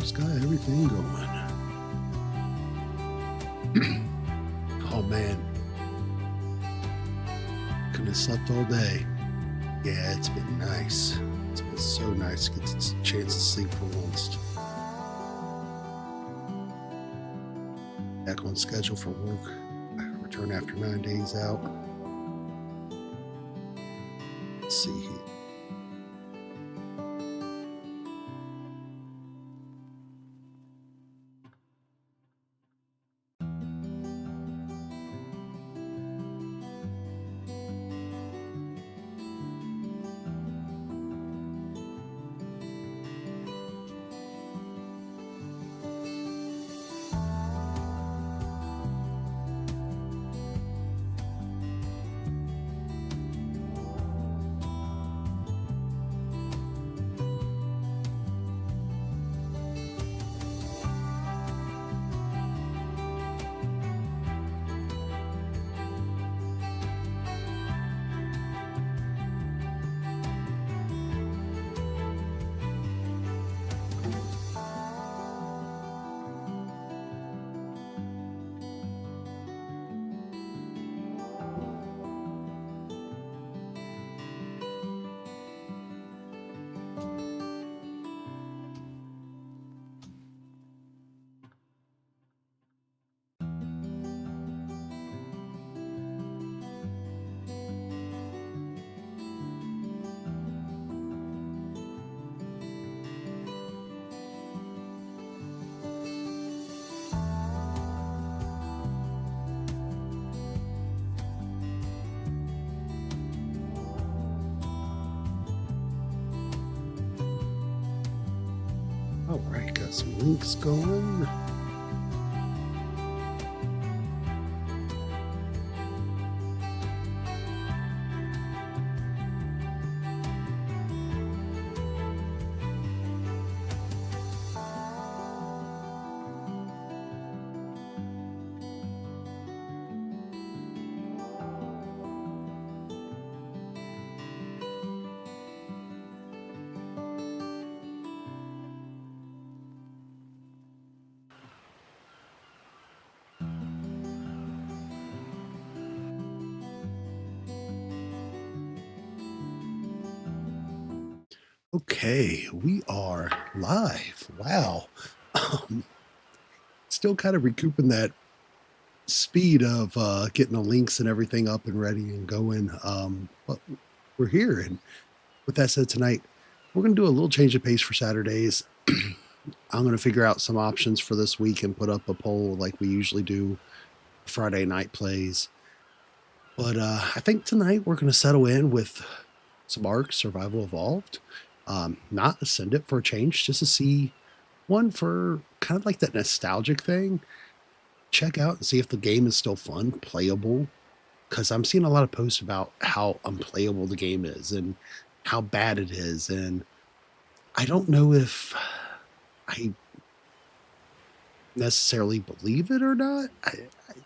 just got everything going. Oh man, couldn't have slept all day. Yeah, it's been nice. It's been so nice to get a chance to sleep for once. Back on schedule for work. I return after 9 days out. Let's see here. All right, got some links going. Okay, we are live. Wow. Still kind of recouping that speed of getting the links and everything up and ready and going. But we're here. And with that said, tonight, we're going to do a little change of pace for Saturdays. I'm going to figure out some options for this week and put up a poll like we usually do Friday night plays. But I think tonight we're going to settle in with some Ark Survival Evolved. Not Ascendant for a change, just to see one for kind of like that nostalgic thing. Check out and see if the game is still fun, playable. Because I'm seeing a lot of posts about how unplayable the game is and how bad it is. And I don't know if I necessarily believe it or not.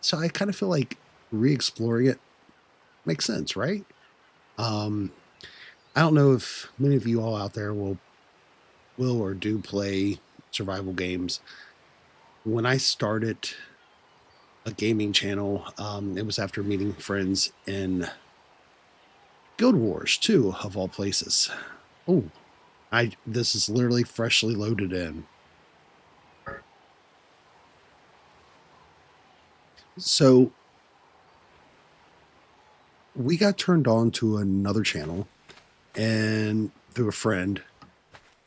So I kind of feel like re-exploring it makes sense, right? I don't know if many of you all out there will or do play survival games. When I started a gaming channel, it was after meeting friends in Guild Wars 2, of all places. Oh, this is literally freshly loaded in. So we got turned on to another channel and through a friend,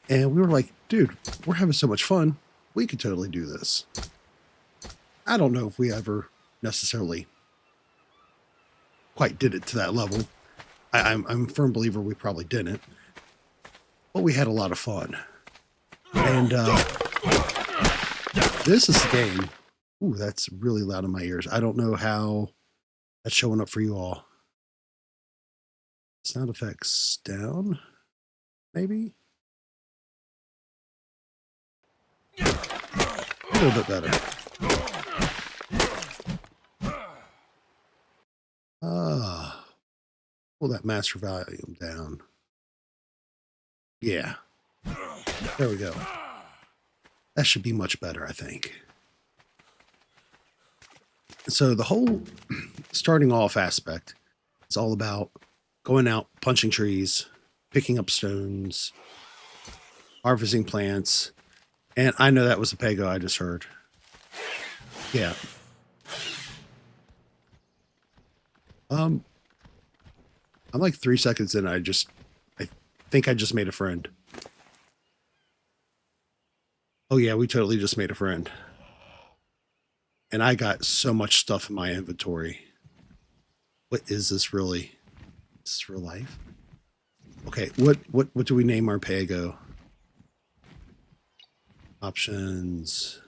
and we were like, dude, we're having so much fun, we could totally do this. I don't know if we ever necessarily quite did it to that level. I'm a firm believer we probably didn't, but we had a lot of fun. And this is the game. Ooh, that's really loud in my ears. I don't know how that's showing up for you all. Sound effects down, maybe? A little bit better. Pull that master volume down. Yeah. There we go. That should be much better, I think. So the whole starting off aspect is all about going out, punching trees, picking up stones, harvesting plants. And I know that was a Pego I just heard. Yeah. I'm like 3 seconds in. I think I just made a friend. Oh yeah, we totally just made a friend. And I got so much stuff in my inventory. What is this really? Is this real life? Okay, what do we name our Pego? Options.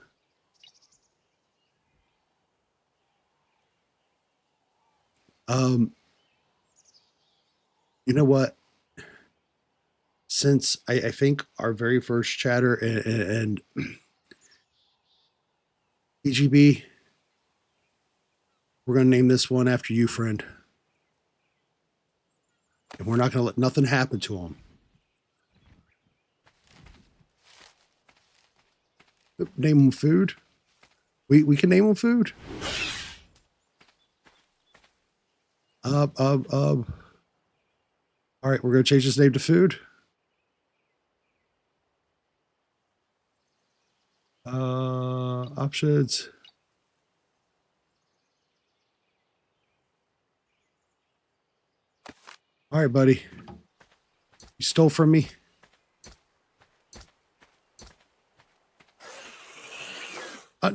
You know what? Since I think our very first chatter and EGB, we're gonna name this one after you, friend. And we're not gonna let nothing happen to him. Name him food. We can name him food. All right, we're gonna change his name to food. Options. All right, buddy. You stole from me.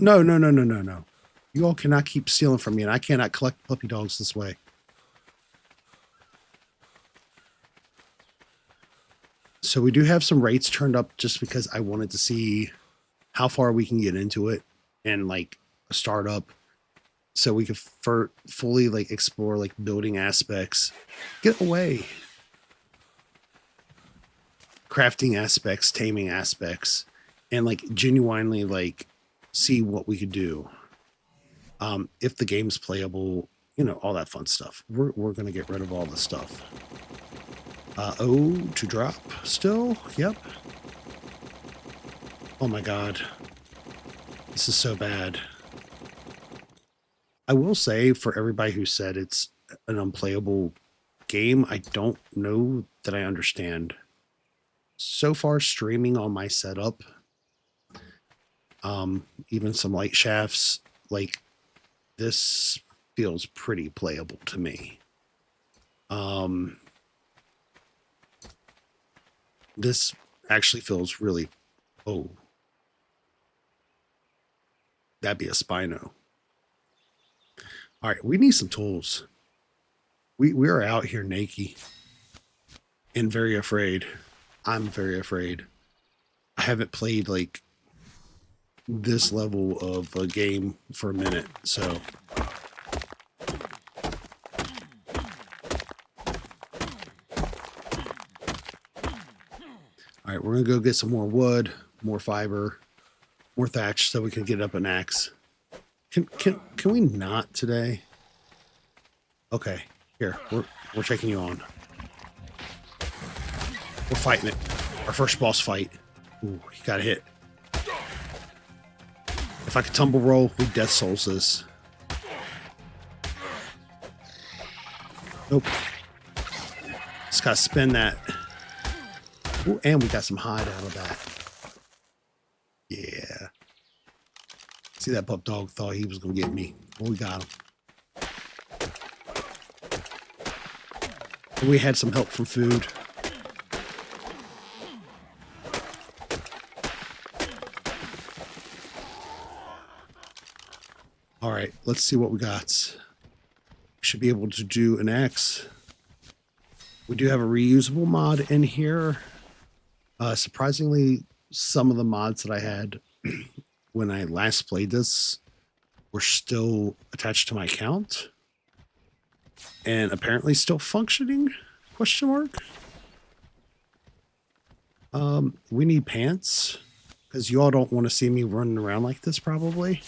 No. You all cannot keep stealing from me, and I cannot collect puppy dogs this way. So we do have some rates turned up just because I wanted to see how far we can get into it and like a startup, so we could fully like explore like building aspects, get away, crafting aspects, taming aspects, and like genuinely like see what we could do. If the game's playable, you know, all that fun stuff. We're gonna get rid of all this stuff. To drop still. Yep. Oh my god. This is so bad. I will say, for everybody who said it's an unplayable game, I don't know that I understand. So far, streaming on my setup, even some light shafts, like this feels pretty playable to me. This actually feels really, oh, that'd be a Spino. All right, we need some tools. We are out here naked and very afraid. I'm very afraid. I haven't played like this level of a game for a minute, so. All right, we're gonna go get some more wood, more fiber, more thatch, so we can get up an axe. Can we not today? Okay, here we're taking you on. We're fighting it. Our first boss fight. Ooh, he got hit. If I could tumble roll, we Death Souls this. Nope. Just gotta spin that. Ooh, and we got some hide out of that. Yeah. See, that pup dog thought he was gonna get me. Well, we got him. And we had some help from food. All right, let's see what we got. We should be able to do an axe. We do have a reusable mod in here. Surprisingly, some of the mods that I had when I last played this were still attached to my account and apparently still functioning, question mark. We need pants because you all don't want to see me running around like this probably.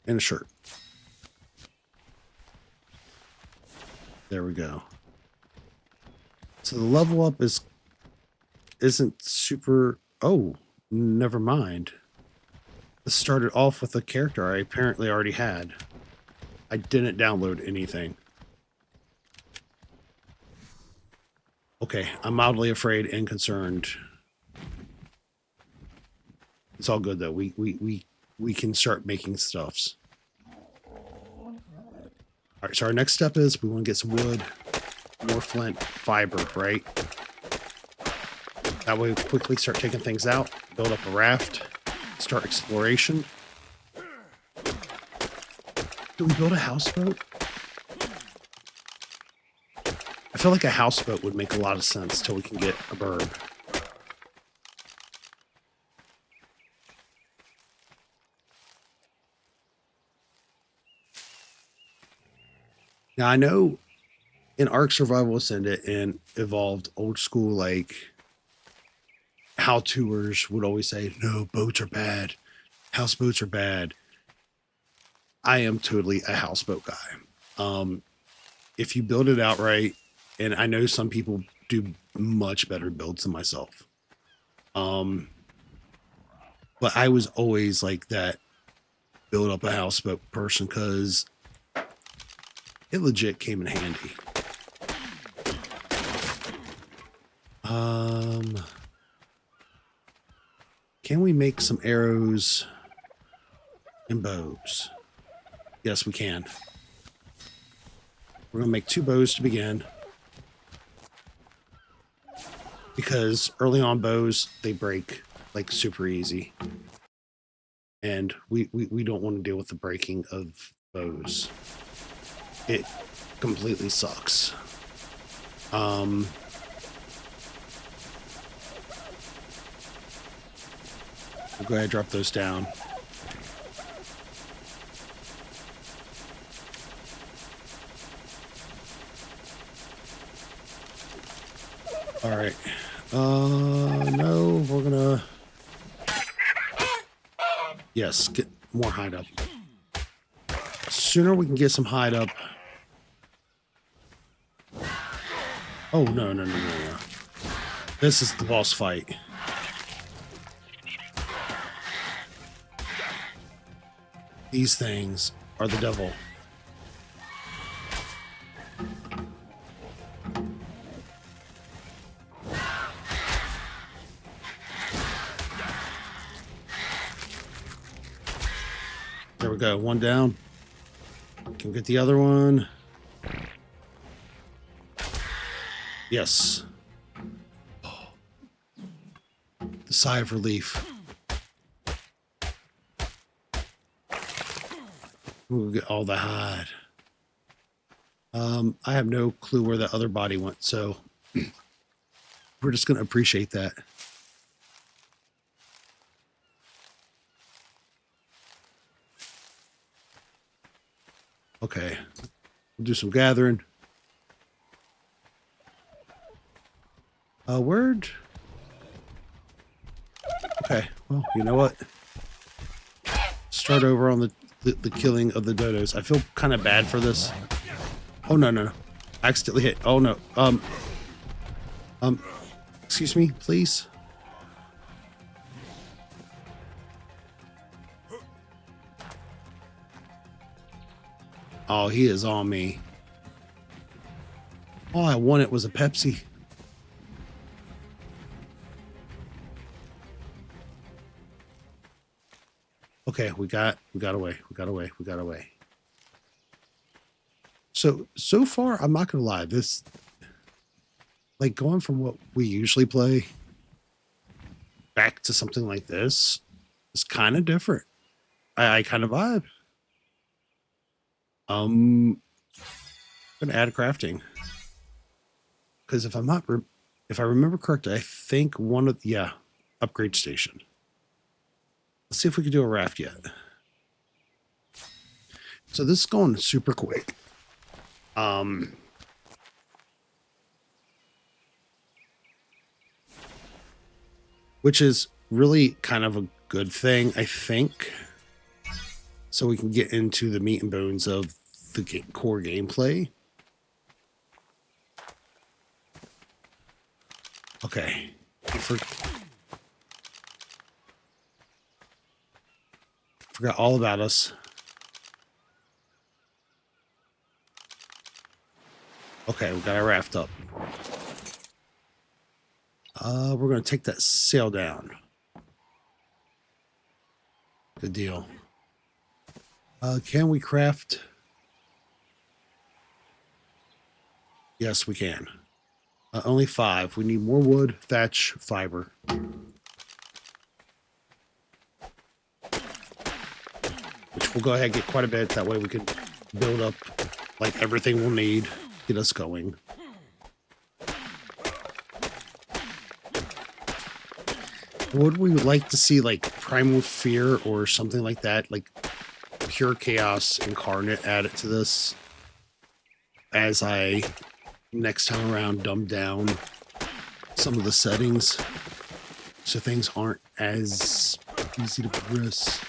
And a shirt. There we go. So the level up isn't super. Oh, never mind. This started off with a character I apparently already had. I didn't download anything. Okay, I'm mildly afraid and concerned. It's all good though. We can start making stuffs. All right, so our next step is we want to get some wood, more flint, fiber, right? That way we quickly start taking things out, build up a raft, start exploration. Do we build a houseboat? I feel like a houseboat would make a lot of sense till we can get a bird. Now I know in Ark Survival Ascended and Evolved, old school like how-toers would always say, no, boats are bad. Houseboats are bad. I am totally a houseboat guy. If you build it outright, and I know some people do much better builds than myself. But I was always like that build up a houseboat person because it legit came in handy. Can we make some arrows and bows? Yes, we can. We're going to make 2 bows to begin. Because early on bows, they break like super easy. And we don't want to deal with the breaking of bows. It completely sucks. We'll go ahead and drop those down. All right. No, we're gonna. Yes, get more hide up. Sooner we can get some hide up. Oh, no. This is the boss fight. These things are the devil. There we go. One down. Can get the other one. Yes. Oh. The sigh of relief. We'll get all the hide. I have no clue where that other body went, so we're just going to appreciate that. Okay, we'll do some gathering. Word. Okay, well, you know what? Start over on the killing of the dodos. I feel kind of bad for this. Oh, no. I accidentally hit. Oh, no. Excuse me, please. Oh, he is on me. All I wanted was a Pepsi. Okay, we got away. So far, I'm not gonna lie, this, like, going from what we usually play back to something like this is kind of different. I kind of vibe. I'm gonna add crafting because if I remember correctly, I think upgrade station. Let's see if we can do a raft yet. So this is going super quick. Which is really kind of a good thing, I think. So we can get into the meat and bones of the core gameplay. Okay. Forgot all about us. Okay, we got our raft up. We're going to take that sail down. Good deal. Can we craft? Yes, we can. Only 5. We need more wood, thatch, fiber. Which we'll go ahead and get quite a bit. That way we can build up like everything we'll need. Get us going. Would we like to see like Primal Fear or something like that? Like Pure Chaos Incarnate added to this as I next time around dumb down some of the settings so things aren't as easy to progress.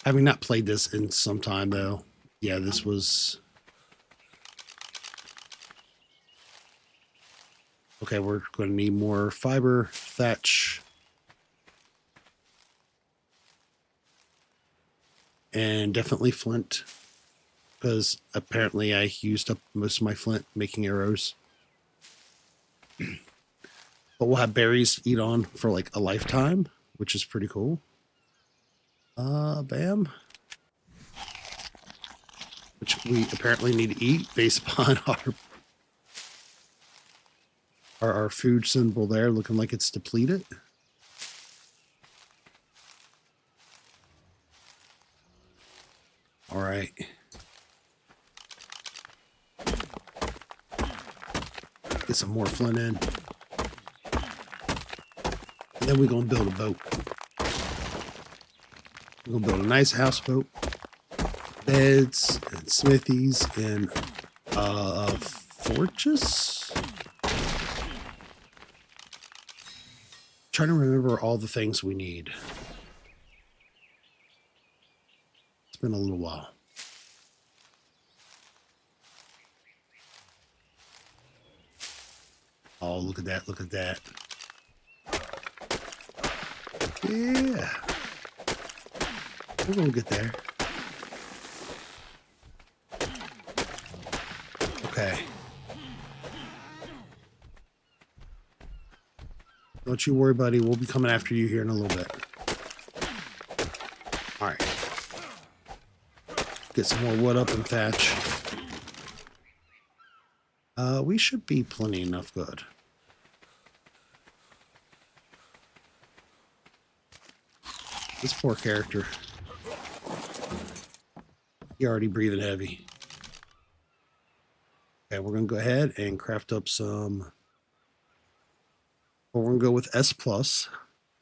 Having not played this in some time though, yeah, this was okay. We're going to need more fiber, thatch, and definitely flint, because apparently I used up most of my flint making arrows. But we'll have berries to eat on for like a lifetime, which is pretty cool. Bam. Which we apparently need to eat based upon our food symbol there looking like it's depleted. All right. Get some more flint in. And then we're going to build a boat. We're going to build a nice houseboat. Beds and smithies and a fortress. Trying to remember all the things we need. It's been a little while. Oh, look at that. Look at that. Yeah. We're going to get there. Okay. Don't you worry, buddy. We'll be coming after you here in a little bit. All right. Get some more wood up and thatch. We should be plenty enough good. This poor character. He already breathing heavy. Okay, we're going to go ahead and craft up some. We're going to go with S plus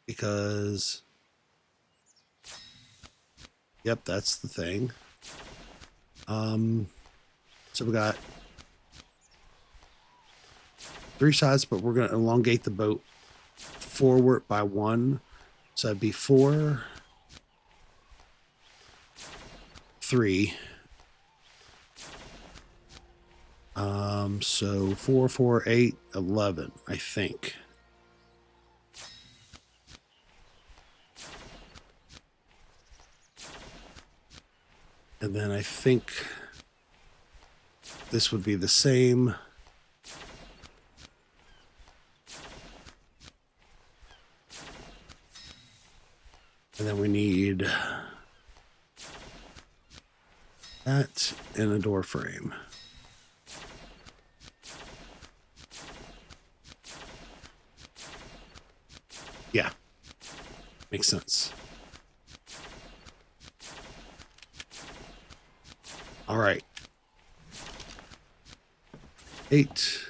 because, yep, that's the thing. So we got 3 sides, but we're going to elongate the boat forward by 1. So that'd be 4, 3. So 4, 4, 8, 11, I think. And then I think this would be the same. And then we need that in a door frame. Yeah, makes sense. All right. 8.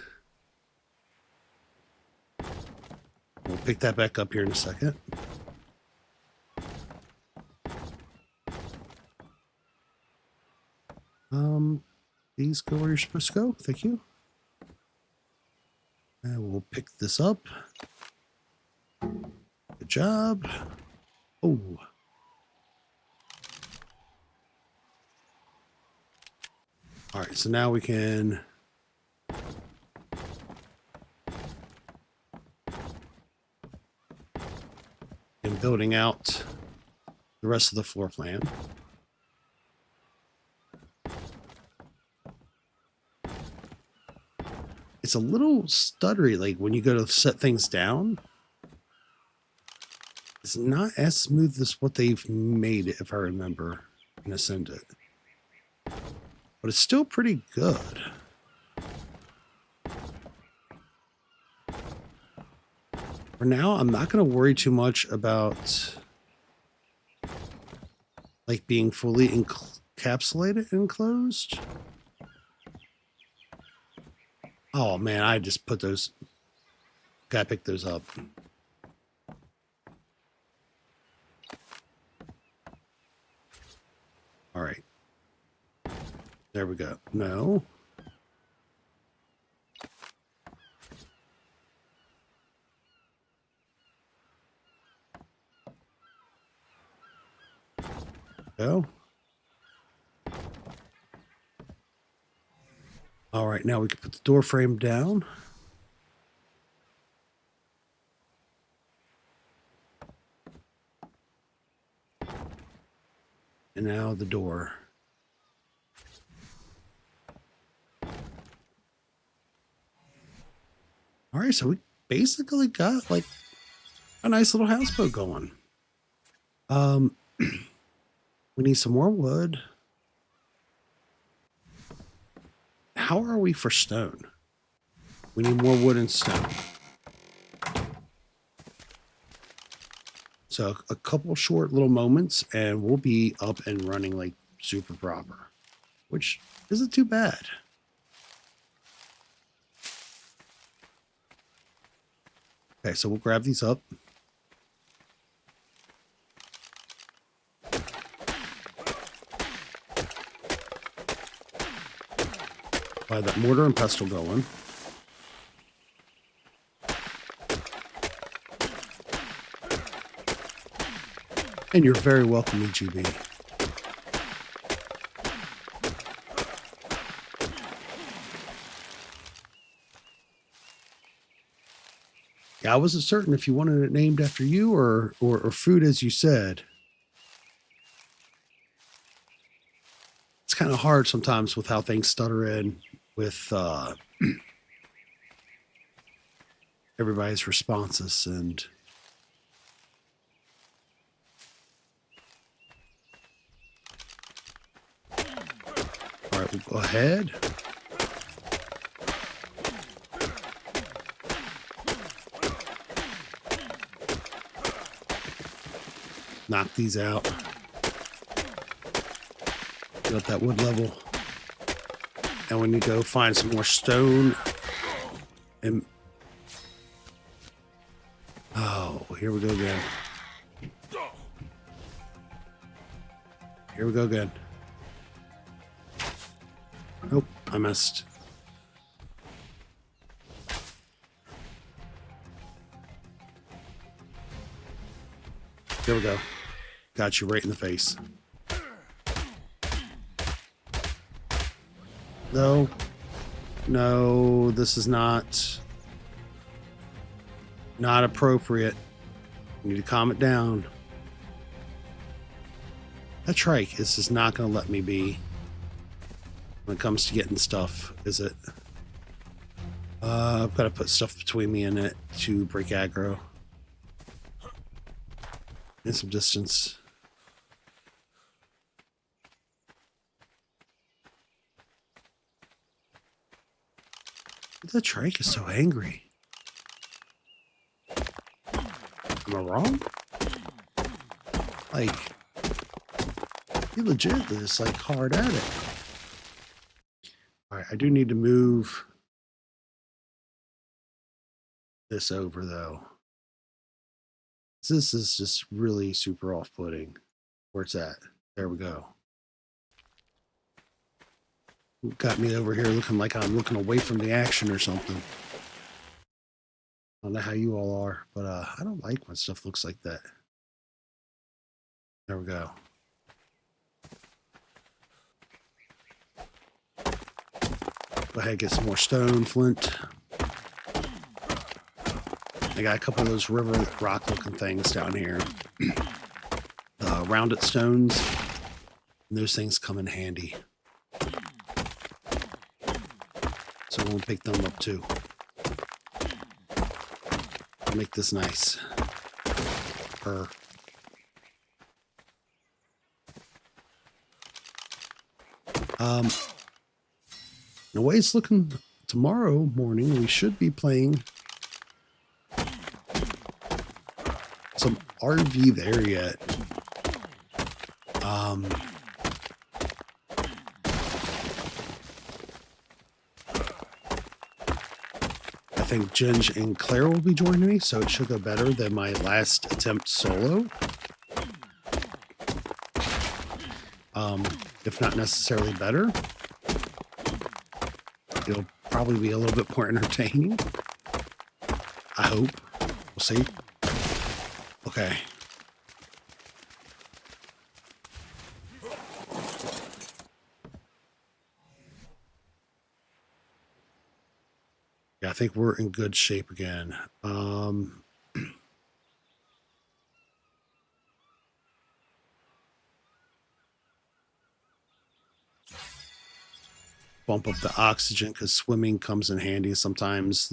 We'll pick that back up here in a second. These go where you're supposed to go. Thank you. And we'll pick this up. Good job. Oh. All right, so now we can and building out the rest of the floor plan. It's a little stuttery, like when you go to set things down. It's not as smooth as what they've made it, if I remember, in Ascendant. But it's still pretty good. For now, I'm not going to worry too much about like being fully encapsulated and enclosed. Oh man, I just put those. Gotta pick those up. All right. There we go. No. Go. All right, now we can put the door frame down. And now the door. All right, so we basically got like a nice little houseboat going. We need some more wood. How are we for stone? We need more wood and stone. So a couple short little moments and we'll be up and running like super proper, which isn't too bad. Okay, so we'll grab these up. By that mortar and pestle going. And you're very welcome, EGB. Yeah, I wasn't certain if you wanted it named after you or food, as you said. It's kind of hard sometimes with how things stutter in with everybody's responses and all right, we'll go ahead. Knock these out. Get up that wood level. And we need to go find some more stone. And oh, here we go again. Here we go again. Nope, I missed. There we go. Got you right in the face. No. No, this is not appropriate. You need to calm it down. That trike is just not going to let me be when it comes to getting stuff, is it? I've got to put stuff between me and it to break aggro. And some distance. The trike is so angry. Am I wrong? Like, he legit is like hard at it. All right, I do need to move this over though. This is just really super off-putting. Where it's at. There we go. Got me over here looking like I'm looking away from the action or something. I don't know how you all are, but I don't like when stuff looks like that. There we go. Go ahead and get some more stone, flint. I got a couple of those river rock looking things down here. Rounded stones. And those things come in handy. So we'll pick them up too. Make this nice. The way it's looking tomorrow morning, we should be playing some RV there yet. I think Ginge and Claire will be joining me, so it should go better than my last attempt solo. If not necessarily better, it'll probably be a little bit more entertaining. I hope. We'll see. Okay. Yeah, I think we're in good shape again. Bump up the oxygen because swimming comes in handy. Sometimes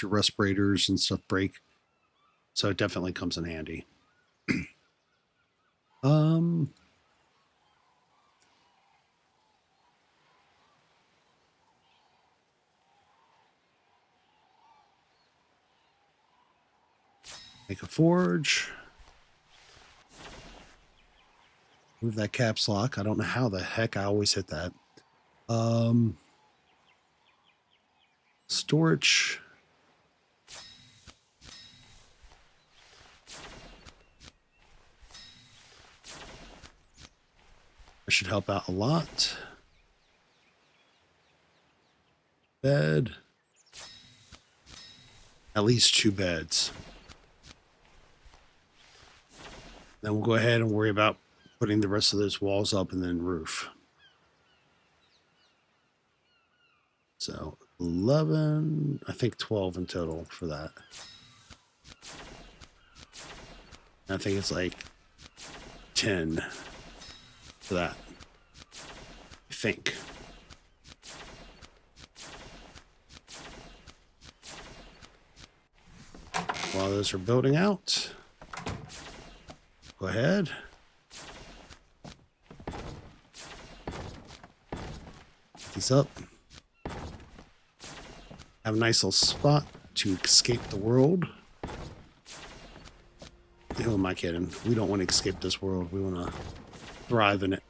your respirators and stuff break. So it definitely comes in handy. Make a forge. Move that caps lock. I don't know how the heck I always hit that. Storage. That should help out a lot. Bed. At least 2 beds. Then we'll go ahead and worry about putting the rest of those walls up and then roof. So 11, I think 12 in total for that. I think it's like 10 for that. I think. While those are building out, go ahead. Get these up. Have a nice little spot to escape the world. Who am I kidding? We don't want to escape this world. We want to thrive in it.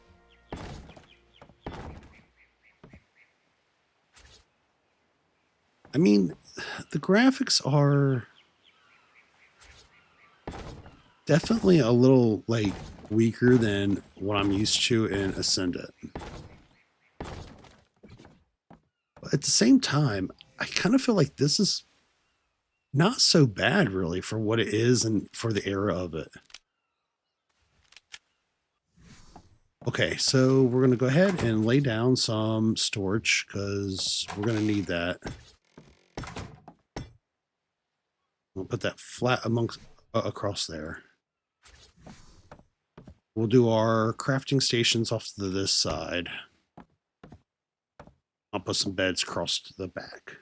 I mean, the graphics are definitely a little like weaker than what I'm used to in Ascendant. But at the same time, I kind of feel like this is not so bad really for what it is and for the era of it. Okay, so we're going to go ahead and lay down some storage because we're going to need that. We'll put that flat across there. We'll do our crafting stations off to this side. I'll put some beds across to the back.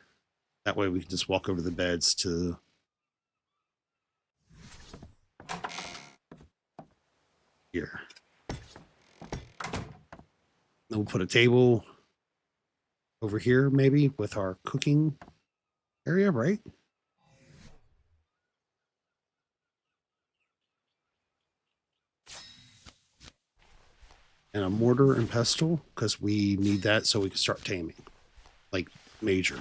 That way we can just walk over the beds to here. Then we'll put a table over here maybe with our cooking area, right? And a mortar and pestle because we need that so we can start taming, like major.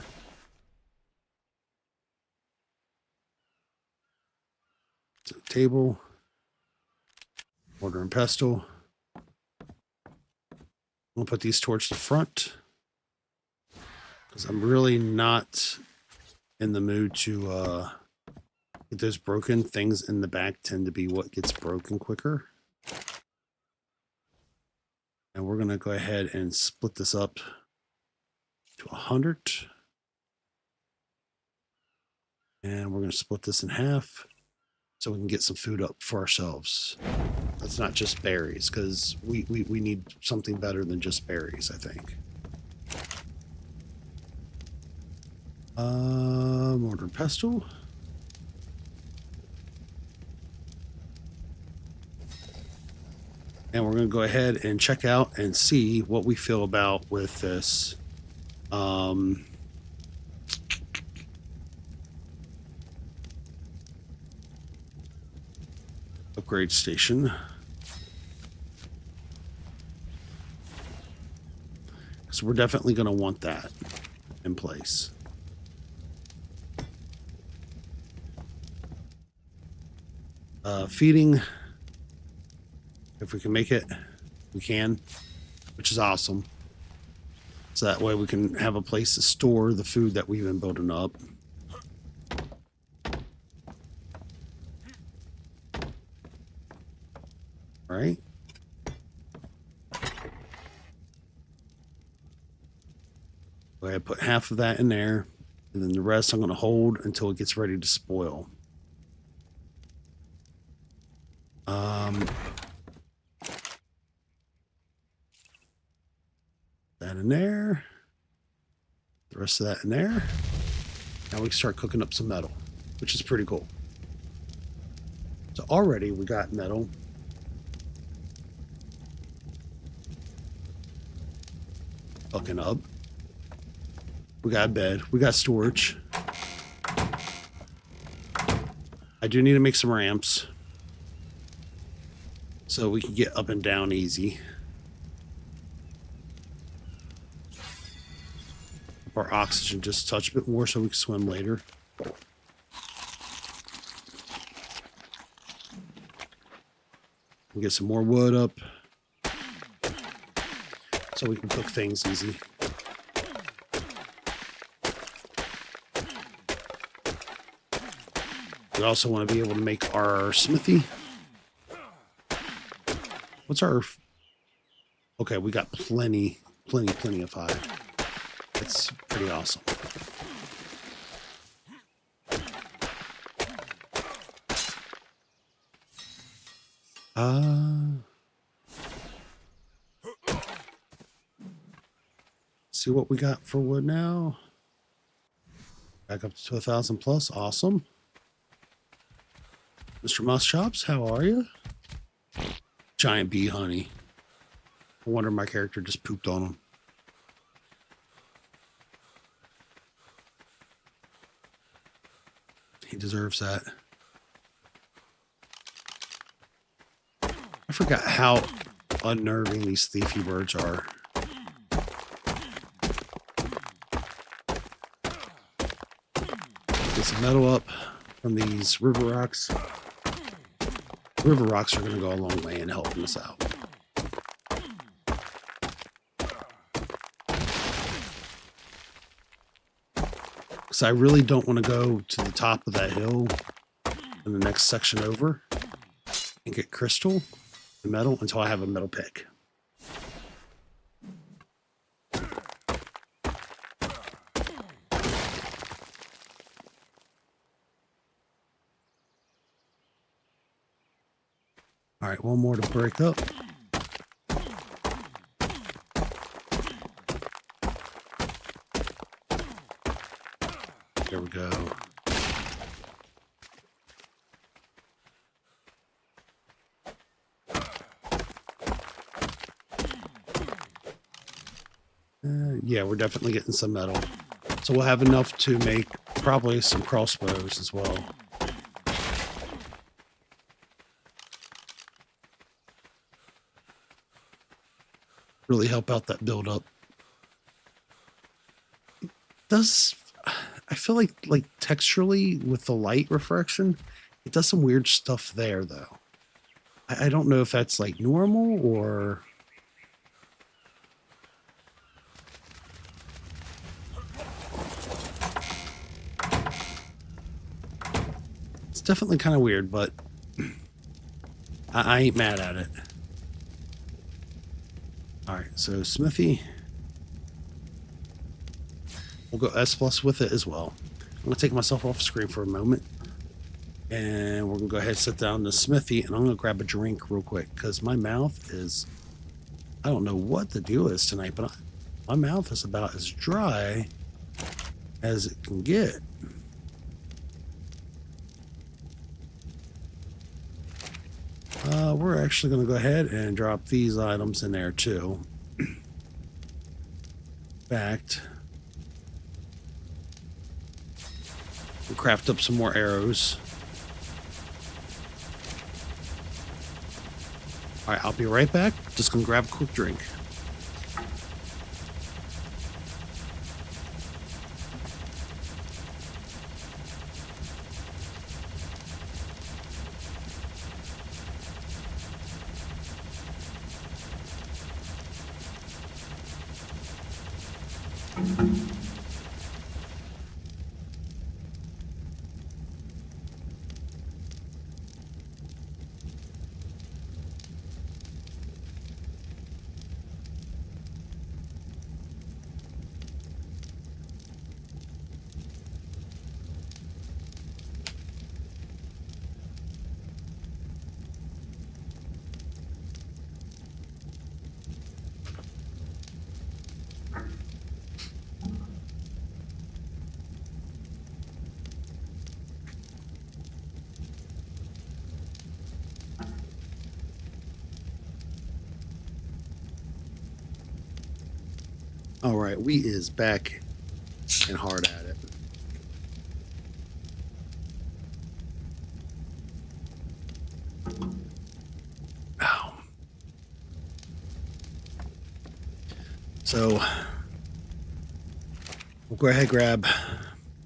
So table, mortar and pestle. We'll put these towards the front because I'm really not in the mood to get those broken. Things in the back tend to be what gets broken quicker. And we're going to go ahead and split this up to 100. And we're going to split this in half so we can get some food up for ourselves. That's not just berries, because we need something better than just berries, I think. Mortar and pestle. And we're going to go ahead and check out and see what we feel about with this. Upgrade station. So we're definitely going to want that in place. Feeding, if we can make it, we can, which is awesome. So that way we can have a place to store the food that we've been building up. Right? Go ahead, put half of that in there, and then the rest I'm going to hold until it gets ready to spoil. That in there. The rest of that in there. Now we can start cooking up some metal, which is pretty cool. So already we got metal. Cooking up. We got a bed. We got storage. I do need to make some ramps so we can get up and down easy. Up our oxygen just a touch bit more so we can swim later. We'll get some more wood up so we can cook things easy. We also want to be able to make our smithy. What's our... Okay, we got plenty of fire. That's pretty awesome. See what we got for wood now. Back up to 1,000 plus. Awesome. Mr. Muschops, how are you? Giant bee honey. I wonder my character just pooped on him. He deserves that. I forgot how unnerving these thiefy birds are. Get some metal up from these river rocks. River rocks are going to go a long way in helping us out. Because I really don't want to go to the top of that hill in the next section over and get crystal and metal until I have a metal pick. All right, one more to break up. There we go. Yeah, we're definitely getting some metal. So we'll have enough to make probably some crossbows as well. Really help out that build up. I feel like texturally with the light refraction, it does some weird stuff there though. I don't know if that's like normal or... It's definitely kind of weird, but I ain't mad at it. All right, so smithy. We'll go S plus with it as well. I'm going to take myself off screen for a moment. And we're going to go ahead and sit down in the smithy. And I'm going to grab a drink real quick because my mouth is... I don't know what the deal is tonight, but my mouth is about as dry as it can get. We're actually going to go ahead and drop these items in there too. In fact, we'll craft up some more arrows. All right, I'll be right back. Just going to grab a quick drink. All right, we is back and hard at it. Ow. So we'll go ahead and grab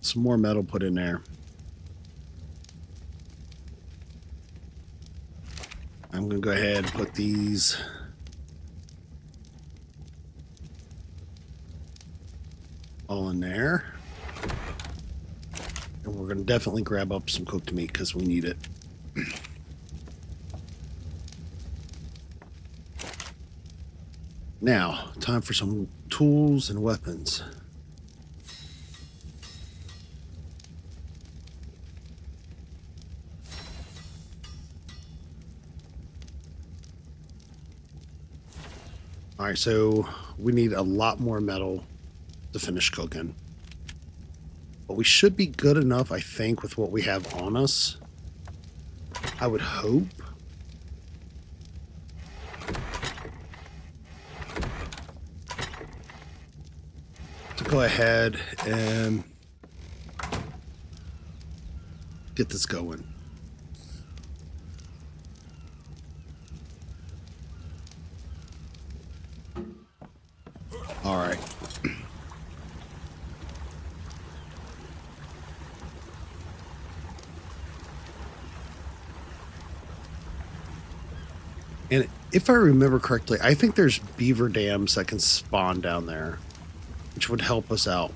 some more metal, put in there. I'm going to go ahead and put these all in there. And we're going to definitely grab up some cooked meat because we need it. Now, time for some tools and weapons. All right, so we need a lot more metal to finish cooking. But we should be good enough, I think, with what we have on us. I would hope. To go ahead and get this going. All right. And if I remember correctly, I think there's beaver dams that can spawn down there, which would help us out.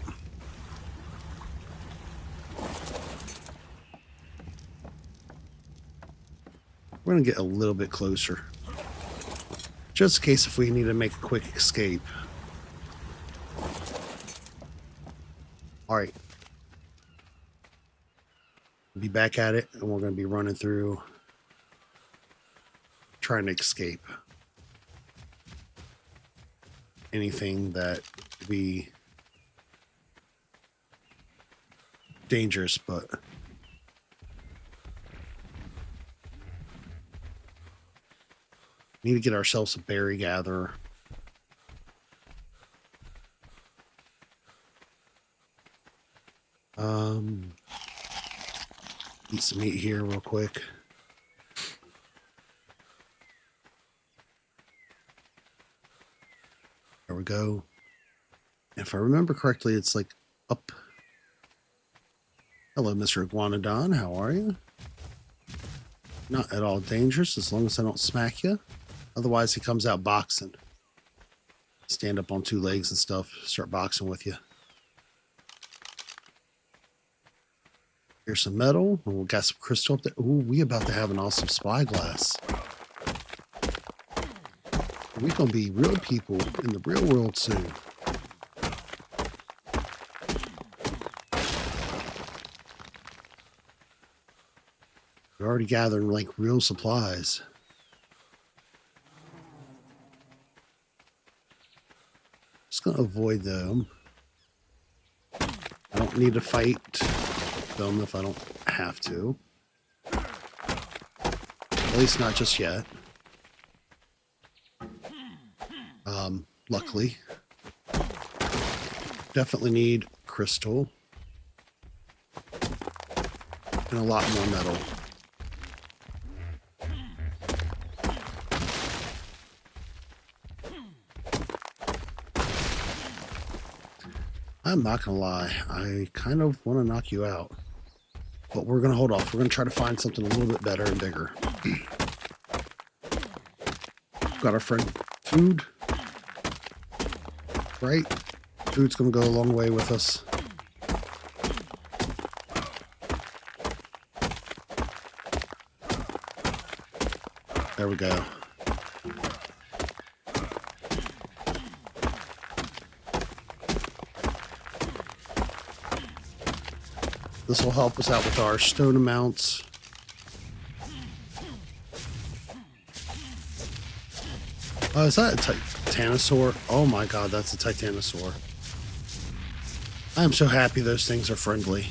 We're going to get a little bit closer. Just in case if we need to make a quick escape. All right. We'll be back at it, and we're going to be running through trying to escape anything that would be dangerous, but need to get ourselves a berry gatherer. Eat some meat here real quick. There we go. If I remember correctly, it's like up. Hello, Mr. Iguanodon. How are you? Not at all dangerous as long as I don't smack you. Otherwise, he comes out boxing. Stand up on two legs and stuff. Start boxing with you. Here's some metal. And we got some crystal up there. Ooh, we about to have an awesome spyglass. We're going to be real people in the real world soon. We're already gathering like real supplies. Just gonna avoid them. I don't need to fight them if I don't have to. At least not just yet. Luckily. Definitely need crystal. And a lot more metal. I'm not gonna lie, I kind of want to knock you out. But we're gonna hold off. We're gonna try to find something a little bit better and bigger. Got our friend food. Right? Food's gonna go a long way with us. There we go. This will help us out with our stone amounts. Oh, is that a titanosaur? Oh my god, that's a titanosaur. I am so happy those things are friendly.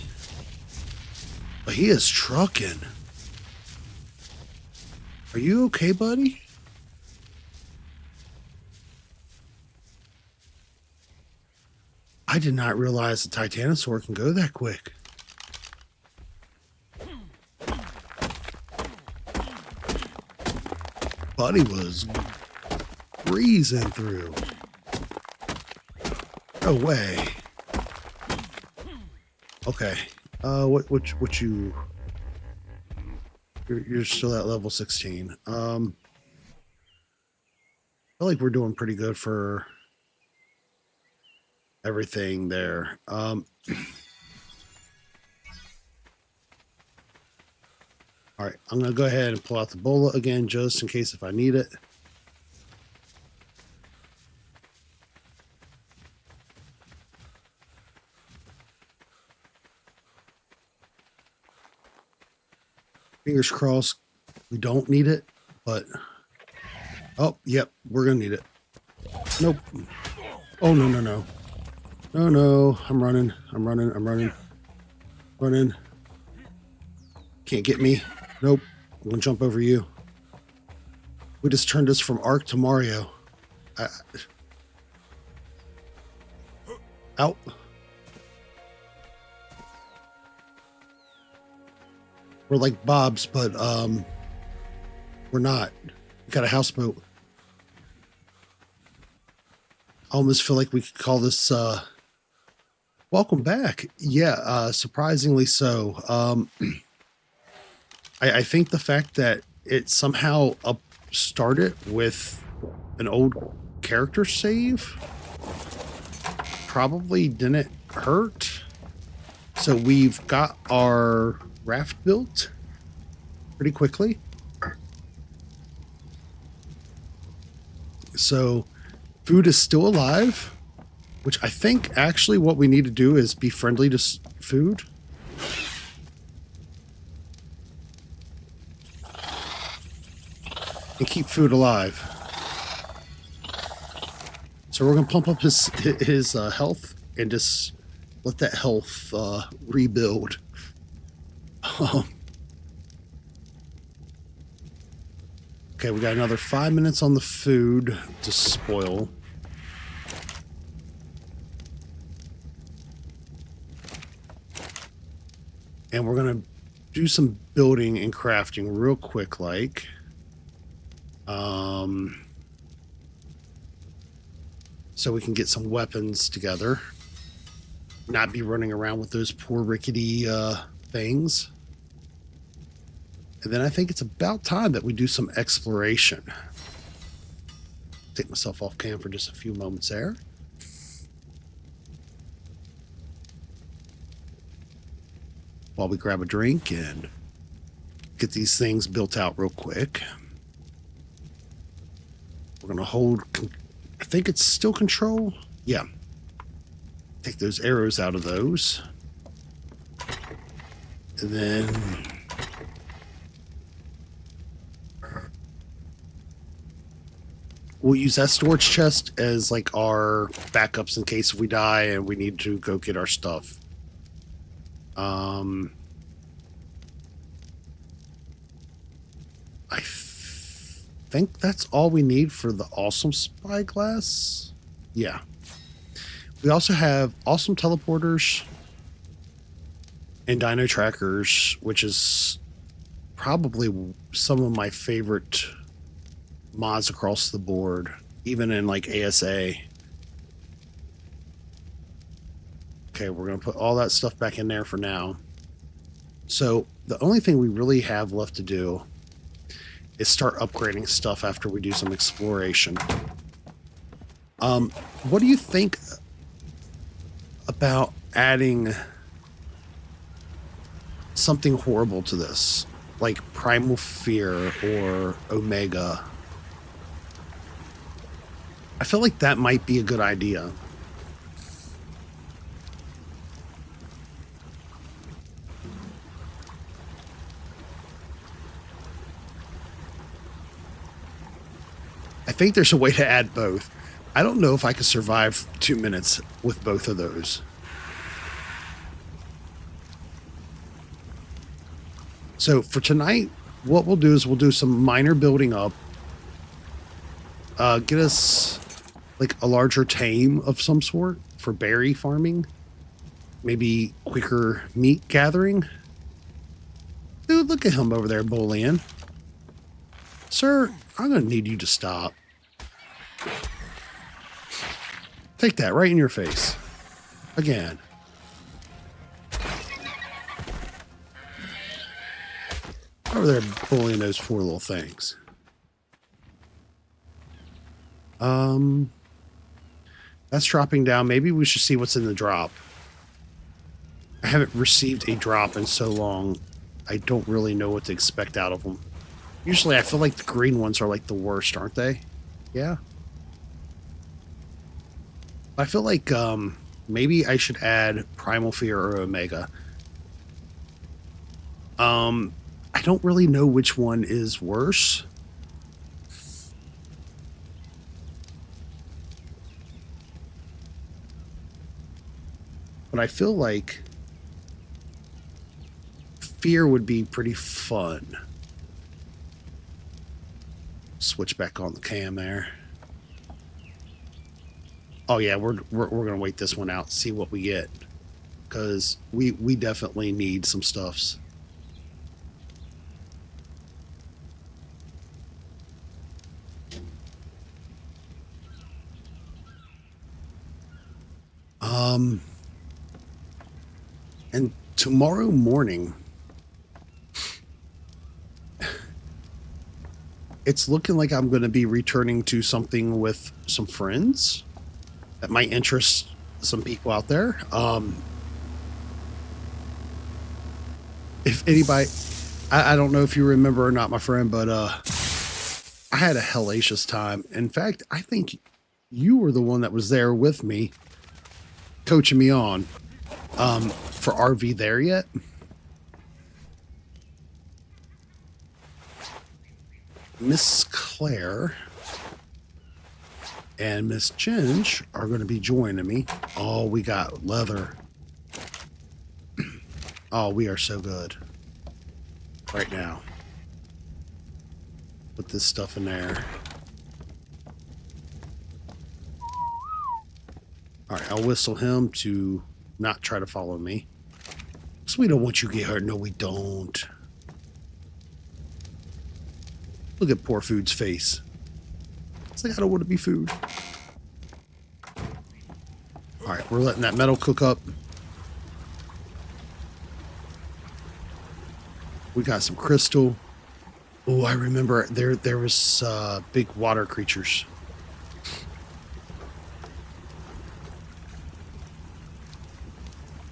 But he is trucking. Are you okay, buddy? I did not realize the titanosaur can go that quick. Buddy was breezing through. No way. Okay. What you? You're still at level 16. I feel like we're doing pretty good for everything there. All right, I'm gonna go ahead and pull out the bola again just in case if I need it. Fingers crossed we don't need it, but oh, yep, we're gonna need it. Nope. Oh, no, no, no. No, no, I'm running. Running. Can't get me. Nope. I'm gonna jump over you. We just turned us from Ark to Mario. Out. We're like Bob's, but we're not. We got a houseboat. I almost feel like we could call this welcome back. Yeah, surprisingly so. I think the fact that it somehow started with an old character save probably didn't hurt. So we've got our raft built pretty quickly. So food is still alive, which I think actually what we need to do is be friendly to food. And keep food alive. So we're gonna pump up his health and just let that health rebuild. Okay, we got another 5 minutes on the food to spoil. And we're gonna do some building and crafting real quick, like. So we can get some weapons together. Not be running around with those poor rickety things. And then I think it's about time that we do some exploration. Take myself off cam for just a few moments there. While we grab a drink and get these things built out real quick. We're going to hold, I think it's still control. Yeah. Take those arrows out of those. And then we'll use that storage chest as like our backups in case we die and we need to go get our stuff. I think that's all we need for the awesome spyglass. Yeah. We also have awesome teleporters and dino trackers, which is probably some of my favorite mods across the board, even in like ASA. Okay, we're going to put all that stuff back in there for now. So the only thing we really have left to do is start upgrading stuff after we do some exploration. What do you think about adding something horrible to this, like Primal Fear or Omega? I feel like that might be a good idea. I think there's a way to add both. I don't know if I could survive 2 minutes with both of those. So for tonight, what we'll do is we'll do some minor building up. Get us like a larger tame of some sort for berry farming. Maybe quicker meat gathering. Dude, look at him over there bullying. Sir, I'm going to need you to stop. Take that right in your face. Again. Over there bullying those poor little things. That's dropping down. Maybe we should see what's in the drop. I haven't received a drop in so long. I don't really know what to expect out of them. Usually I feel like the green ones are like the worst, aren't they? Yeah. I feel like maybe I should add Primal Fear or Omega. I don't really know which one is worse. But I feel like Fear would be pretty fun. Switch back on the cam there. Oh yeah, we're gonna wait this one out, see what we get, because we definitely need some stuffs. And tomorrow morning, it's looking like I'm going to be returning to something with some friends that might interest some people out there. If anybody, I don't know if you remember or not, my friend, but I had a hellacious time. In fact, I think you were the one that was there with me, coaching me on. For RV there yet? Miss Claire and Miss Ginge are going to be joining me. Oh, we got leather. Oh, we are so good right now. Put this stuff in there. All right, I'll whistle him to not try to follow me. So we don't want you to get hurt. No, we don't. Look at poor Food's face. It's like, I don't want to be Food. All right, we're letting that metal cook up. We got some crystal. Oh, I remember there was big water creatures.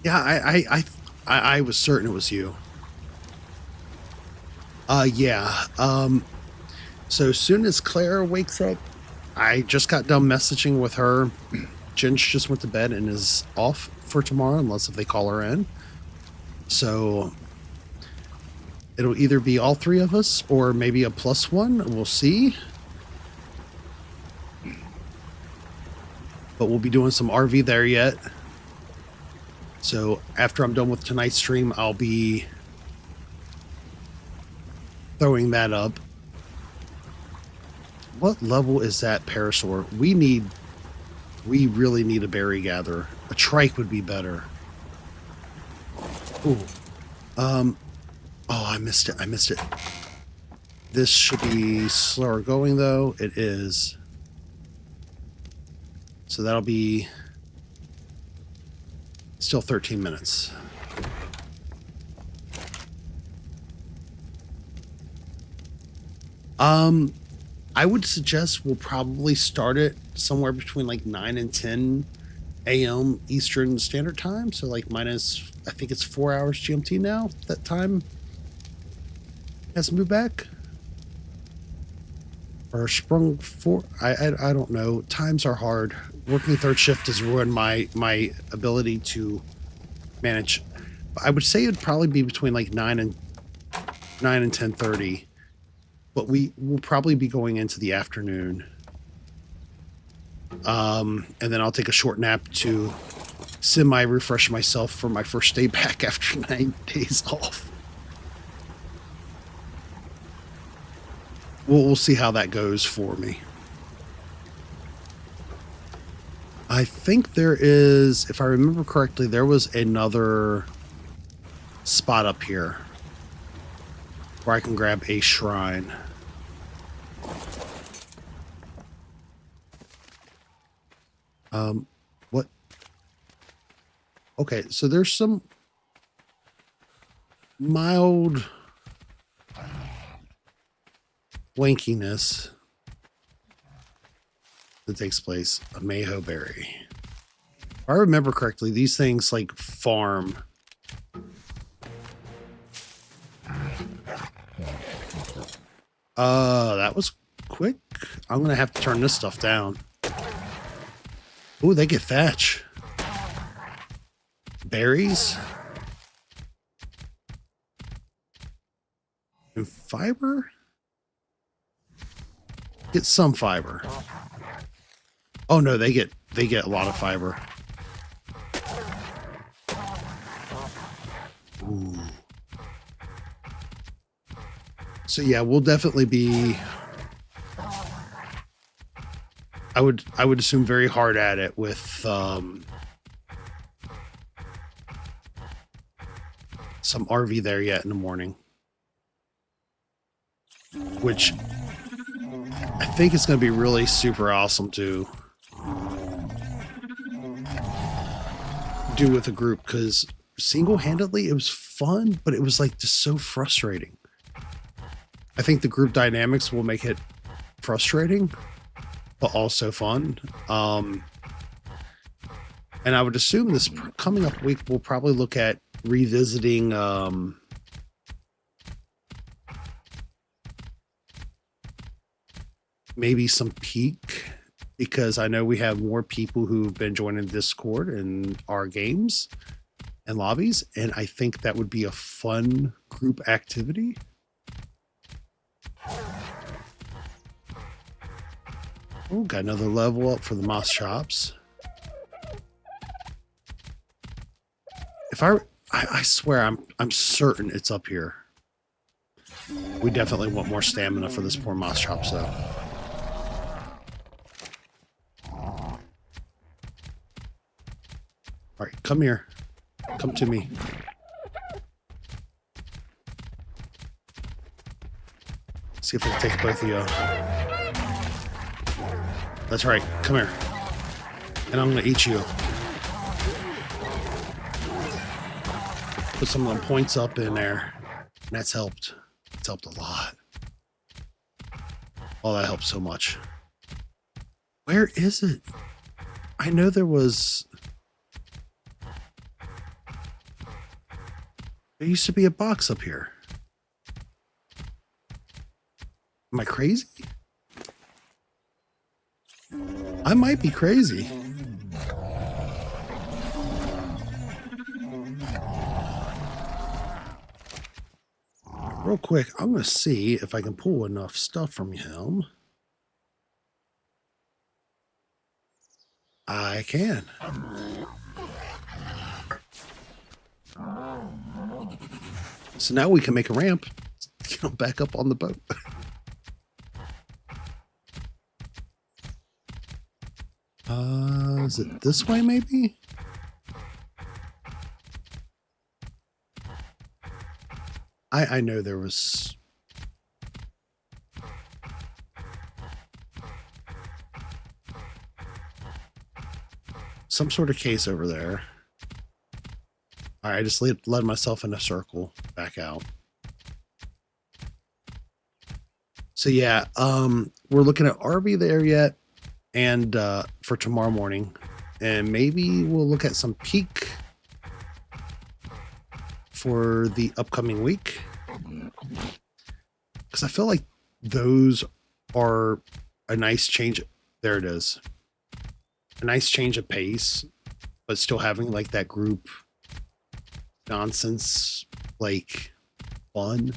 Yeah, I was certain it was you. Yeah. So as soon as Claire wakes up, I just got done messaging with her. Ginge just went to bed and is off for tomorrow, unless if they call her in. So it'll either be all three of us or maybe a +1. We'll see. but we'll be doing some RV there yet. So after I'm done with tonight's stream, I'll be throwing that up. What level is that parasaur? We really need a berry gatherer. A trike would be better. Ooh. Oh, I missed it. This should be slower going though. It is. So that'll be still 13 minutes. I would suggest we'll probably start it somewhere between like 9 and 10 a.m. Eastern Standard Time. So like minus, I think it's 4 hours GMT now. That time has moved back. Or sprung for, I don't know. Times are hard. Working third shift has ruined my ability to manage. I would say it'd probably be between like 9 and 10:30. But we will probably be going into the afternoon. And then I'll take a short nap to semi-refresh myself for my first day back after 9 days off. We'll see how that goes for me. I think there is, if I remember correctly, there was another spot up here where I can grab a shrine. What? Okay, so there's some mild wankiness that takes place. A mayho berry. If I remember correctly, these things like farm. That was quick. I'm gonna have to turn this stuff down. Ooh, they get thatch. Berries. And fiber? Get some fiber. Oh no, they get a lot of fiber. Ooh. So yeah, we'll definitely be, I would assume, very hard at it with some RV there yet in the morning, which I think it's going to be really super awesome to do with a group, because single-handedly it was fun, but it was like just so frustrating. I think the group dynamics will make it frustrating, but also fun. And I would assume this coming up week, we'll probably look at revisiting maybe some peak, because I know we have more people who've been joining Discord and our games and lobbies, and I think that would be a fun group activity. Oh, got another level up for the moss chops. If I swear I'm certain it's up here. We definitely want more stamina for this poor moss chops though. All right, come here. Come to me. See if I can take both of you. That's right. Come here. And I'm going to eat you. Put some of them points up in there. And that's helped. It's helped a lot. Oh, that helps so much. Where is it? I know there was... There used to be a box up here. Am I crazy? I might be crazy. Real quick, I'm going to see if I can pull enough stuff from him. I can. So now we can make a ramp. Get them back up on the boat. Is it this way maybe? I know there was... some sort of case over there. All right, I just led myself in a circle back out. So yeah, we're looking at RV there yet, and for tomorrow morning, and maybe we'll look at some peak for the upcoming week, because I feel like those are a nice change. There it is, a nice change of pace, but still having like that group nonsense, like fun.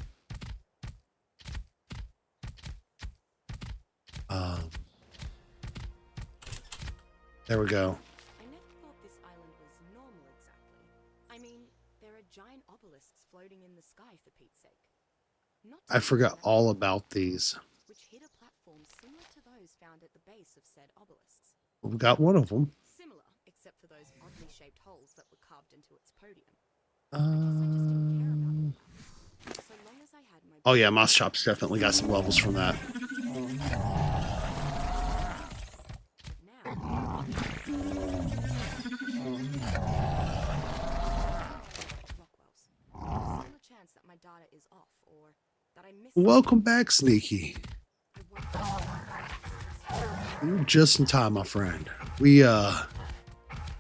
There we go. I never thought this island was normal exactly. I mean, there are giant obelisks floating in the sky for Pete's sake. Not I forgot all about these. which hit a platform similar to those found at the base of said obelisks. We got one of them. Similar, except for those oddly shaped holes that were carved into its podium. I guess I just didn't care about them. So long as I had my... Oh yeah, Moss Chop's definitely got some levels from that. Welcome back, Sneaky. You're just in time, my friend. We're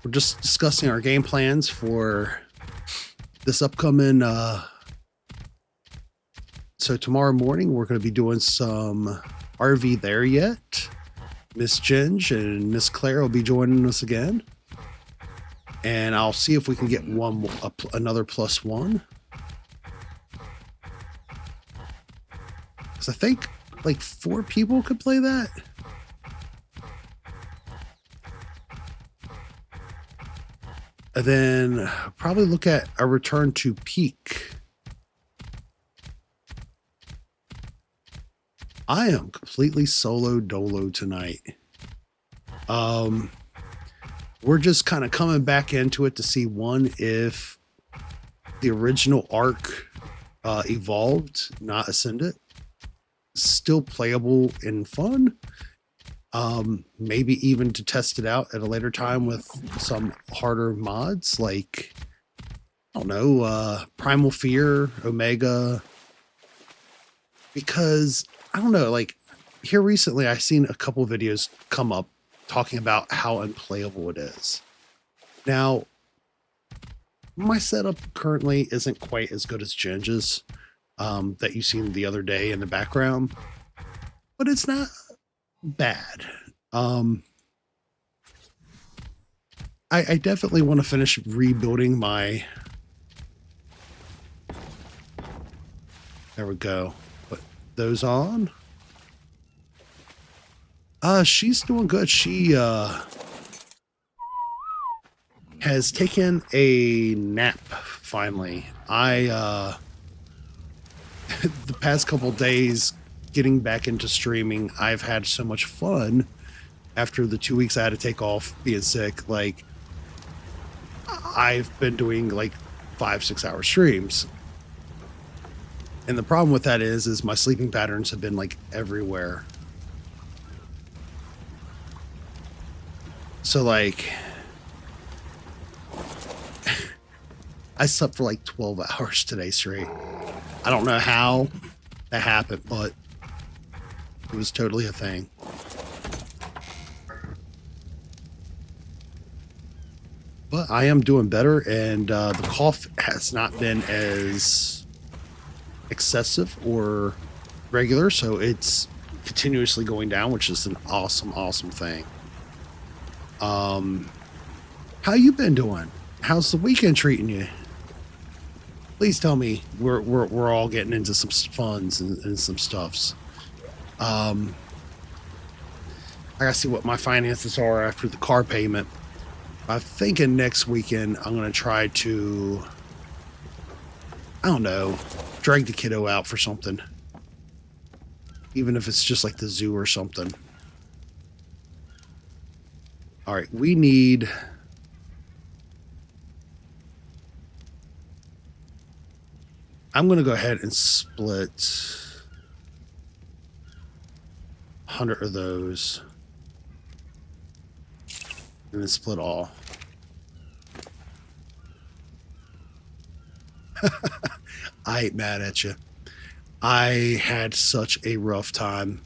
just discussing our game plans for this upcoming so tomorrow morning we're going to be doing some RV there yet. Miss Ginge and Miss Claire will be joining us again, and I'll see if we can get another +1. Because I think like 4 people could play that. And then probably look at a return to Peak. I am completely solo dolo tonight. We're just kind of coming back into it to see, one, if the original Ark Evolved, not Ascended, still playable and fun. Maybe even to test it out at a later time with some harder mods like, I don't know, Primal Fear, Omega. Because, I don't know, like, here recently I've seen a couple of videos come up talking about how unplayable it is. Now, my setup currently isn't quite as good as Ginge's that you seen the other day in the background, but it's not bad. I definitely want to finish rebuilding my... There we go. Put those on. She's doing good. She has taken a nap finally. The past couple days getting back into streaming, I've had so much fun after the 2 weeks I had to take off being sick. Like, I've been doing like 5-6 hour streams. And the problem with that is my sleeping patterns have been like everywhere. So like, I slept for like 12 hours today straight. I don't know how that happened, but it was totally a thing. But I am doing better, and the cough has not been as excessive or regular, so it's continuously going down, which is an awesome, awesome thing. How you been doing? How's the weekend treating you? Please tell me we're all getting into some funs and some stuffs. I gotta see what my finances are after the car payment. I'm thinking next weekend I'm gonna try to, I don't know, drag the kiddo out for something. Even if it's just like the zoo or something. All right, we need... I'm going to go ahead and split 100 of those. And then split all. I ain't mad at you. I had such a rough time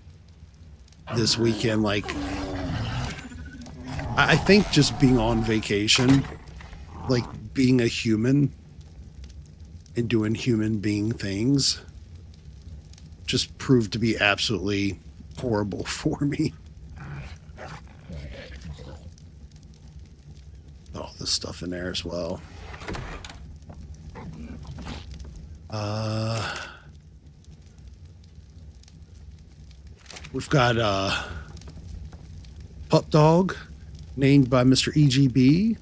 this weekend. Like, I think just being on vacation, like being a human and doing human being things, just proved to be absolutely horrible for me. All this stuff in there as well. We've got Pup Dog, named by Mr. EGB.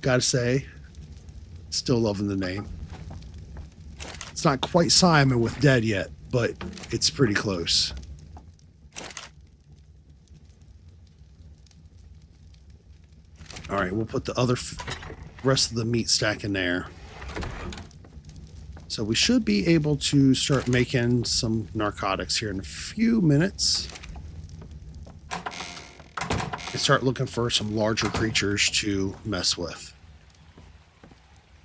Gotta say, still loving the name. It's not quite Simon with Dead yet, but it's pretty close. All right, we'll put the other rest of the meat stack in there. So we should be able to start making some narcotics here in a few minutes. And start looking for some larger creatures to mess with.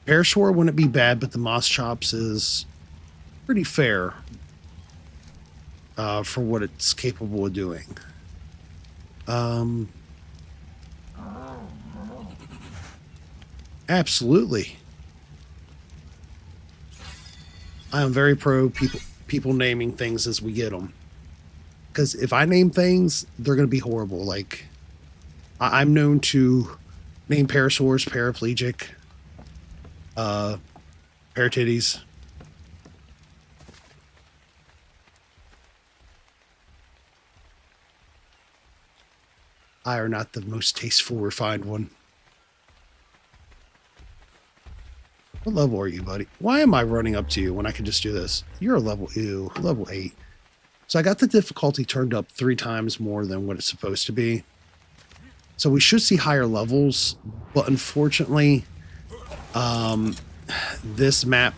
Parasaur wouldn't be bad, but the Moss Chops is pretty fair for what it's capable of doing. Absolutely. I am very pro people naming things as we get them. Because if I name things, they're going to be horrible. Like, I'm known to name parasaurs paraplegic, paratitties. I are not the most tasteful, refined one. What level are you, buddy? Why am I running up to you when I can just do this? You're a level, ew, level 8. So I got the difficulty turned up 3 times more than what it's supposed to be. So we should see higher levels, but unfortunately, this map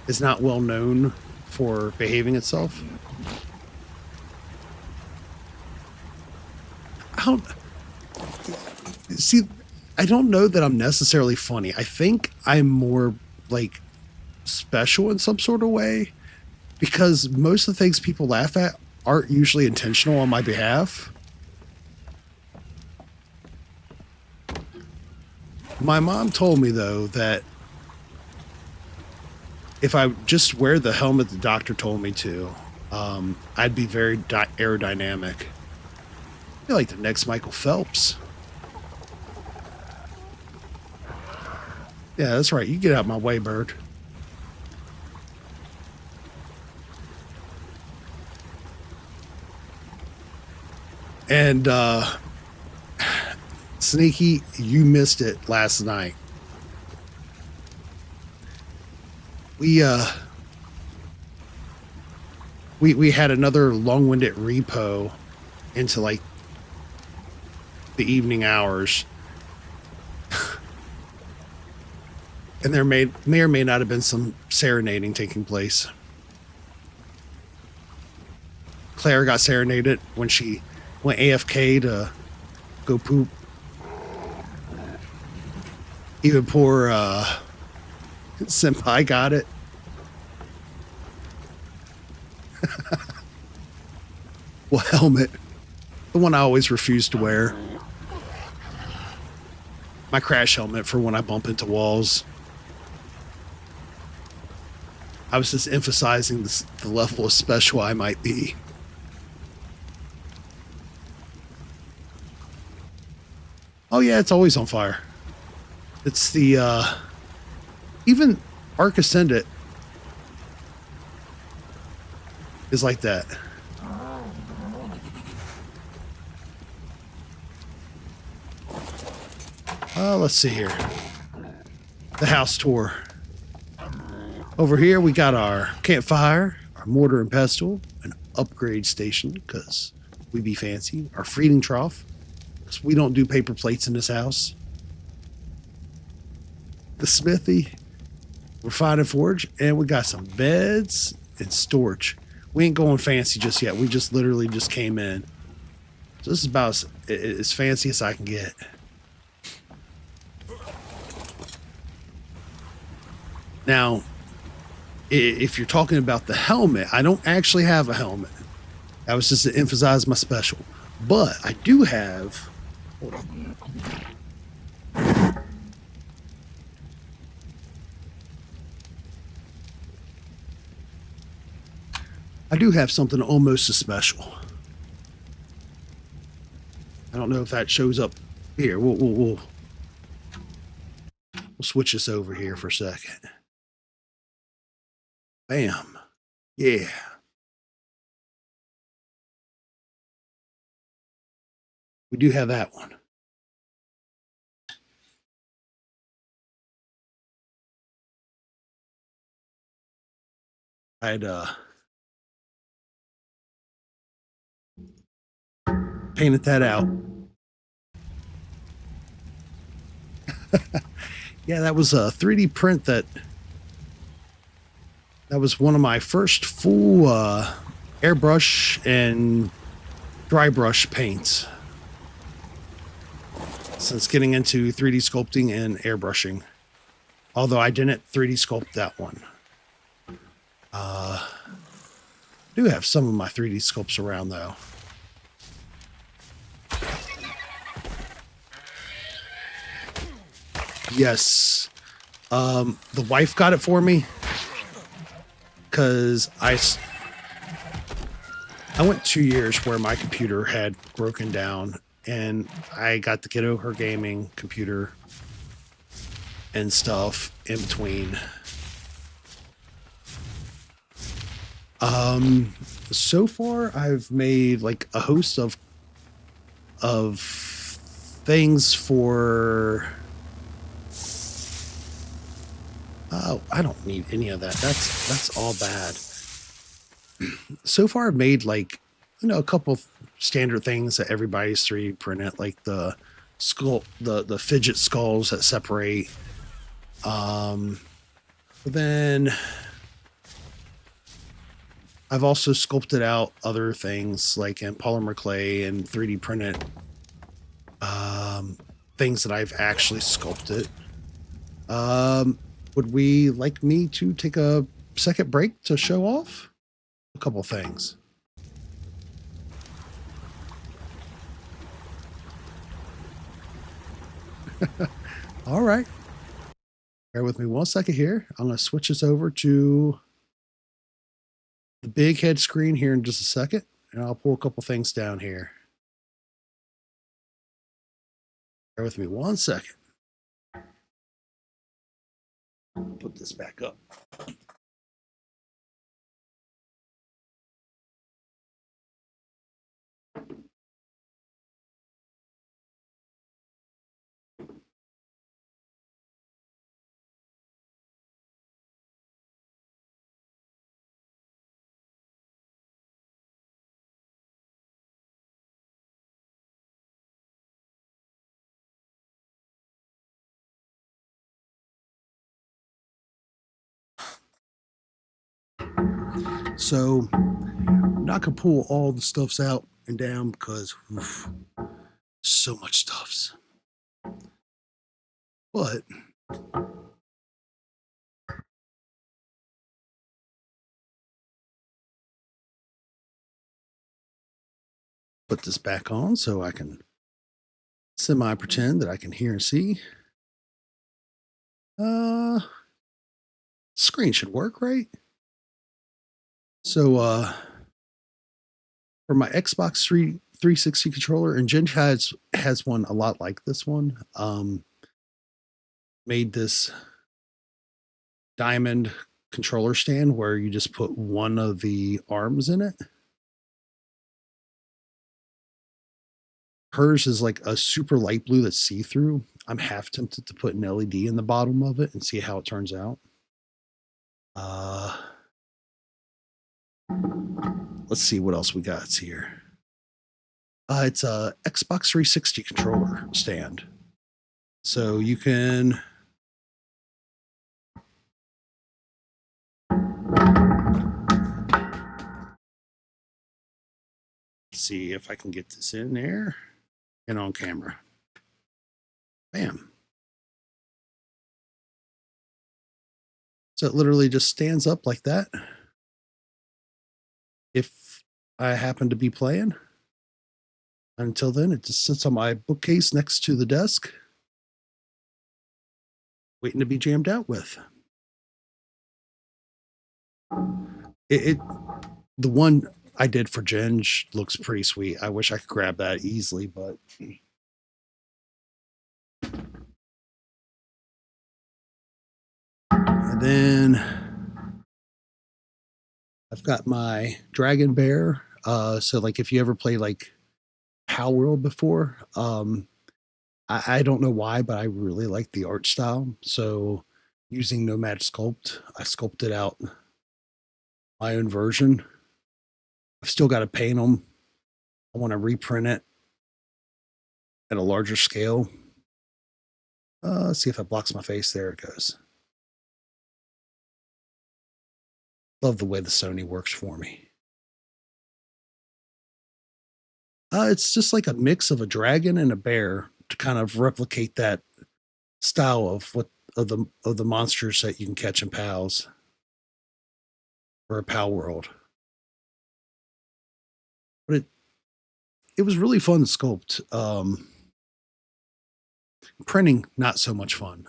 is not well known for behaving itself. I don't know that I'm necessarily funny. I think I'm more like special in some sort of way, because most of the things people laugh at aren't usually intentional on my behalf. My mom told me, though, that if I just wear the helmet the doctor told me to, I'd be very aerodynamic. I feel like the next Michael Phelps. Yeah, that's right. You get out of my way, bird. And, Sneaky, you missed it last night. We had another long-winded repo into like the evening hours. And there may or may not have been some serenading taking place. Claire got serenaded when she went AFK to go poop. Even poor Senpai got it. Well, helmet. The one I always refuse to wear. My crash helmet for when I bump into walls. I was just emphasizing the level of special I might be. Oh yeah, it's always on fire. It's the, even Ark Ascendant is like that. Let's see here. The house tour. Over here, we got our campfire, our mortar and pestle, an upgrade station, because we be fancy, our feeding trough, because we don't do paper plates in this house. The smithy, refine and forge, and we got some beds and storage. We ain't going fancy just yet. We just literally just came in. So this is about as fancy as I can get. Now, if you're talking about the helmet, I don't actually have a helmet. That was just to emphasize my special. But I do have... Hold on. I do have something almost as special. I don't know if that shows up here. We'll switch this over here for a second. Bam. Yeah. We do have that one. I'd painted that out. Yeah, that was a 3D print that was one of my first full airbrush and dry brush paints since getting into 3D sculpting and airbrushing. Although I didn't 3D sculpt that one. I do have some of my 3D sculpts around though. Yes. The wife got it for me because I went 2 years where my computer had broken down and I got to get her gaming computer and stuff in between. So far I've made like a host of things for... Oh, I don't need any of that. That's all bad. So far I've made like, you know, a couple standard things that everybody's 3D printed, like the skull, the fidget skulls that separate. But then I've also sculpted out other things like in polymer clay and 3D printed things that I've actually sculpted. Would we like me to take a second break to show off a couple things? All right. Bear with me one second here. I'm going to switch this over to the big head screen here in just a second, and I'll pull a couple things down here. Bear with me one second. Put this back up. So I'm not gonna pull all the stuffs out and down because so much stuffs. But put this back on so I can semi-pretend that I can hear and see. Screen should work, right? So for my Xbox 360 controller, and Jen has one a lot like this one. Made this diamond controller stand where you just put one of the arms in it. Hers is like a super light blue that's see-through. I'm half tempted to put an LED in the bottom of it and see how it turns out. Let's see what else we got here. It's a Xbox 360 controller stand. So you can see if I can get this in there and on camera. Bam. So it literally just stands up like that. If I happen to be playing. Until then, it just sits on my bookcase next to the desk, waiting to be jammed out with. The one I did for Ginge looks pretty sweet. I wish I could grab that easily, but and then I've got my Dragon Bear. So like if you ever play like Power World before, I don't know why, but I really like the art style. So using Nomad Sculpt, I sculpted out my own version. I've still got to paint them. I want to reprint it at a larger scale. Let's see if it blocks my face. There it goes. Love the way the Sony works for me. It's just like a mix of a dragon and a bear to kind of replicate that style of the monsters that you can catch in PALs or a PAL world. But it was really fun to sculpt. Printing, not so much fun.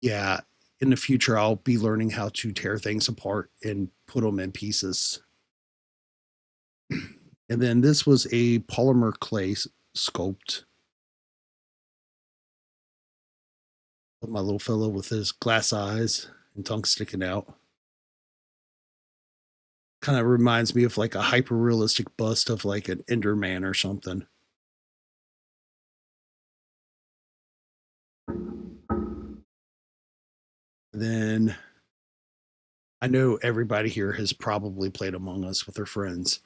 Yeah, in the future, I'll be learning how to tear things apart and put them in pieces. And then this was a polymer clay sculpt of my little fellow with his glass eyes and tongue sticking out. Kind of reminds me of like a hyper realistic bust of like an Enderman or something. Then I know everybody here has probably played Among Us with their friends.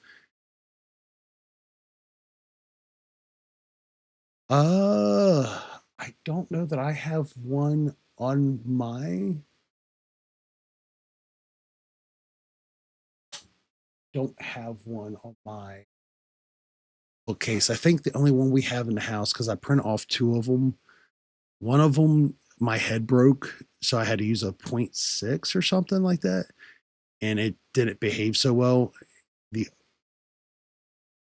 I don't know that I have one on my don't have one on my bookcase. I think the only one we have in the house, because I print off two of them. One of them, my head broke, so I had to use a 0.6 or something like that, and it didn't behave so well.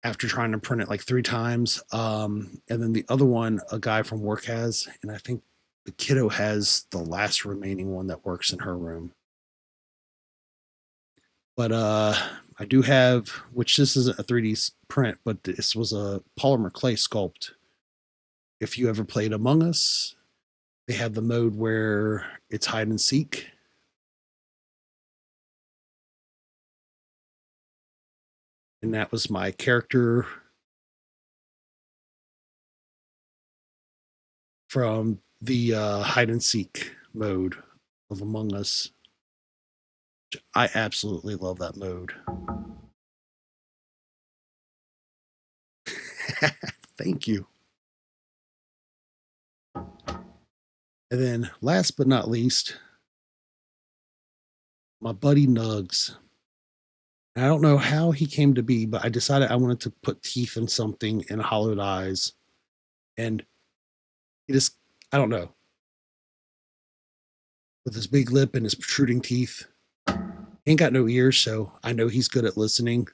After trying to print it like 3 times, and then the other one, a guy from work has, and I think the kiddo has the last remaining one that works in her room. But I do have, which this isn't a 3D print, but this was a polymer clay sculpt. If you ever played Among Us, they have the mode where it's hide and seek. And that was my character from the hide and seek mode of Among Us. I absolutely love that mode. Thank you. And then last but not least, my buddy Nugs. I don't know how he came to be, but I decided I wanted to put teeth in something and hollowed eyes. And he just, I don't know. With his big lip and his protruding teeth. He ain't got no ears, so I know he's good at listening.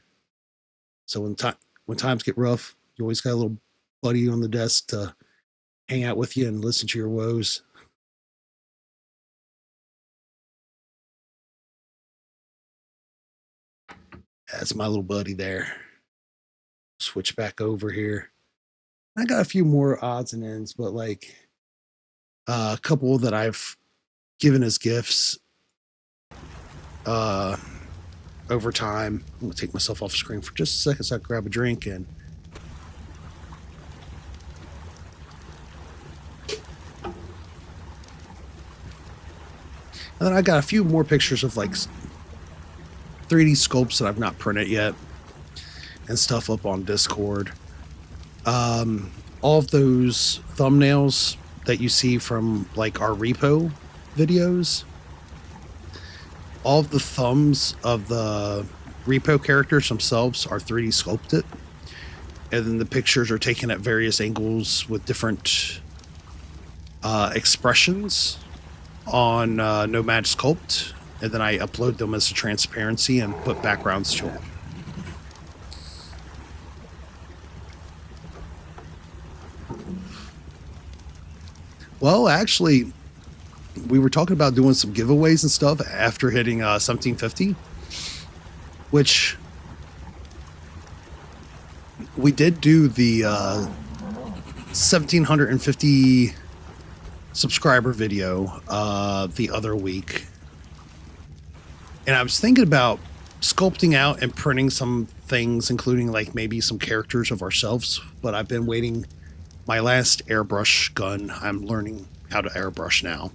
So when times get rough, you always got a little buddy on the desk to hang out with you and listen to your woes. That's my little buddy there. Switch back over here. I got a few more odds and ends, but like a couple that I've given as gifts over time. I'm gonna take myself off screen for just a second so I can grab a drink and And then I got a few more pictures of like 3D sculpts that I've not printed yet and stuff up on Discord. All of those thumbnails that you see from like our repo videos, all of the thumbs of the repo characters themselves are 3D sculpted. And then the pictures are taken at various angles with different expressions on Nomad Sculpt. And then I upload them as a transparency and put backgrounds to them. Well, actually, we were talking about doing some giveaways and stuff after hitting 1750, which we did do the 1750 subscriber video the other week. And I was thinking about sculpting out and printing some things, including like maybe some characters of ourselves, but I've been waiting. My last airbrush gun, I'm learning how to airbrush now,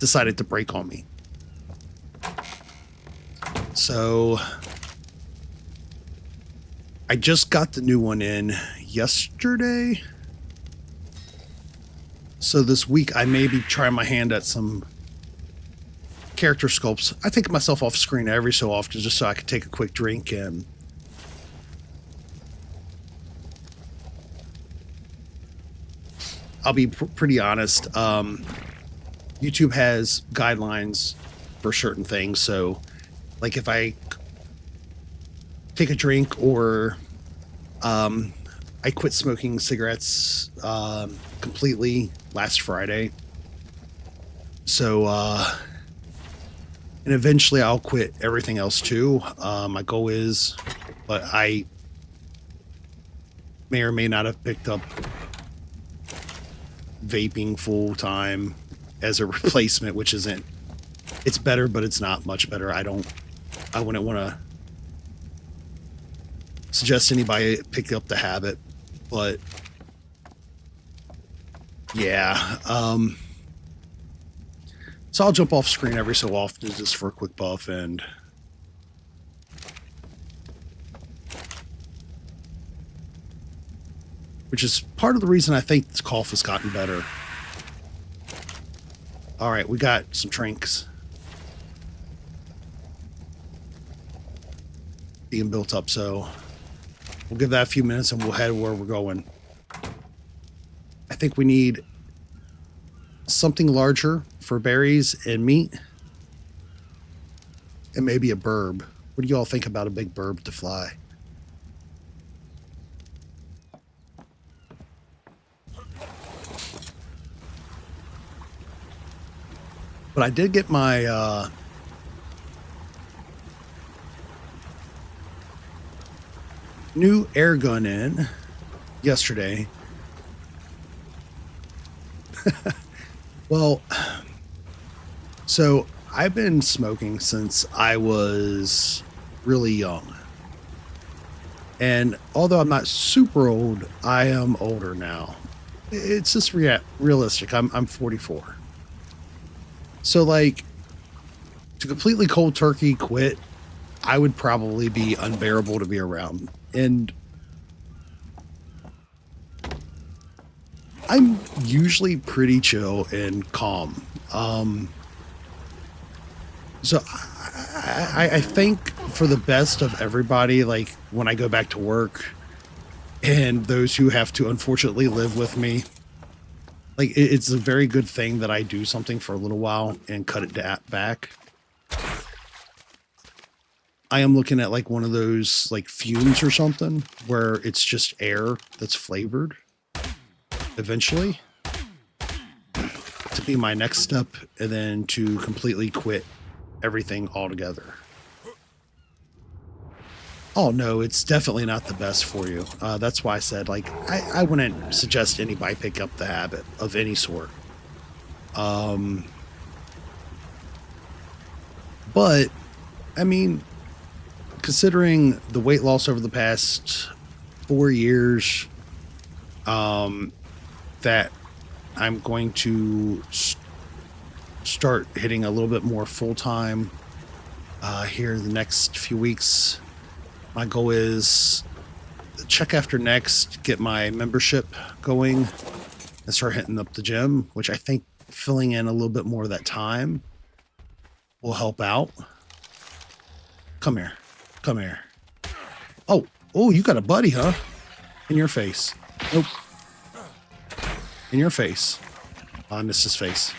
decided to break on me. So I just got the new one in yesterday. So this week I may be trying my hand at some character sculpts. I take myself off screen every so often just so I can take a quick drink, and I'll be pretty honest. YouTube has guidelines for certain things. So like if I take a drink or I quit smoking cigarettes completely last Friday. So and eventually I'll quit everything else too. My goal is, but I may or may not have picked up vaping full time as a replacement, which isn't, it's better, but it's not much better. I wouldn't want to suggest anybody pick up the habit, but yeah. So I'll jump off screen every so often just for a quick buff, and which is part of the reason I think this cough has gotten better. All right, we got some trinks being built up, so we'll give that a few minutes and we'll head where we're going. I think we need something larger for berries and meat, and maybe a burb. What do you all think about a big burb to fly? But I did get my new air gun in yesterday. Well, so I've been smoking since I was really young. And although I'm not super old, I am older now. It's just realistic. I'm 44. So like, to completely cold turkey quit, I would probably be unbearable to be around. And I'm usually pretty chill and calm. So I think for the best of everybody, like when I go back to work and those who have to unfortunately live with me, like it's a very good thing that I do something for a little while and cut it back. I am looking at like one of those like fumes or something where it's just air that's flavored eventually, to be my next step, and then to completely quit everything altogether. Oh no, it's definitely not the best for you. That's why I said, like, I wouldn't suggest anybody pick up the habit of any sort. But I mean, considering the weight loss over the past 4 years, that I'm going to start hitting a little bit more full-time here the next few weeks. My goal is check after next, get my membership going, and start hitting up the gym, which I think filling in a little bit more of that time will help out. Come here. Come here. Oh, you got a buddy, huh? In your face. Nope. In your face. Oh, I missed his face.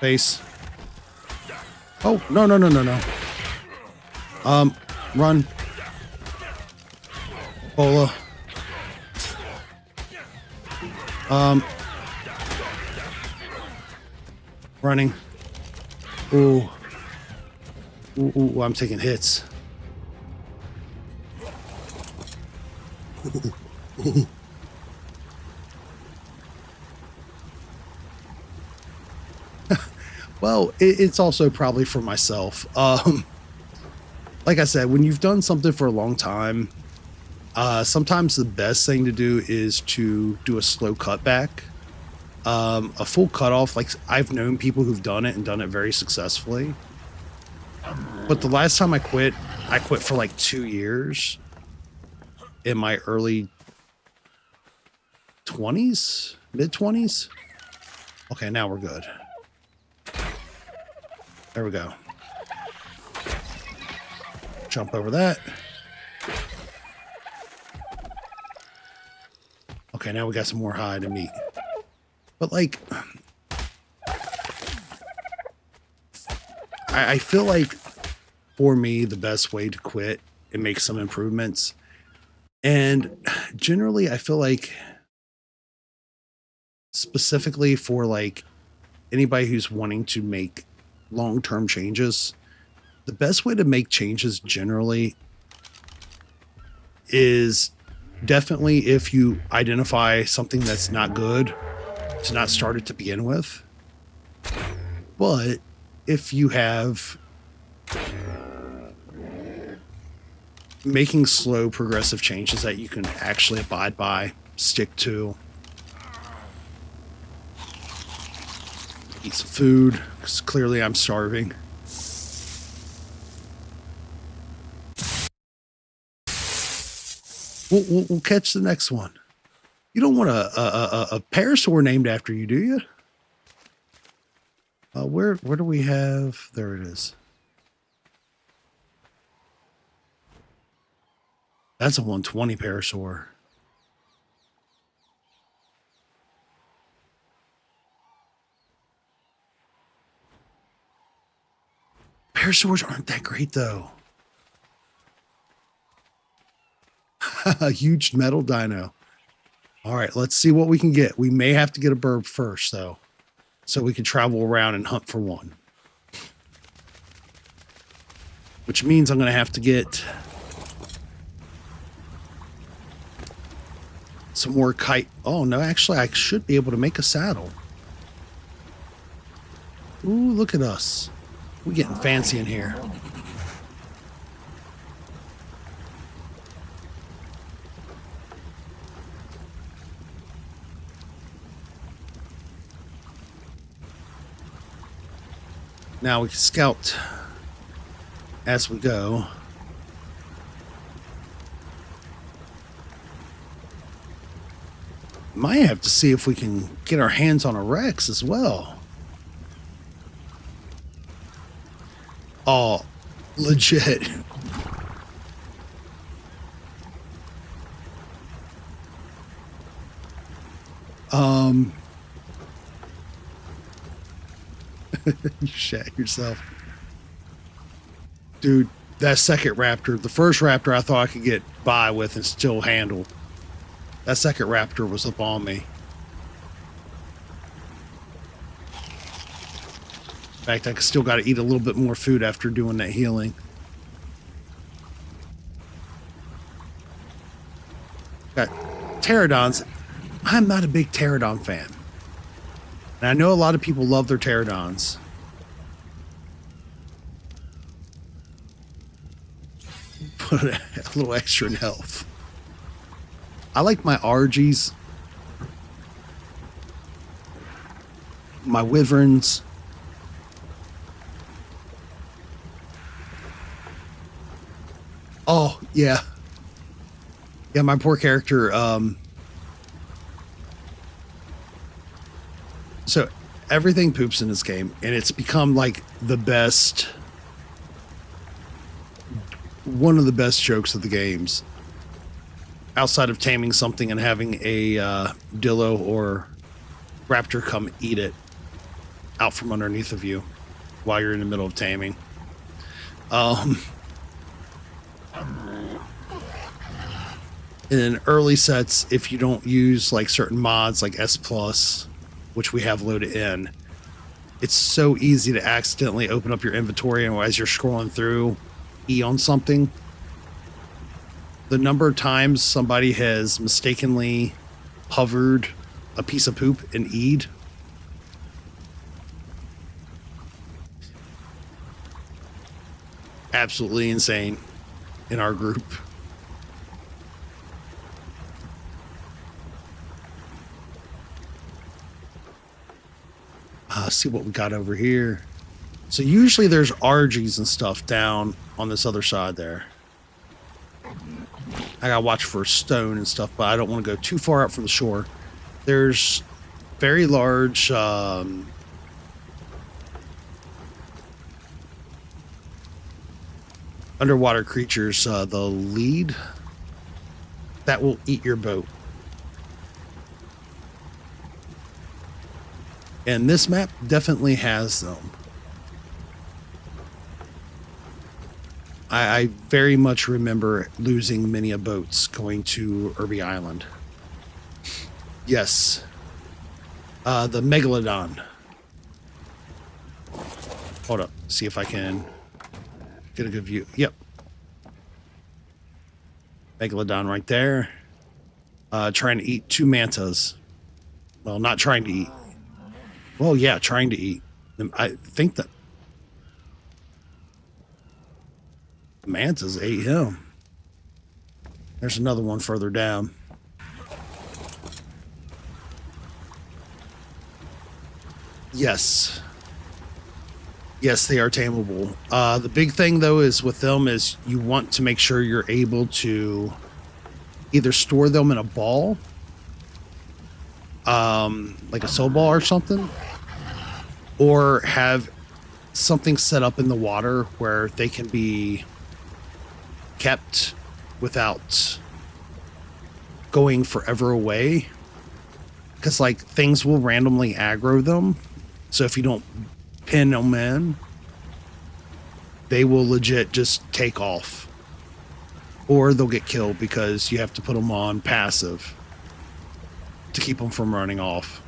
Face. Oh, no. Run. Bola. Running. Ooh. Ooh, I'm taking hits. Well, it's also probably for myself. Like I said, when you've done something for a long time, sometimes the best thing to do is to do a slow cutback. A full cutoff, like I've known people who've done it and done it very successfully. But the last time I quit for like 2 years in my early 20s, mid 20s. Okay, now we're good. There we go. Jump over that. Okay, now we got some more hide and meat. But like, I feel like for me, the best way to quit and make some improvements. And generally, I feel like specifically for like anybody who's wanting to make long-term changes, the best way to make changes generally is definitely if you identify something that's not good, to not start it to begin with. But if you have making slow progressive changes that you can actually abide by, stick to, eat some food, because clearly I'm starving. We'll catch the next one. You don't want a parasaur named after you, do you? Where do we have? There it is. That's a 120 parasaur. Parasaurs aren't that great, though. A huge metal dino. All right, let's see what we can get. We may have to get a bird first, though, so we can travel around and hunt for one. Which means I'm going to have to get some more kite. Oh, no, actually, I should be able to make a saddle. Ooh, look at us. We're getting fancy in here. Now we can scout as we go. Might have to see if we can get our hands on a Rex as well. Oh, legit. You shat yourself. Dude, that second raptor, the first raptor I thought I could get by with and still handle. That second raptor was up on me. In fact, I still got to eat a little bit more food after doing that healing. Got pterodons. I'm not a big pterodon fan. And I know a lot of people love their pterodons. Put a little extra in health. I like my RGs. my wyverns. Oh, yeah. Yeah, my poor character. So everything poops in this game, and it's become like the best, one of the best jokes of the games. Outside of taming something and having a dillo or raptor come eat it out from underneath of you while you're in the middle of taming. In early sets, if you don't use like certain mods like S Plus, which we have loaded in, it's so easy to accidentally open up your inventory, and as you're scrolling through, E on something. The number of times somebody has mistakenly hovered a piece of poop and E'd. Absolutely insane in our group. See what we got over here. So usually there's RGs and stuff down on this other side there. I gotta watch for stone and stuff, but I don't want to go too far out from the shore. There's very large underwater creatures, the lead, that will eat your boat. And this map definitely has them. I very much remember losing many a boats going to Irby Island. Yes. The Megalodon. Hold up. See if I can get a good view. Yep. Megalodon right there. Trying to eat 2 mantas. Well, not trying to eat. Well, yeah, trying to eat. I think that mantas ate him. There's another one further down. Yes. Yes, they are tameable. The big thing, though, is with them is you want to make sure you're able to either store them in a ball, like a soul ball or something, or have something set up in the water where they can be kept without going forever away. Because, like, things will randomly aggro them. So if you don't pin them in, they will legit just take off. Or they'll get killed because you have to put them on passive to keep them from running off.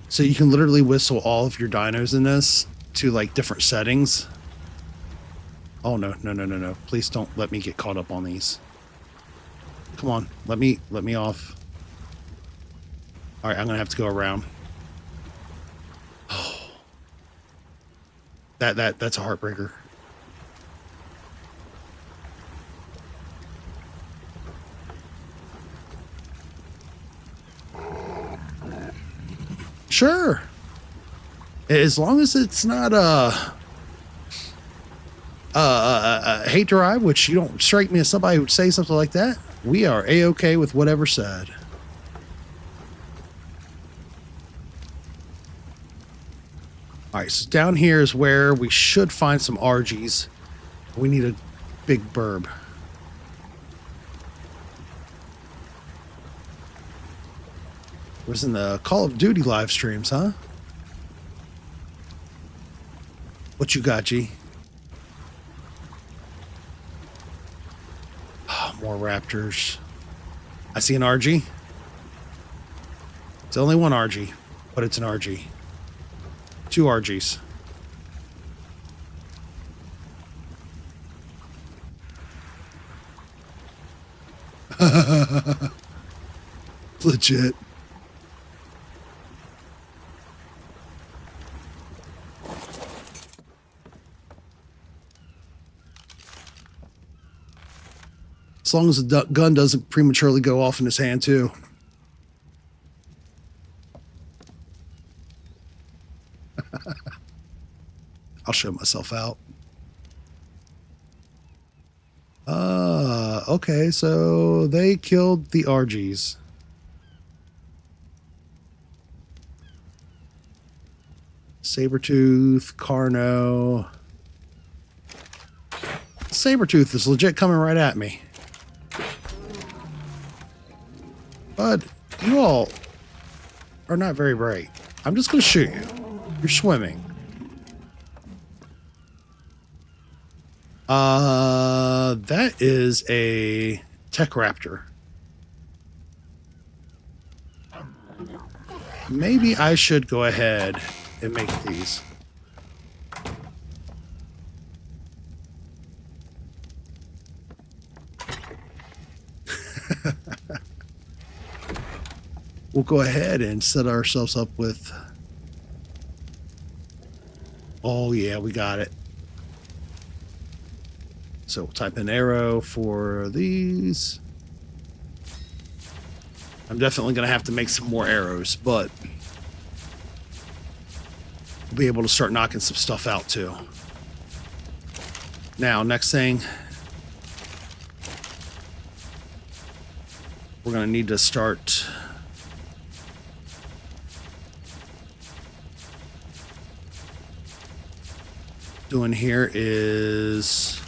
So you can literally whistle all of your dinos in this to like different settings. Oh no, no, no, no, no. Please don't let me get caught up on these. Come on, let me off. All right, I'm gonna have to go around. Oh, that's a heartbreaker. Sure, as long as it's not hate drive, which you don't strike me as somebody who would say something like that. We are a-okay with whatever said. All right, so down here is where we should find some RGs. We need a big burb. It was in the Call of Duty live streams, huh? What you got, G? Oh, more raptors. I see an RG. It's only one RG, but it's an RG. 2 RGs. Legit. As long as the gun doesn't prematurely go off in his hand, too. I'll show myself out. Okay, so they killed the RGs. Sabretooth, Carno. Sabretooth is legit coming right at me. But you all are not very bright. I'm just going to shoot you. You're swimming. That is a Tech Raptor. Maybe I should go ahead and make these. We'll go ahead and set ourselves up with... Oh, yeah, we got it. So we'll type in arrow for these. I'm definitely going to have to make some more arrows, but we'll be able to start knocking some stuff out too. Now, next thing, we're going to need to start doing here is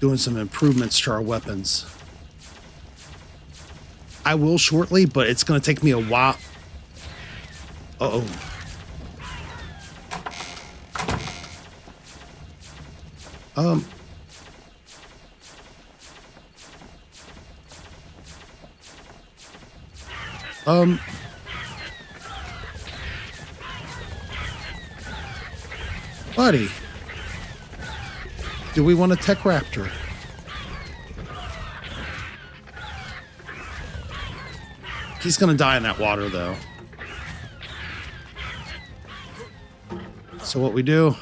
doing some improvements to our weapons. I will shortly, but it's going to take me a while. Uh-oh. Buddy. Do we want a Tech Raptor? He's going to die in that water, though. So what we do...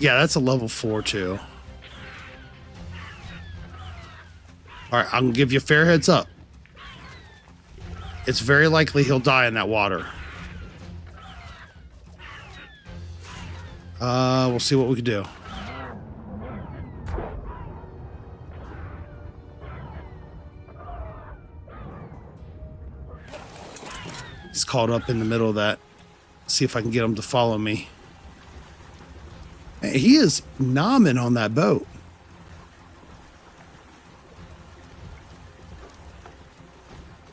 Yeah, that's a level 4, too. Alright, I'm going to give you a fair heads up. It's very likely he'll die in that water. We'll see what we can do. He's caught up in the middle of that. See if I can get him to follow me. Hey, he is nomming on that boat.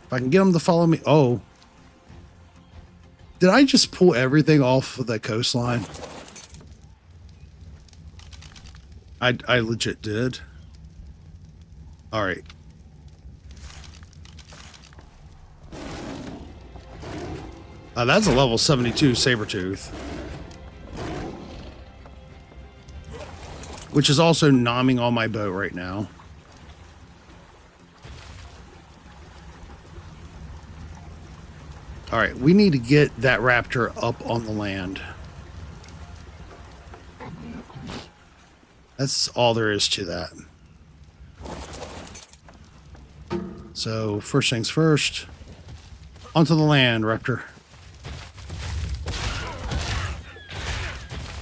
If I can get him to follow me. Oh. Did I just pull everything off of the coastline? I legit did. All right. That's a level 72 Sabretooth. Which is also nomming on my boat right now. All right, we need to get that raptor up on the land. That's all there is to that. So, first things first. Onto the land, raptor.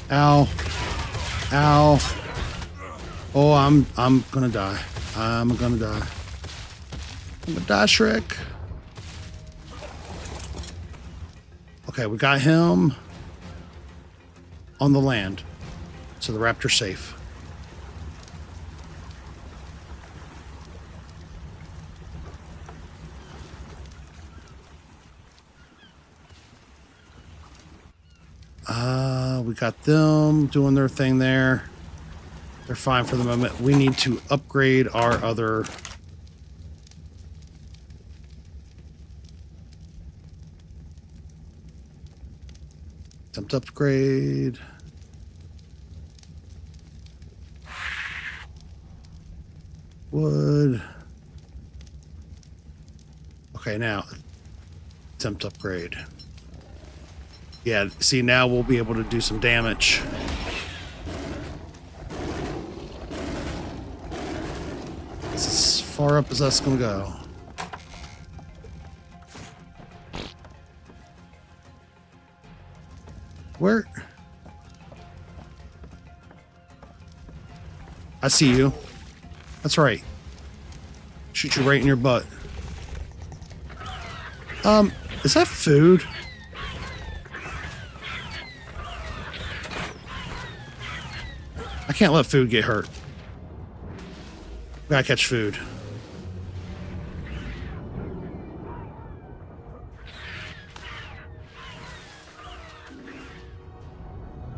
Ow. Ow. Oh, I'm gonna die. I'm gonna die. I'm gonna die, Shrek. Okay, we got him on the land. So the raptor's safe. We got them doing their thing there. They're fine for the moment. We need to upgrade our other... Attempt upgrade. Wood. Okay, now attempt upgrade. Yeah, see, now we'll be able to do some damage. This is as far up as that's gonna go. Where? I see you. That's right. Shoot you right in your butt. Is that food? I can't let food get hurt. Gotta catch food.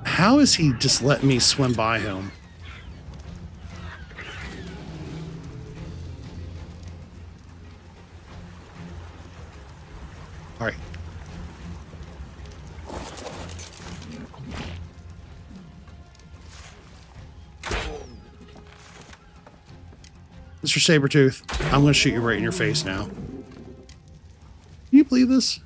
How is he just letting me swim by him? All right. Mr. Sabretooth, I'm going to shoot you right in your face now. Can you believe this?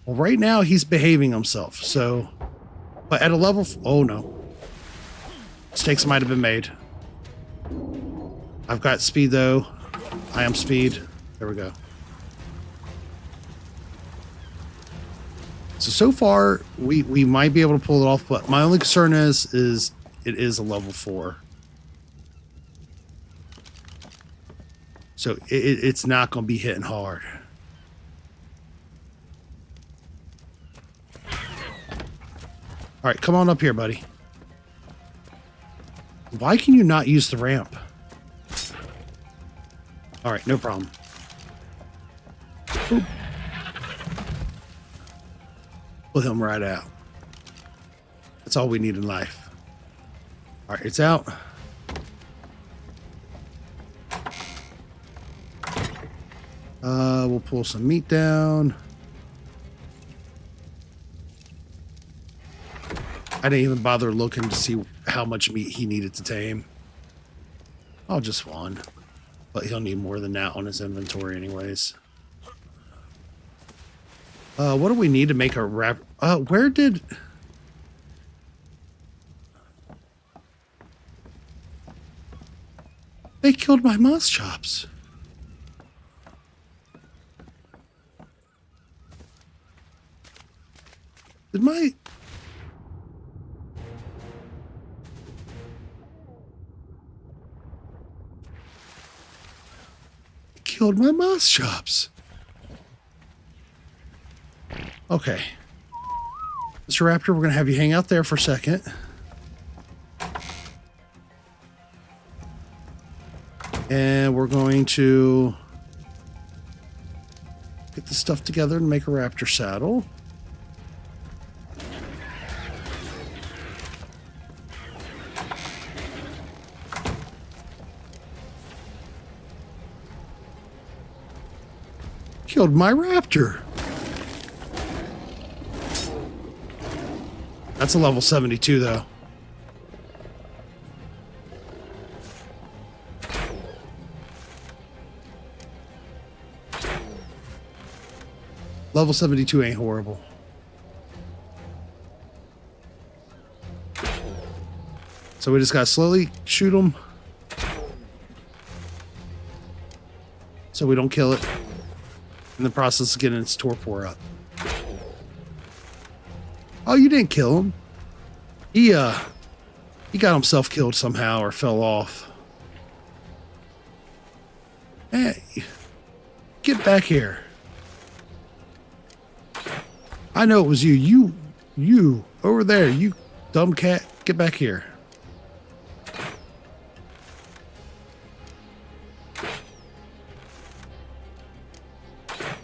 Well, right now he's behaving himself, so... But at a level... Oh, no. Mistakes might have been made. I've got speed, though. I am speed. There we go. So far, we might be able to pull it off, but my only concern is it is a level 4. So it's not going to be hitting hard. All right, come on up here, buddy. Why can you not use the ramp? All right, no problem. Oop. Pull him right out. That's all we need in life. All right, it's out. We'll pull some meat down. I didn't even bother looking to see how much meat he needed to tame. Oh, just one. But he'll need more than that on his inventory anyways. What do we need to make a wrap? Where did... They killed my moss chops. Did my... Killed my moss chops. Okay. Mr. Raptor, we're going to have you hang out there for a second. And we're going to get the stuff together and make a raptor saddle. Killed my raptor. That's a level 72, though. Level 72 ain't horrible. So we just gotta slowly shoot them so we don't kill it in the process of getting its torpor up. Oh, you didn't kill him. He got himself killed somehow or fell off. Hey, get back here. I know it was you. You over there, you dumb cat. Get back here.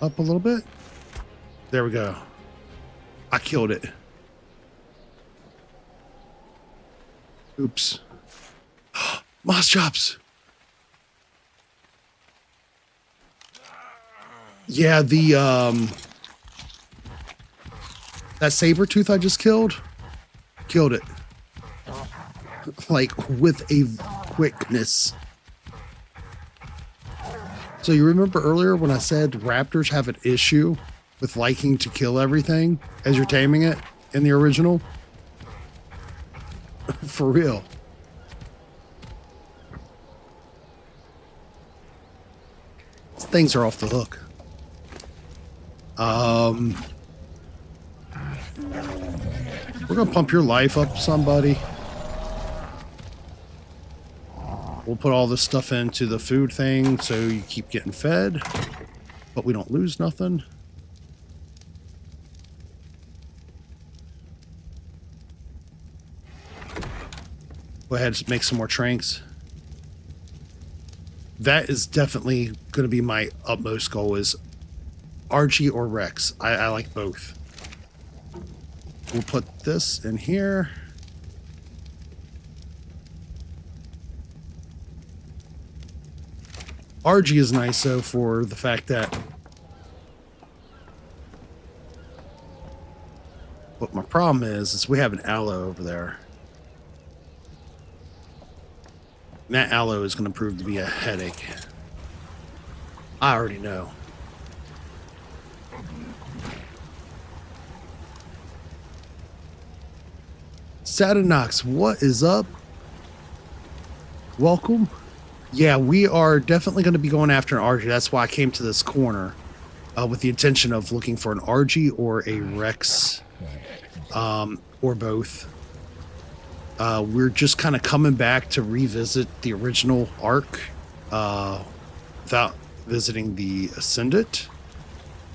Up a little bit. There we go. I killed it. Oops. Moss chops. Yeah, that saber tooth I just killed it. Like with a quickness. So you remember earlier when I said raptors have an issue with liking to kill everything as you're taming it in the original? For real. Things are off the hook. We're gonna pump your life up, somebody. We'll put all this stuff into the food thing so you keep getting fed, but we don't lose nothing. Go ahead and make some more tranks. That is definitely going to be my utmost goal, is RG or Rex. I like both. We'll put this in here. RG is nice, though, for the fact that... What my problem is we have an aloe over there. And that aloe is going to prove to be a headache. I already know. Satinox, what is up? Welcome. Yeah, we are definitely going to be going after an RG. That's why I came to this corner with the intention of looking for an RG or a Rex, or both. We're just kind of coming back to revisit the original Ark without visiting the Ascendant,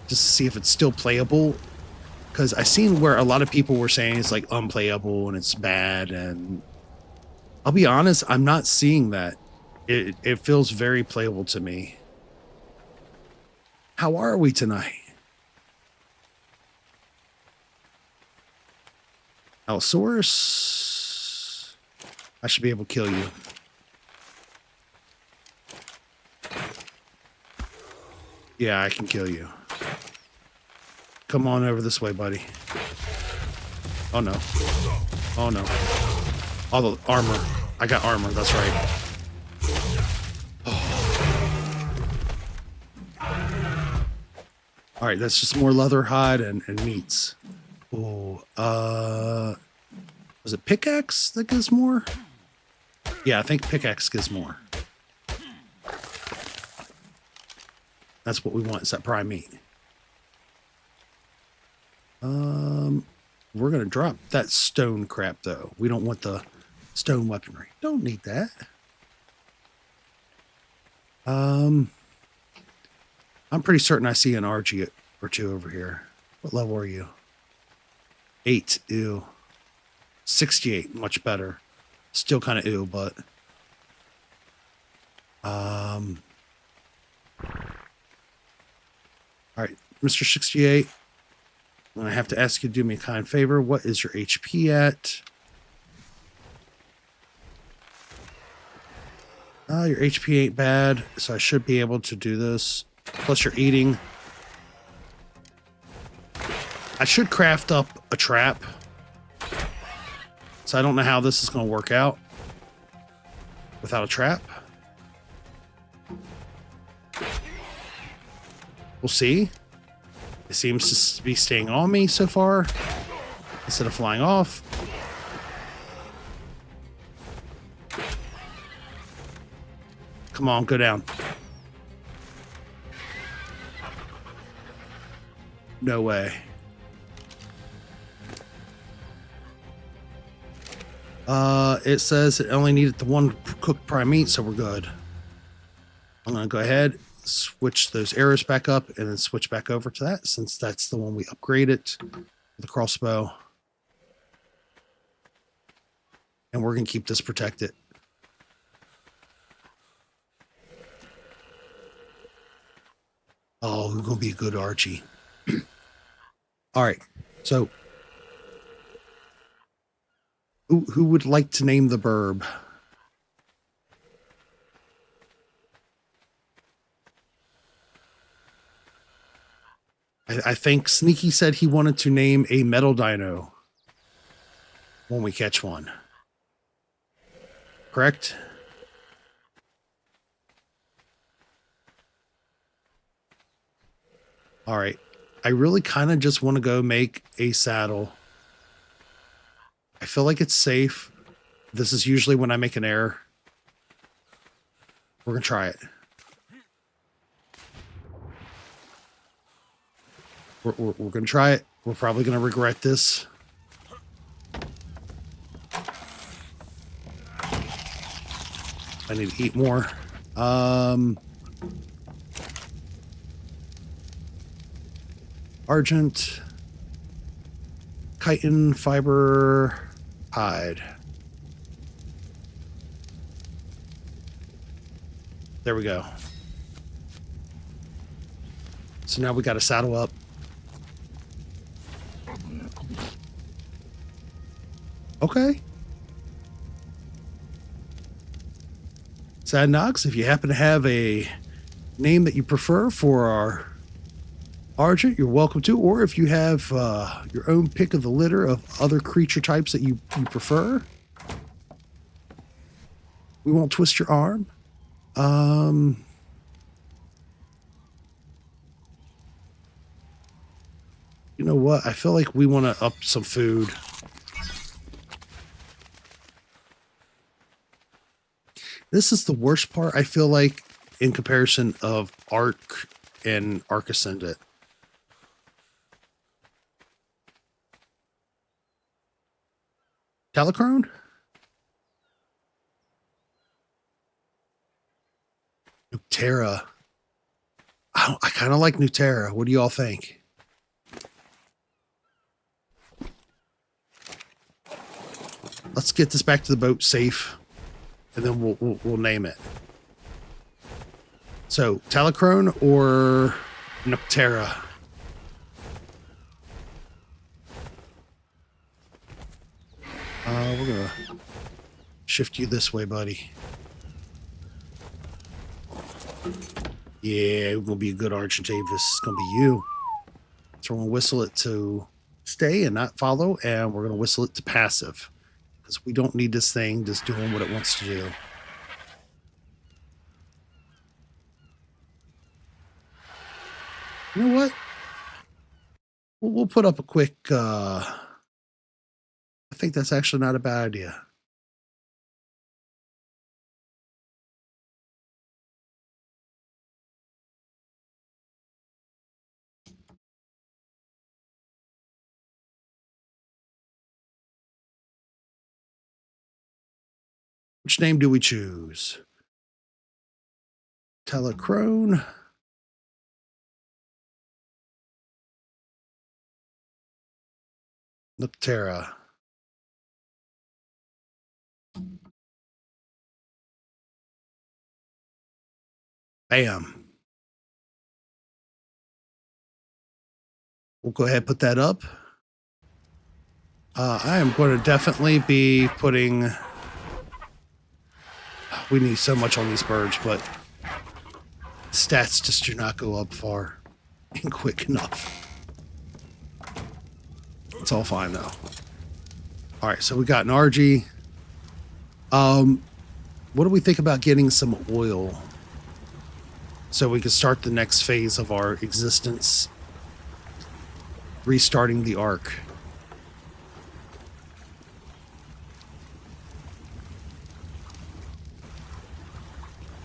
just to see if it's still playable. Because I seen where a lot of people were saying it's like unplayable and it's bad, and I'll be honest, I'm not seeing that. It feels very playable to me. How are we tonight? Allosaurus. I should be able to kill you. Yeah, I can kill you. Come on over this way, buddy. Oh no. Oh no. All the armor. I got armor, that's right. All right, that's just more leather hide and meats. Oh, was it pickaxe that gives more? Yeah, I think pickaxe gives more. That's what we want, is that prime meat. We're gonna drop that stone crap though. We don't want the stone weaponry. Don't need that. I'm pretty certain I see an RG or two over here. What level are you? 8. Ew. 68. Much better. Still kind of ew, but... Alright, Mr. 68. I'm going to have to ask you to do me a kind favor. What is your HP at? Your HP ain't bad, so I should be able to do this. Plus you're eating. I should craft up a trap. So I don't know how this is going to work out without a trap. We'll see. It seems to be staying on me so far instead of flying off. Come on, go down. No way. It says it only needed the one cooked prime meat, so we're good. I'm going to go ahead, switch those arrows back up, and then switch back over to that, since that's the one we upgraded, the crossbow. And we're going to keep this protected. Oh, we're going to be a good Archie. All right, so who would like to name the burb? I think Sneaky said he wanted to name a metal dino when we catch one. Correct? All right. I really kind of just want to go make a saddle. I feel like it's safe. This is usually when I make an error. We're going to try it. We're going to try it. We're probably going to regret this. I need to eat more. Argent, chitin, fiber, hide. There we go. So now we got to saddle up. Okay. Sad Knox, if you happen to have a name that you prefer for our Argent, you're welcome to. Or if you have your own pick of the litter of other creature types that you prefer, we won't twist your arm. You know what? I feel like we want to up some food. This is the worst part, I feel like, in comparison of Ark and Ark Ascendant. Telecrone? Nuterra. I kind of like Nuterra. What do y'all think? Let's get this back to the boat safe, and then we'll name it. So, Telecrone or Nuterra? We're gonna shift you this way, buddy. Yeah, we're gonna be a good Argent Davis. It's gonna be you. So we're gonna whistle it to stay and not follow, and we're gonna whistle it to passive. Because we don't need this thing just doing what it wants to do. You know what? We'll put up a quick... I think that's actually not a bad idea. Which name do we choose? Telecrone. Nuterra. Bam. We'll go ahead and put that up. I am going to definitely be putting... We need so much on these birds, but stats just do not go up far and quick enough. It's all fine, though. All right, so we got an RG. What do we think about getting some oil so we can start the next phase of our existence, restarting the Ark?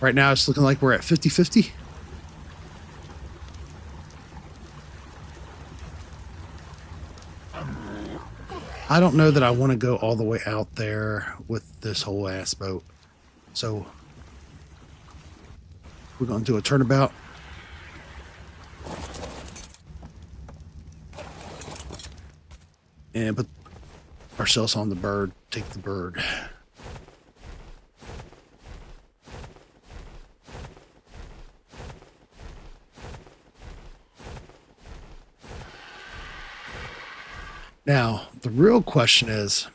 Right now, it's looking like we're at 50-50. I don't know that I want to go all the way out there with this whole ass boat. So we're going to do a turnabout. And put ourselves on the bird. Take the bird. Now, the real question is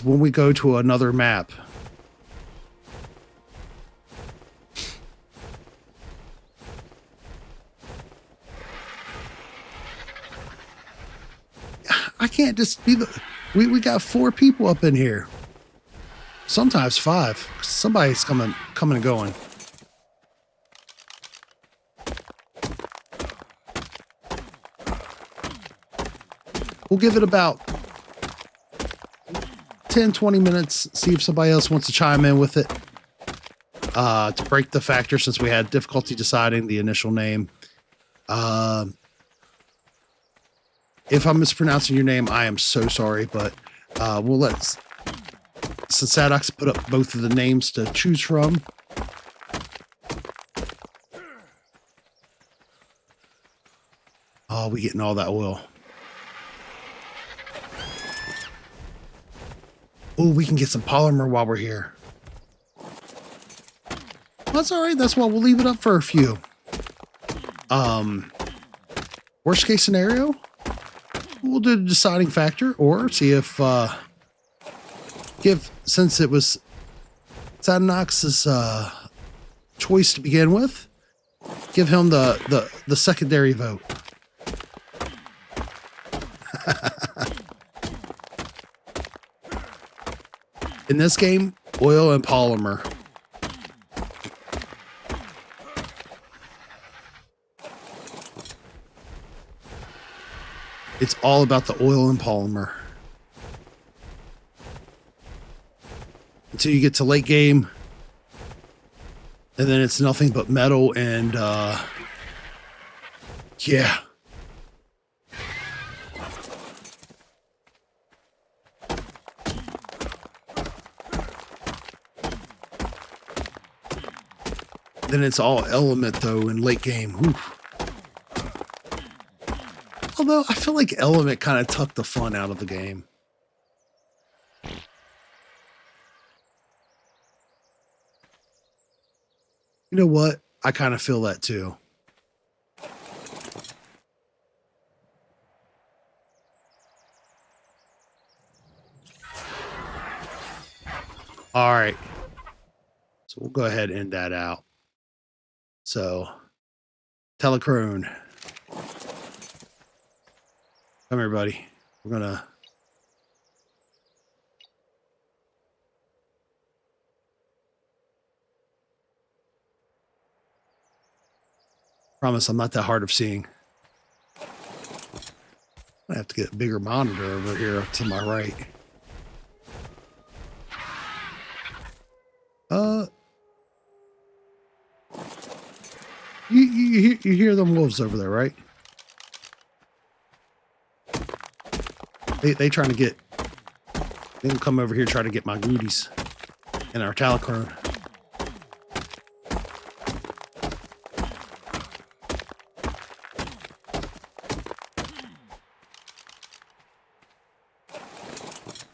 when we go to another map, I can't just be the... We got 4 people up in here. Sometimes 5. Somebody's coming and going. We'll give it about 10-20 minutes, see if somebody else wants to chime in with it. To break the factor, since we had difficulty deciding the initial name. If I'm mispronouncing your name, I am so sorry, but we'll let since Saddox put up both of the names to choose from. Oh, we getting all that oil. Oh, we can get some polymer while we're here. That's all right. That's why we'll leave it up for a few. Worst case scenario, we'll do the deciding factor, or see if since it was Sadnox's choice to begin with, give him the secondary vote. In this game, oil and polymer. It's all about the oil and polymer. Until you get to late game, and then it's nothing but metal and yeah. Then it's all element though in late game. Oof. Although I feel like element kind of took the fun out of the game. You know what? I kind of feel that too. All right. So we'll go ahead and end that out. So, Telecrone. Come here, buddy. We're gonna... Promise I'm not that hard of seeing. I have to get a bigger monitor over here to my right. You hear them wolves over there, right? They trying to get... They can come over here try to get my goodies and our Telecrone.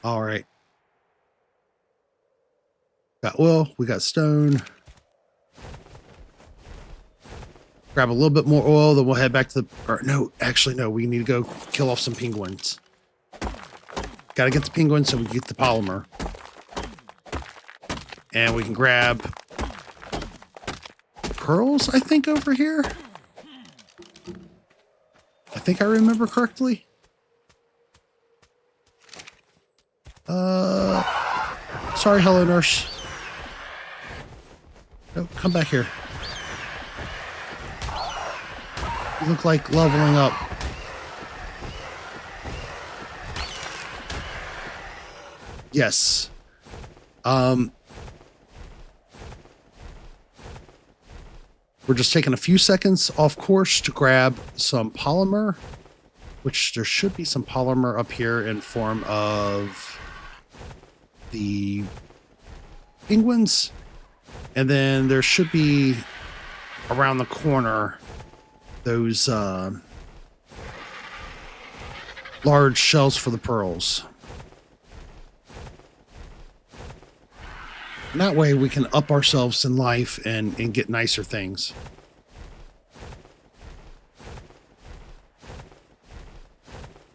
All right. Got oil. We got stone. Grab a little bit more oil, then we'll head back to the... Or no, actually, no. We need to go kill off some penguins. Got to get the penguins so we can get the polymer. And we can grab pearls, I think, over here. I think I remember correctly. Sorry, hello, nurse. No, come back here. You look like leveling up. Yes. We're just taking a few seconds off course to grab some polymer, which there should be some polymer up here in form of the penguins. And then there should be around the corner those large shells for the pearls. And that way we can up ourselves in life and get nicer things.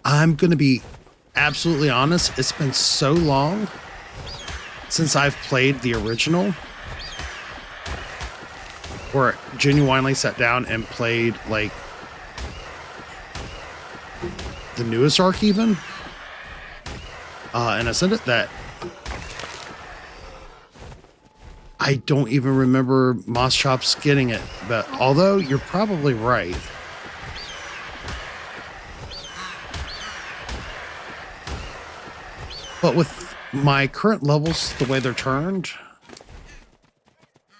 I'm going to be absolutely honest. It's been so long since I've played the original, where I genuinely sat down and played like the newest Ark even. And I said it that I don't even remember Moss Chops getting it, but although you're probably right. But with my current levels, the way they're turned,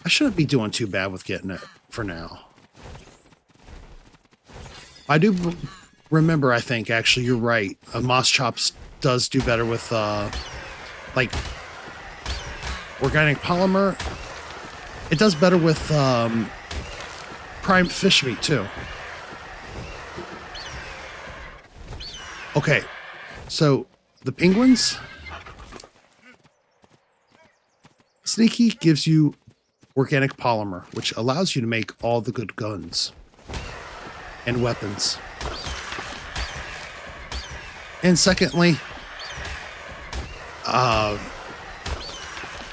I shouldn't be doing too bad with getting it for now. I do remember, I think, actually, you're right. Moss Chops does do better with, like, organic polymer. It does better with prime fish meat too. Okay, so the penguins. Sneaky gives you organic polymer, which allows you to make all the good guns and weapons. And secondly,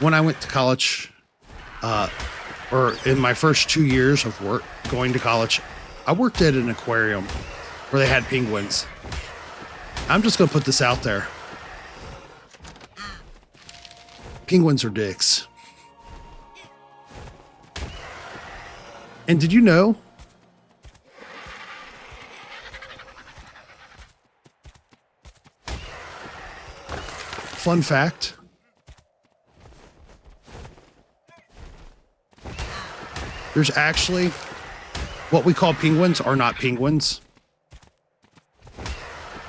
when I went to college, or in my first 2 years of work going to college, I worked at an aquarium where they had penguins. I'm just going to put this out there. Penguins are dicks. And did you know fun fact, there's actually what we call penguins are not penguins.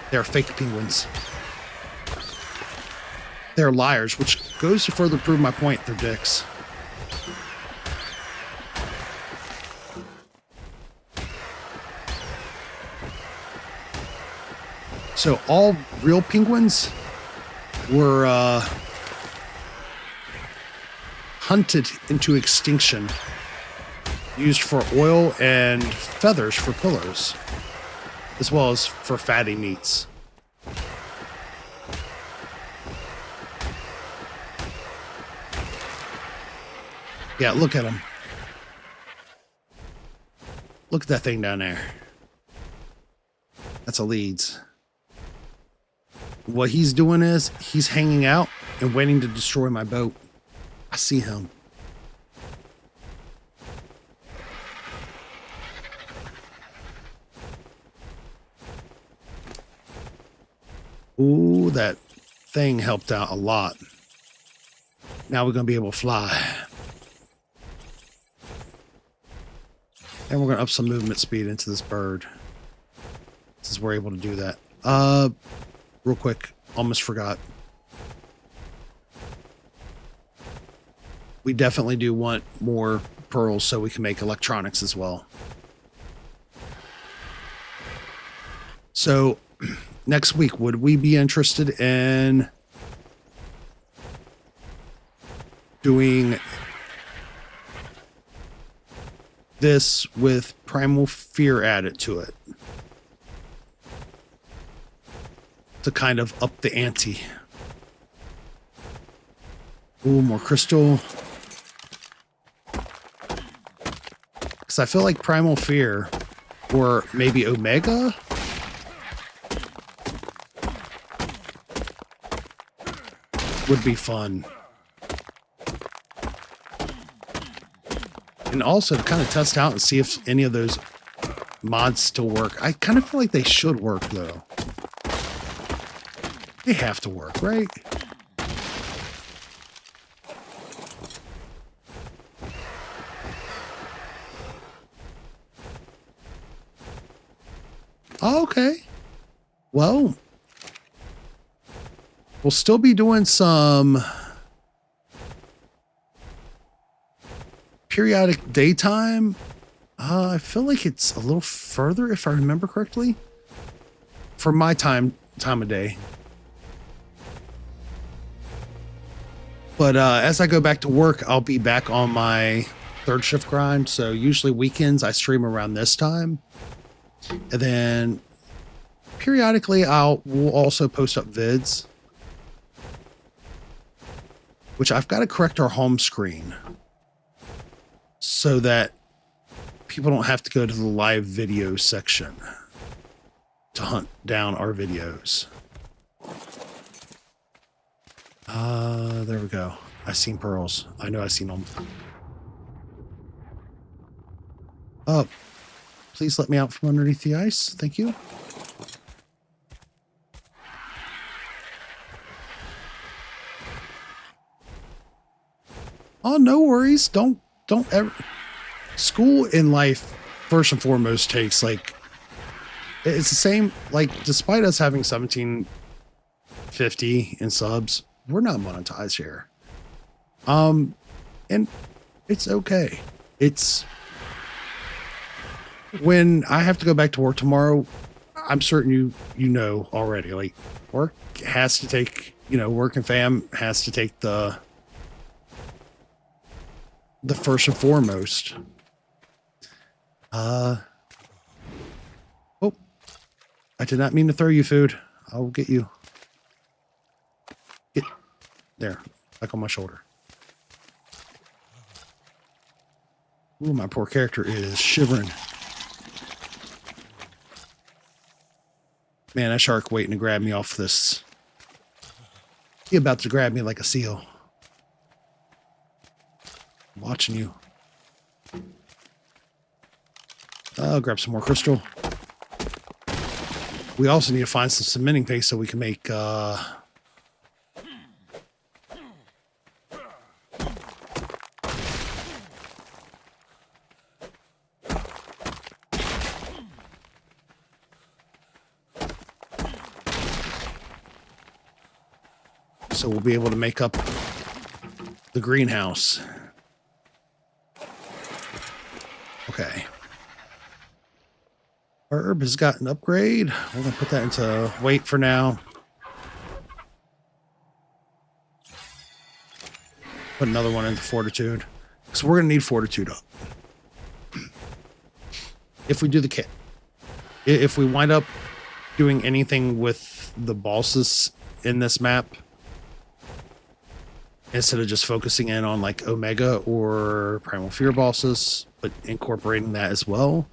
They're fake penguins. They're liars, which goes to further prove my point. They're dicks. So all real penguins were hunted into extinction, used for oil and feathers for pillows, as well as for fatty meats. Yeah, look at him. Look at that thing down there. That's a Leeds. What he's doing is he's hanging out and waiting to destroy my boat. I see him. Ooh, that thing helped out a lot. Now we're going to be able to fly. And we're going to up some movement speed into this bird, since we're able to do that. Real quick, almost forgot. We definitely do want more pearls so we can make electronics as well. So next week, would we be interested in doing this with Primal Fear added to it to kind of up the ante? Ooh, more crystal. Because I feel like Primal Fear, or maybe Omega, would be fun. And also to kind of test out and see if any of those mods still work. I kind of feel like they should work, though. They have to work, right? Okay. Well, we'll still be doing some periodic daytime. I feel like it's a little further, if I remember correctly, for my time of day. But as I go back to work, I'll be back on my third shift grind. So usually weekends I stream around this time, and then periodically we'll also post up vids, which I've got to correct our home screen so that people don't have to go to the live video section to hunt down our videos. There we go. I seen pearls. I know I seen them. Oh, please let me out from underneath the ice. Thank you. Oh, no worries. Don't ever. School in life, first and foremost, takes like, it's the same, like, despite us having 1750 in subs, we're not monetized here. And it's okay. It's when I have to go back to work tomorrow, I'm certain you know already, like work has to take, work and fam has to take the first and foremost. Oh, I did not mean to throw you food. I'll get you. Get there, back on my shoulder. Ooh, my poor character is shivering. Man, that shark waiting to grab me off this. He about to grab me like a seal. I'm watching you. I'll grab some more crystal. We also need to find some cementing paste so we can make so we'll be able to make up the greenhouse. Okay. Our herb has got an upgrade. We're going to put that into weight for now. Put another one into fortitude. So we're going to need fortitude up. If we do the kit. If we wind up doing anything with the bosses in this map, instead of just focusing in on like Omega or Primal Fear bosses, but incorporating that as well,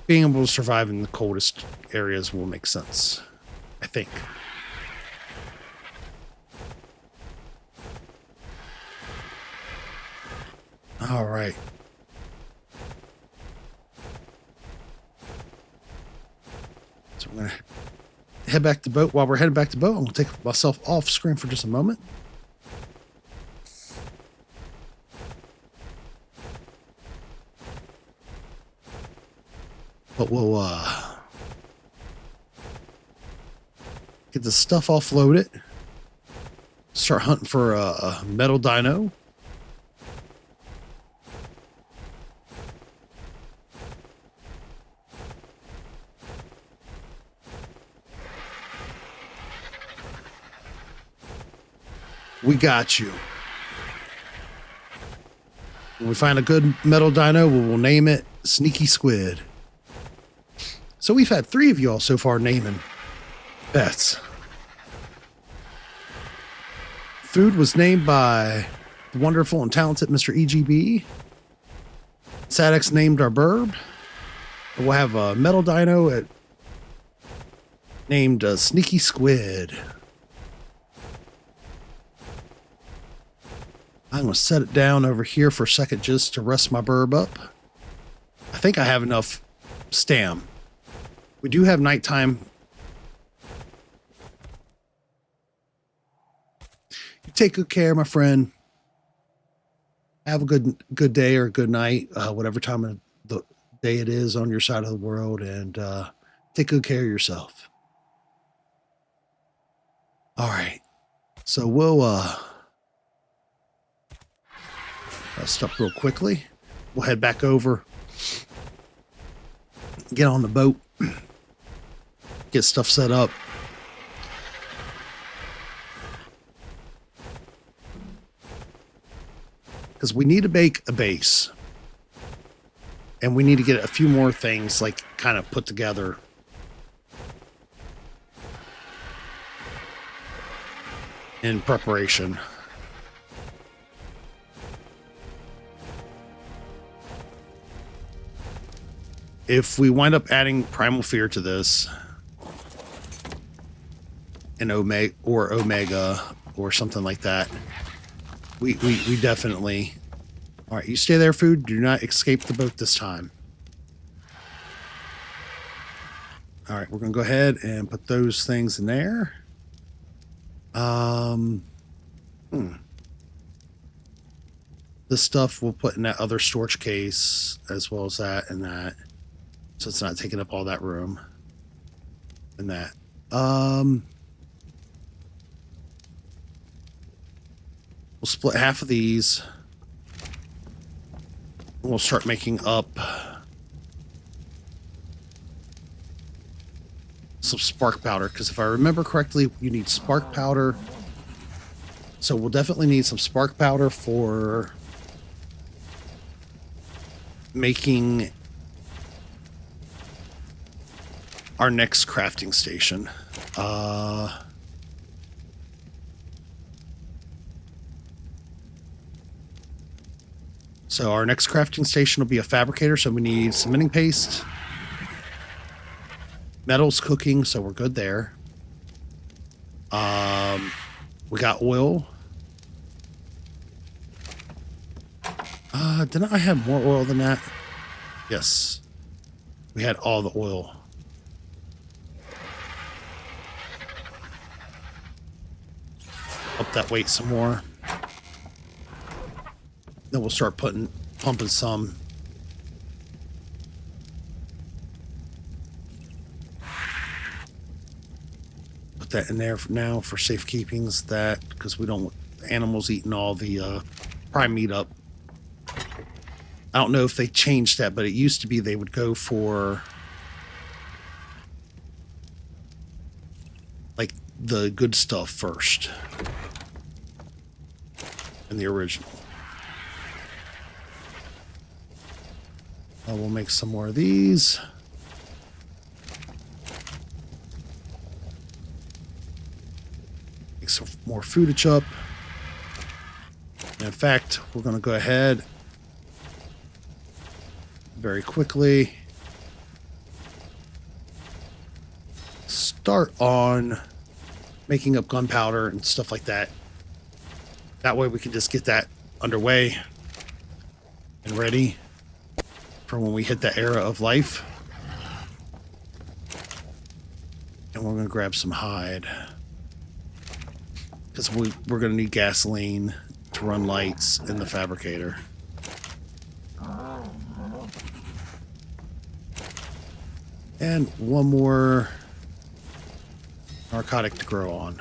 being able to survive in the coldest areas will make sense, I think. All right. So we're going to head back to the boat. While we're heading back to the boat, I'm going to take myself off screen for just a moment. But we'll get the stuff offloaded. Start hunting for a metal dino. We got you. When we find a good metal dino, we'll name it Sneaky Squid. So we've had 3 of y'all so far naming pets. Food was named by the wonderful and talented Mr. EGB. Sadix named our burb. We'll have a metal dino named Sneaky Squid. I'm going to set it down over here for a second just to rest my burb up. I think I have enough stam. We do have nighttime. You take good care, my friend. Have a good day or a good night, whatever time of the day it is on your side of the world, and take good care of yourself. All right. So we'll stop real quickly. We'll head back over, get on the boat, get stuff set up. Because we need to make a base. And we need to get a few more things like kind of put together. In preparation. If we wind up adding Primal Fear to this, and Omega or something like that, we definitely. All right, you stay there, food. Do not escape the boat this time. All right, we're gonna go ahead and put those things in there. This stuff we'll put in that other storage case as well as that and that. So it's not taking up all that room. And that. We'll split half of these. And we'll start making up some spark powder, because if I remember correctly, you need spark powder. So we'll definitely need some spark powder for making our next crafting station. So our next crafting station will be a fabricator, so we need cementing paste. Metal's cooking, so we're good there. We got oil. Didn't I have more oil than that? Yes. We had all the oil. Up that weight some more. Then we'll start pumping some. Put that in there for now for safekeepings, that because we don't want animals eating all the prime meat up. I don't know if they changed that, but it used to be they would go for like the good stuff first in the original. We'll make some more of these. Make some more footage up. And in fact, we're going to go ahead very quickly. Start on making up gunpowder and stuff like that. That way we can just get that underway and ready for when we hit that era of life. And we're going to grab some hide, because we're going to need gasoline to run lights in the fabricator. And one more narcotic to grow on.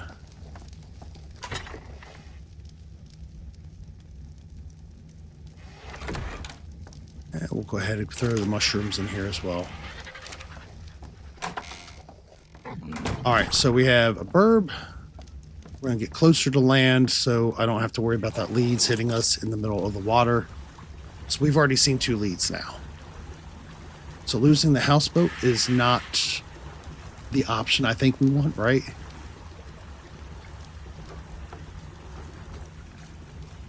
And we'll go ahead and throw the mushrooms in here as well. Alright, so we have a burb. We're going to get closer to land so I don't have to worry about that leads hitting us in the middle of the water. So we've already seen 2 leads now. So losing the houseboat is not the option I think we want, right?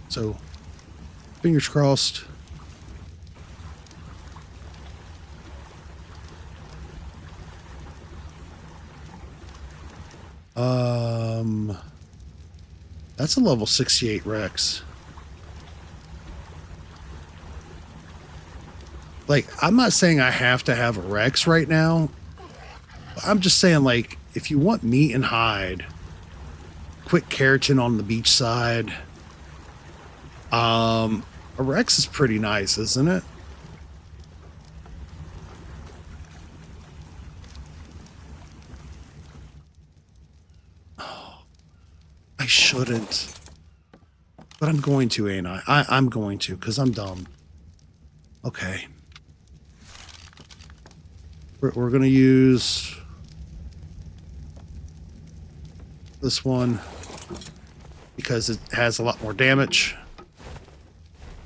So, fingers crossed. That's a level 68 Rex. Like, I'm not saying I have to have a Rex right now. I'm just saying, like, if you want meat and hide, quick keratin on the beach side, a Rex is pretty nice, isn't it? Oh, I shouldn't. But I'm going to, ain't I? I'm going to, because I'm dumb. Okay. We're going to use this one because it has a lot more damage.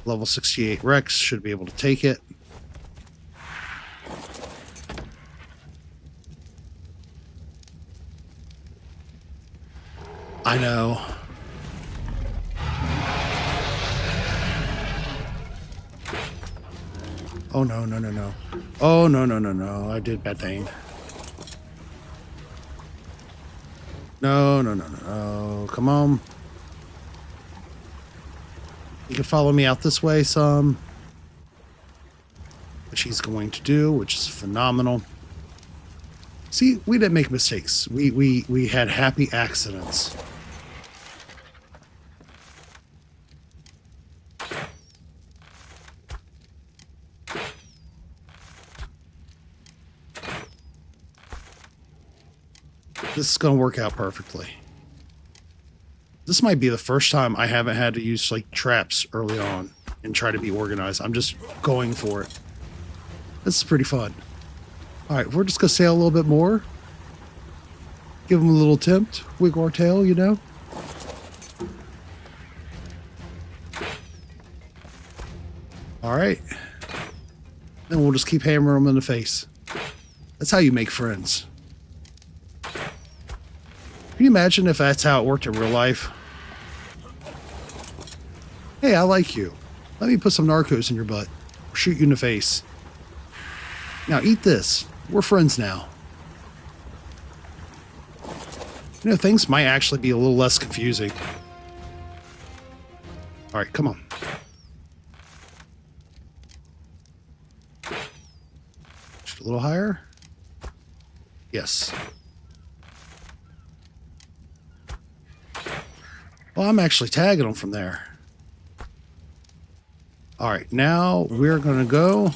Level 68 Rex should be able to take it. I know. Oh, no, no, no, no. Oh, no, no, no, no. I did bad thing. No, no, no, no, no. Come on. You can follow me out this way some. Which he's going to do, which is phenomenal. See, we didn't make mistakes. We had happy accidents. This is going to work out perfectly. This might be the first time I haven't had to use like traps early on and try to be organized. I'm just going for it. This is pretty fun. All right, we're just gonna sail a little bit more. Give them a little tempt, wiggle our tail, you know. All right. Then we'll just keep hammering them in the face. That's how you make friends. Can you imagine if that's how it worked in real life? Hey, I like you. Let me put some narcos in your butt. Or shoot you in the face. Now eat this. We're friends now. You know, things might actually be a little less confusing. All right, come on. Just a little higher. Yes. Well, I'm actually tagging them from there. All right, now we're going to go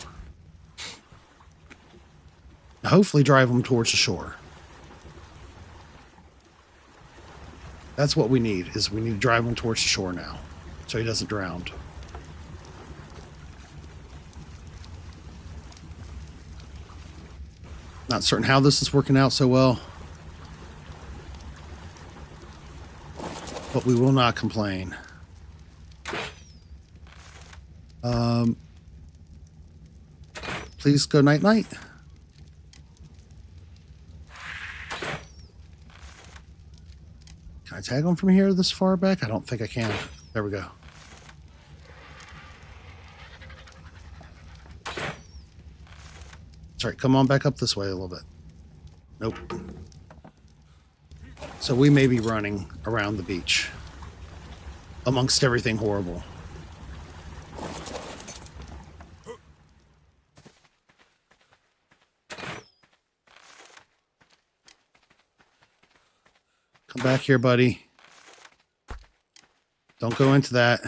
hopefully drive them towards the shore. That's what we need, is we need to drive him towards the shore now, so he doesn't drown. Not certain how this is working out so well, but we will not complain. Please go night-night. Can I tag him from here this far back? I don't think I can. There we go. Sorry, come on back up this way a little bit. Nope. So we may be running around the beach amongst everything horrible. Come back here, buddy. Don't go into that.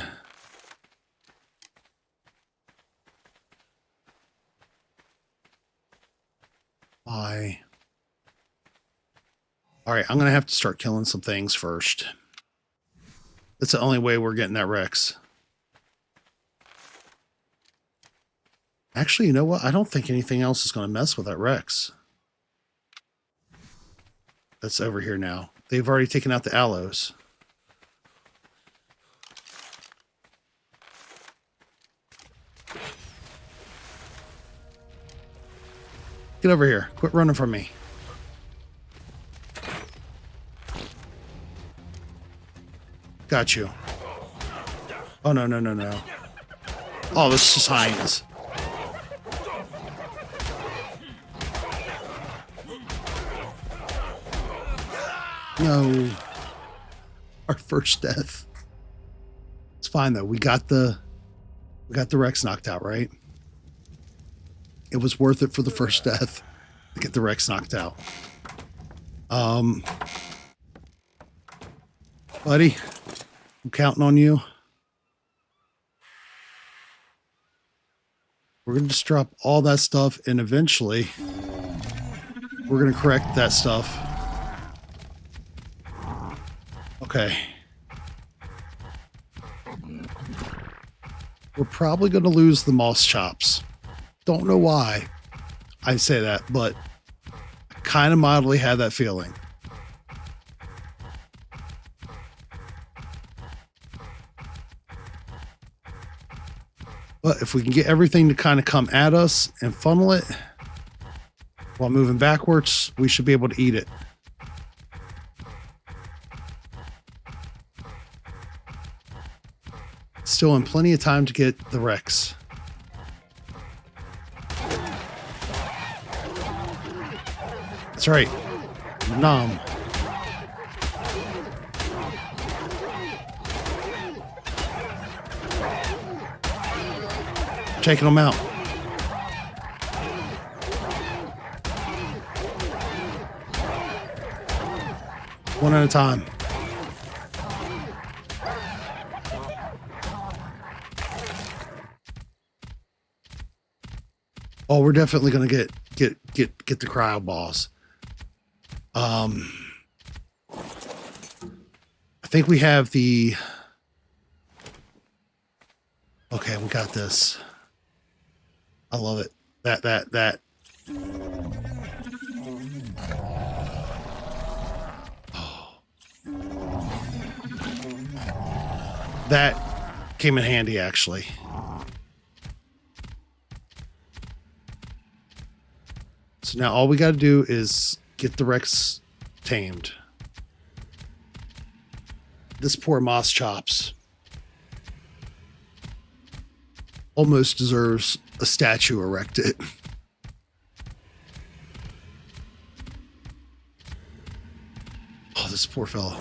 Why? All right, I'm going to have to start killing some things first. That's the only way we're getting that Rex. Actually, you know what? I don't think anything else is going to mess with that Rex. That's over here now. They've already taken out the aloes. Get over here. Quit running from me. Got you. Oh, no, no, no, no. Oh, this is Hines. No. Our first death. It's fine though. We got the Rex knocked out, right? It was worth it for the first death to get the Rex knocked out. Buddy, I'm counting on you. We're gonna just drop all that stuff and eventually we're gonna correct that stuff. Okay. We're probably going to lose the moss chops. Don't know why I say that, but I kind of mildly had that feeling. But if we can get everything to kind of come at us and funnel it while moving backwards, we should be able to eat it. Still in plenty of time to get the Rex. That's right. Nom. Taking them out. One at a time. Oh, we're definitely going to get the cryo balls. I think we have the... Okay, we got this. I love it. That. Oh. That came in handy, actually. So now all we got to do is get the Rex tamed. This poor Moss Chops almost deserves a statue erected. Oh, this poor fellow.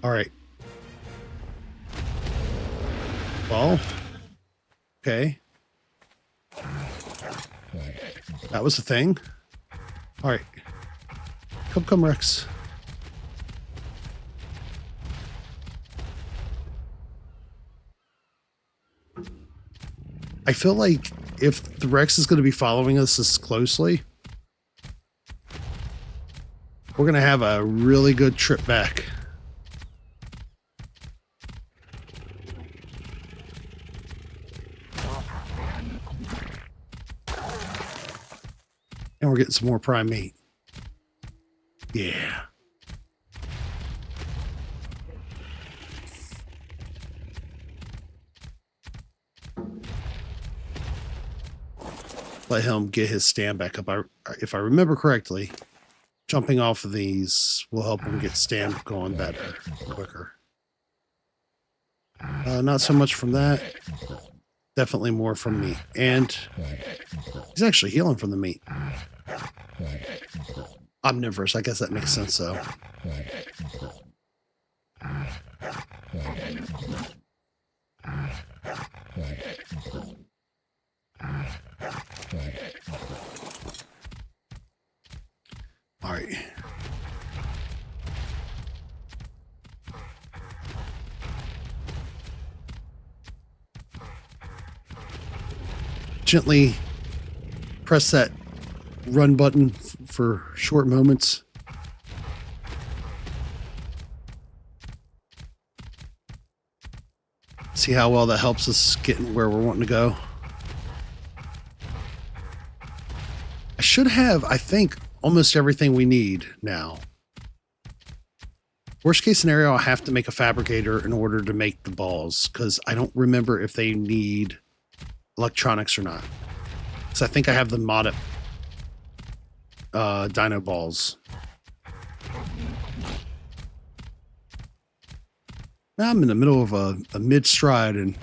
All right. Well, okay. That was the thing. All right. Come, Rex. I feel like if the Rex is going to be following us this closely, we're going to have a really good trip back. And we're getting some more prime meat. Yeah. Let him get his stand back up. If I remember correctly, jumping off of these will help him get stand going better, quicker. Not so much from that. Definitely more from meat. And he's actually healing from the meat. Omnivorous. I guess that makes sense, though. All right. Gently press that run button for short moments. See how well that helps us get where we're wanting to go. I should have, I think, almost everything we need now. Worst case scenario, I'll have to make a fabricator in order to make the balls, because I don't remember if they need electronics or not. So I think I have the modded dino balls. Now I'm in the middle of a mid stride, and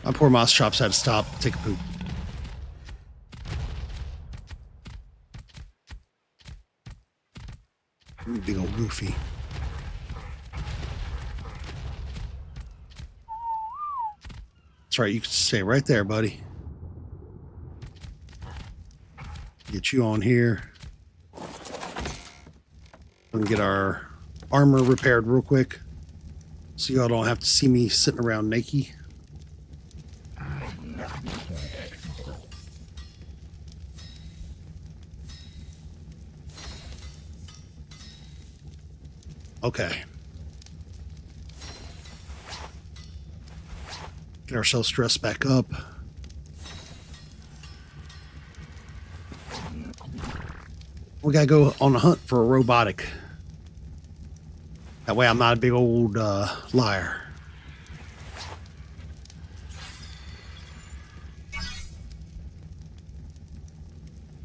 my poor Moss Chops had to stop, take a poop. Big old goofy. That's right, you can stay right there, buddy. Get you on here. We can get our armor repaired real quick, so y'all don't have to see me sitting around naked. Okay. Get ourselves dressed back up. We gotta go on a hunt for a robotic. That way I'm not a big old liar.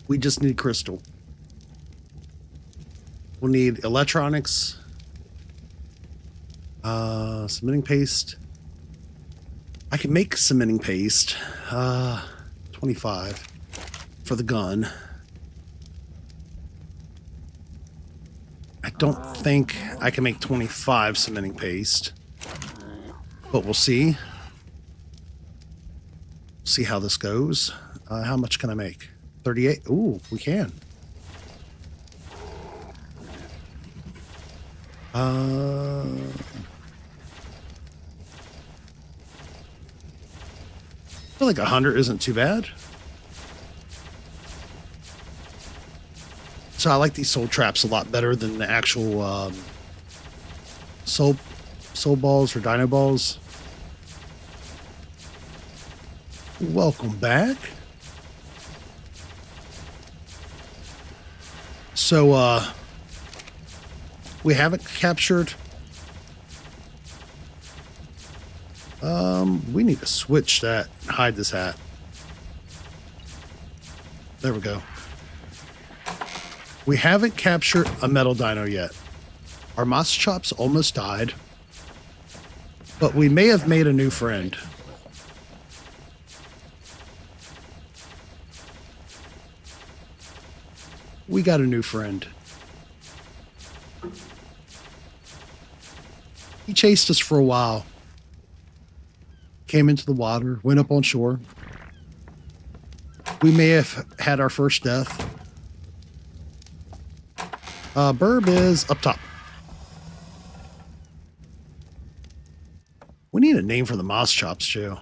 We just need crystal. We'll need electronics. Cementing paste. I can make cementing paste. 25 for the gun. I don't think I can make 25 cementing paste, but we'll see. See how this goes. How much can I make? 38? Ooh, we can. I feel like 100 isn't too bad. So I like these soul traps a lot better than the actual soul balls or dino balls. Welcome back. So we haven't captured. We need to switch that and hide this hat. There we go. We haven't captured a metal dino yet. Our moss chops almost died, but we may have made a new friend. We got a new friend. He chased us for a while. Came into the water, went up on shore. We may have had our first death. Burb is up top. We need a name for the moss chops too.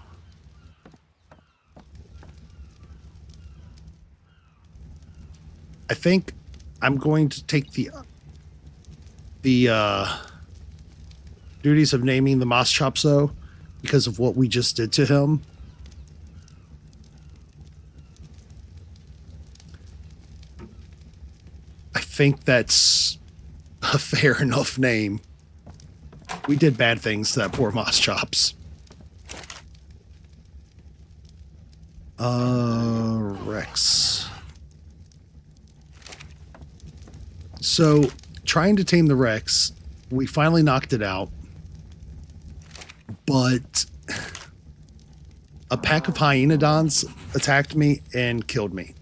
I think I'm going to take the duties of naming the moss chops though, because of what we just did to him. I think that's a fair enough name. We did bad things to that poor moss chops. Rex. So, trying to tame the Rex, we finally knocked it out. But a pack of hyenodons attacked me and killed me.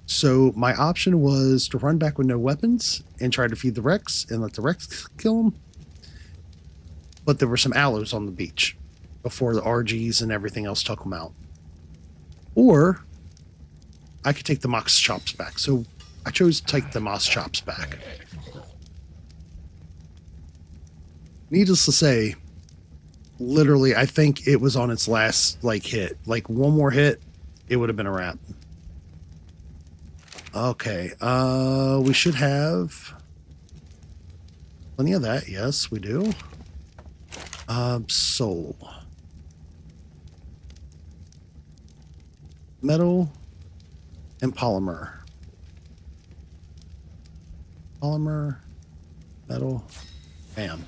So my option was to run back with no weapons and try to feed the Rex and let the Rex kill him. But there were some aloes on the beach before the RGs and everything else took them out. Or I could take the moss chops back. So I chose to take the moss chops back. Needless to say, literally, I think it was on its last hit. Like one more hit, it would have been a wrap. Okay, we should have plenty of that. Yes, we do. Soul. Metal and polymer. Polymer, metal, bam.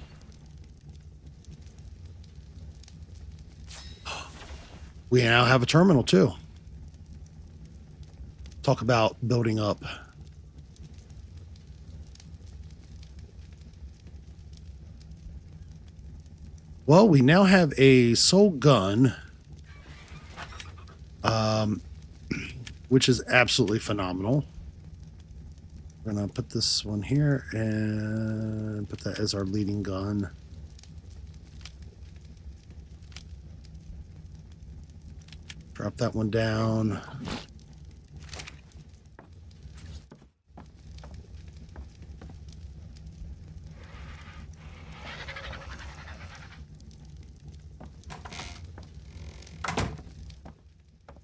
We now have a terminal too. Talk about building up. Well, we now have a soul gun, which is absolutely phenomenal. We're going to put this one here and put that as our leading gun. Drop that one down.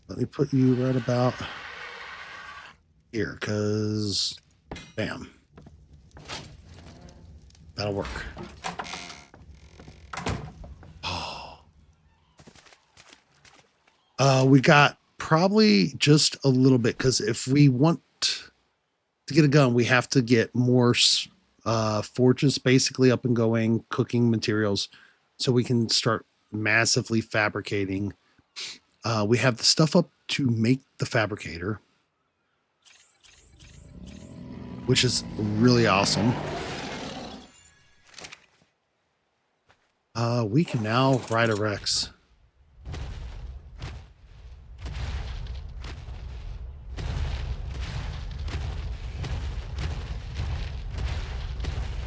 Let me put you right about here, because bam. That'll work. We got probably just a little bit, because if we want to get a gun, we have to get more forges basically up and going, cooking materials, so we can start massively fabricating. We have the stuff up to make the fabricator, which is really awesome. We can now ride a Rex.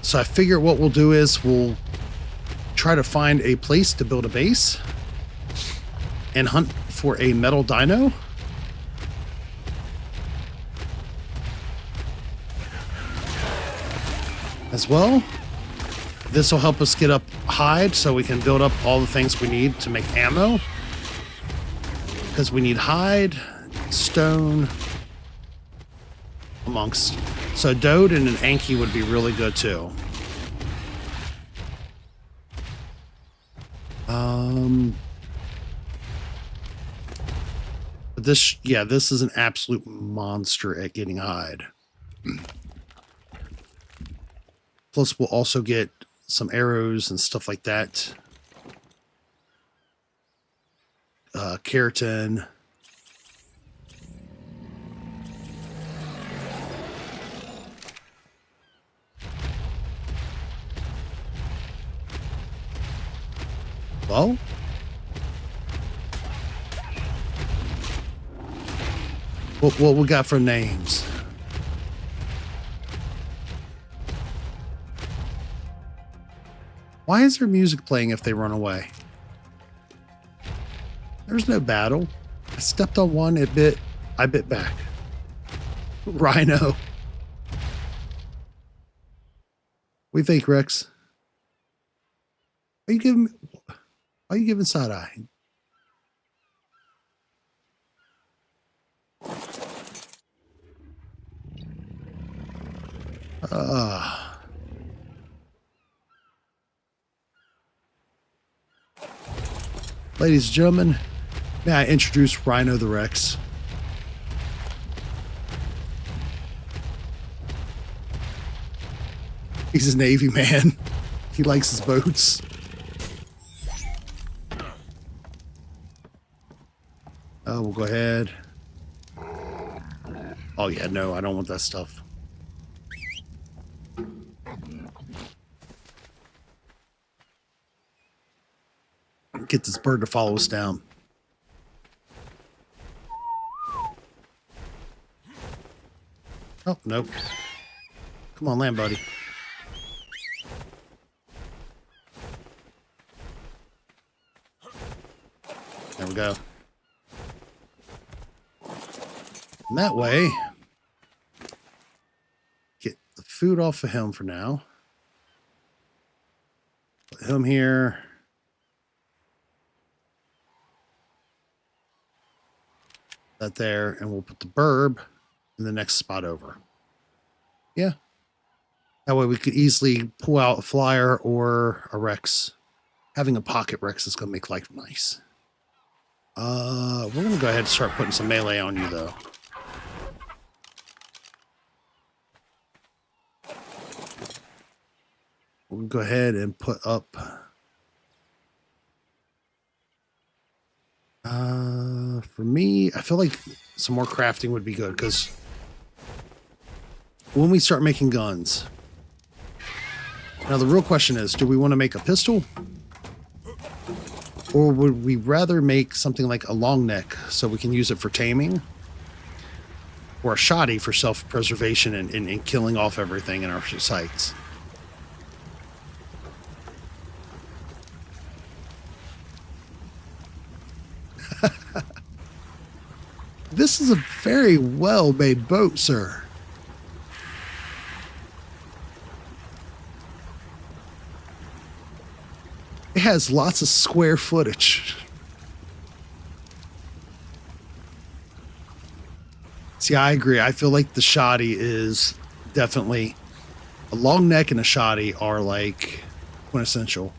So I figure what we'll do is we'll try to find a place to build a base and hunt for a metal dino. As well. This will help us get up hide so we can build up all the things we need to make ammo. Because we need hide, stone, amongst. So Dode and an Anki would be really good too. But this, yeah, this is an absolute monster at getting hide. Plus, we'll also get some arrows and stuff like that. Keratin. Well, what we got for names? Why is there music playing if they run away? There's no battle. I stepped on one, I bit back. Rhino. What do you think, Rex? Are you giving side eye? Ladies and gentlemen, may I introduce Rhino the Rex? He's a Navy man. He likes his boats. We'll go ahead. Oh yeah, no, I don't want that stuff. Get this bird to follow us down. Oh, nope. Come on, land buddy. There we go. And that way, get the food off of him for now. Put him here. That there, and we'll put the burb in the next spot over. Yeah. That way we could easily pull out a flyer or a Rex. Having a pocket Rex is going to make life nice. We're going to go ahead and start putting some melee on you, though. We'll go ahead and put up... for me, I feel like some more crafting would be good, because when we start making guns... Now, the real question is, do we want to make a pistol? Or would we rather make something like a long neck so we can use it for taming? Or a shoddy for self-preservation and killing off everything in our sights? This is a very well-made boat, sir. It has lots of square footage. See, I agree. I feel like the shoddy is definitely... A long neck and a shoddy are like quintessential.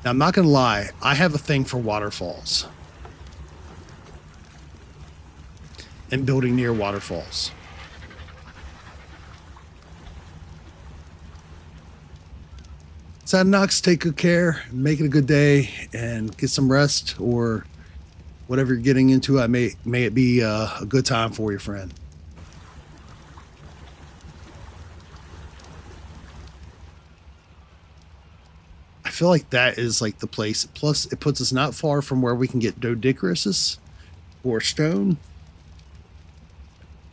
Now, I'm not going to lie. I have a thing for waterfalls. And building near waterfalls. So Nox, take good care, make it a good day, and get some rest, or whatever you're getting into. May it be a good time for you, friend. I feel like that is like the place. Plus, it puts us not far from where we can get Dodicaruses or stone.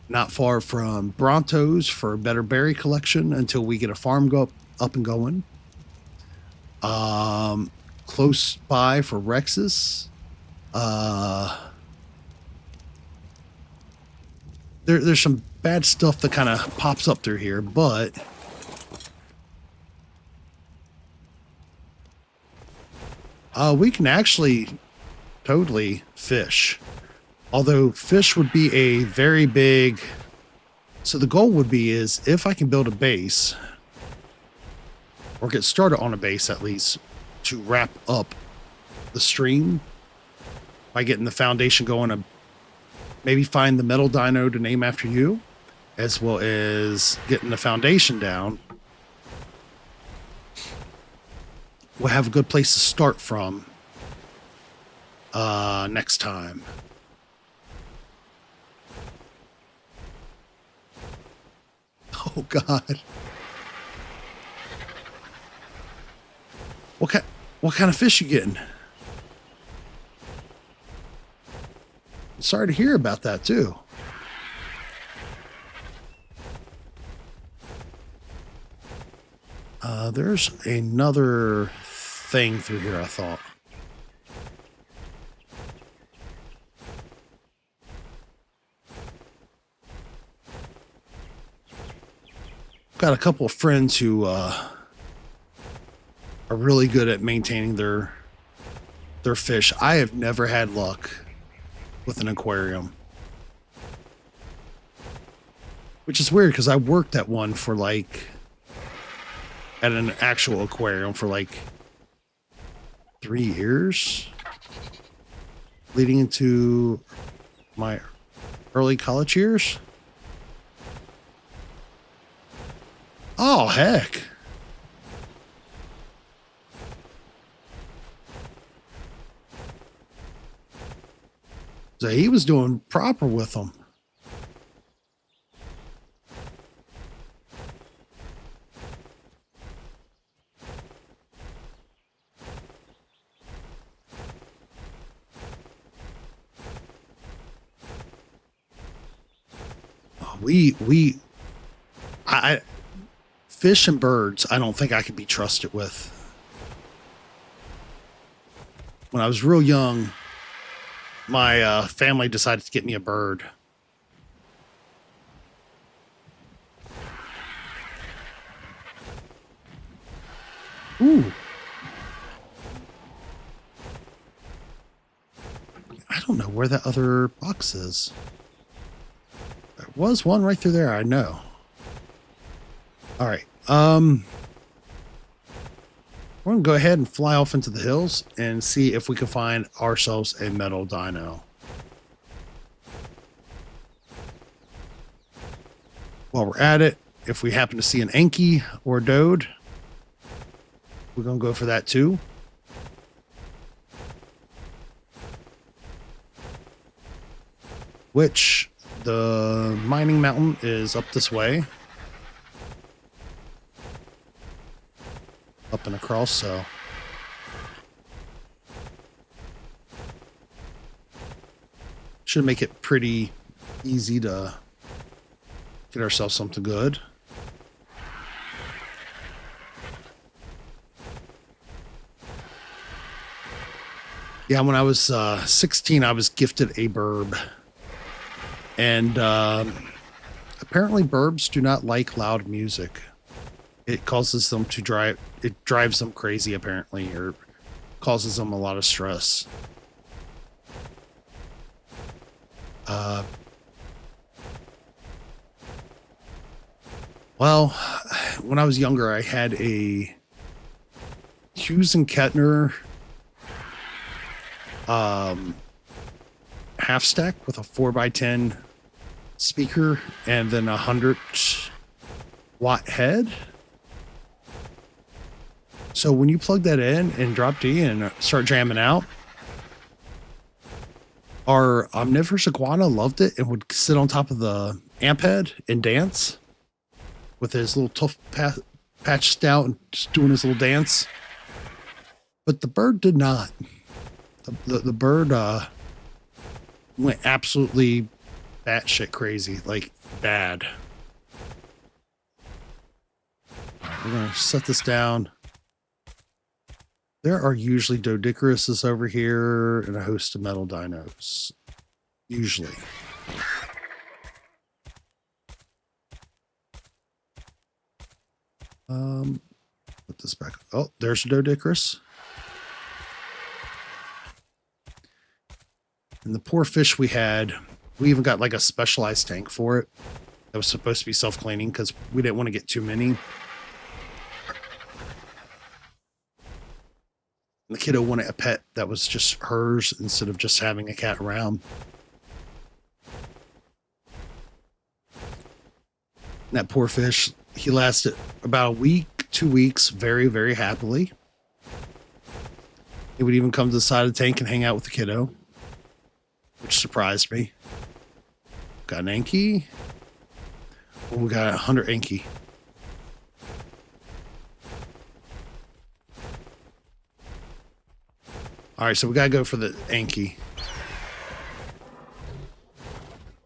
Not far from Brontos for a better berry collection until we get a farm up and going. Close by for Rexes. There's some bad stuff that kind of pops up through here, but we can actually totally fish. Although fish would be a very big So the goal would be is if I can build a base or get started on a base at least to wrap up the stream by getting the foundation going, to maybe find the metal dino to name after you, as well as getting the foundation down. We'll have a good place to start from next time. Oh God. What kind of fish you getting? Sorry to hear about that too. There's another thing through here, I thought. Got a couple of friends who are really good at maintaining their fish. I have never had luck with an aquarium, which is weird because I worked at one for like at an actual aquarium for like 3 years, leading into my early college years. Oh, heck. So he was doing proper with them. I fish and birds, I don't think I could be trusted with. When I was real young, my family decided to get me a bird. Ooh. I don't know where that other box is. There was one right through there, I know. All right. We're going to go ahead and fly off into the hills and see if we can find ourselves a metal dino. While we're at it, if we happen to see an Enki or a Dode, we're going to go for that too. Which the mining mountain is up this way. Up and across, so should make it pretty easy to get ourselves something good. Yeah, when I was 16, I was gifted a burb, and apparently burbs do not like loud music. It causes them to drive. It drives them crazy, apparently, or causes them a lot of stress. Well, when I was younger, I had a Hughes and Kettner half stack with a 4x10 speaker and then 100-watt head. So when you plug that in and drop D and start jamming out, our omnivorous iguana loved it and would sit on top of the amp head and dance with his little tuft patched out and just doing his little dance. But the bird did not. The bird went absolutely batshit crazy, like bad. We're going to set this down. There are usually Dodicaruses over here and a host of metal dinos. Usually. Put this back. Oh, there's a Dodicarus. And the poor fish we had, we even got like a specialized tank for it that was supposed to be self-cleaning because we didn't want to get too many. The kiddo wanted a pet that was just hers instead of just having a cat around. And that poor fish, he lasted about a week, 2 weeks, very, very happily. He would even come to the side of the tank and hang out with the kiddo, which surprised me. Got an Anki. Oh, we got 100 Anki. All right, so we gotta go for the Anki.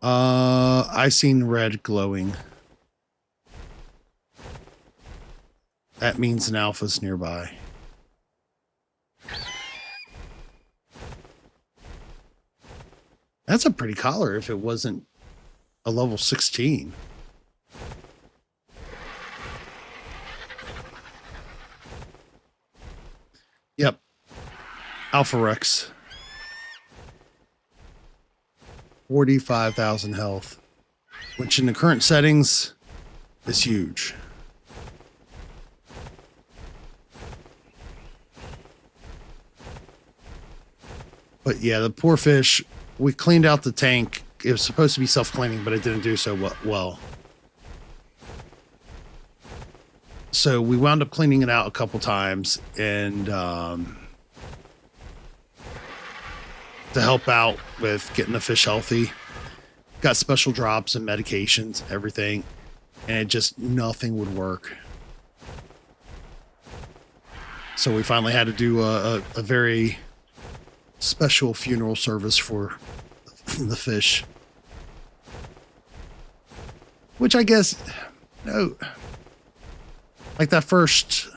I seen red glowing. That means an alpha's nearby. That's a pretty collar if it wasn't a level 16. Yep. Alpha Rex. 45,000 health, which in the current settings is huge. But yeah, the poor fish, we cleaned out the tank. It was supposed to be self-cleaning, but it didn't do so well. So we wound up cleaning it out a couple times, and to help out with getting the fish healthy, got special drops and medications, everything, and it just, nothing would work. So we finally had to do a very special funeral service for the fish, which I guess, no, like that first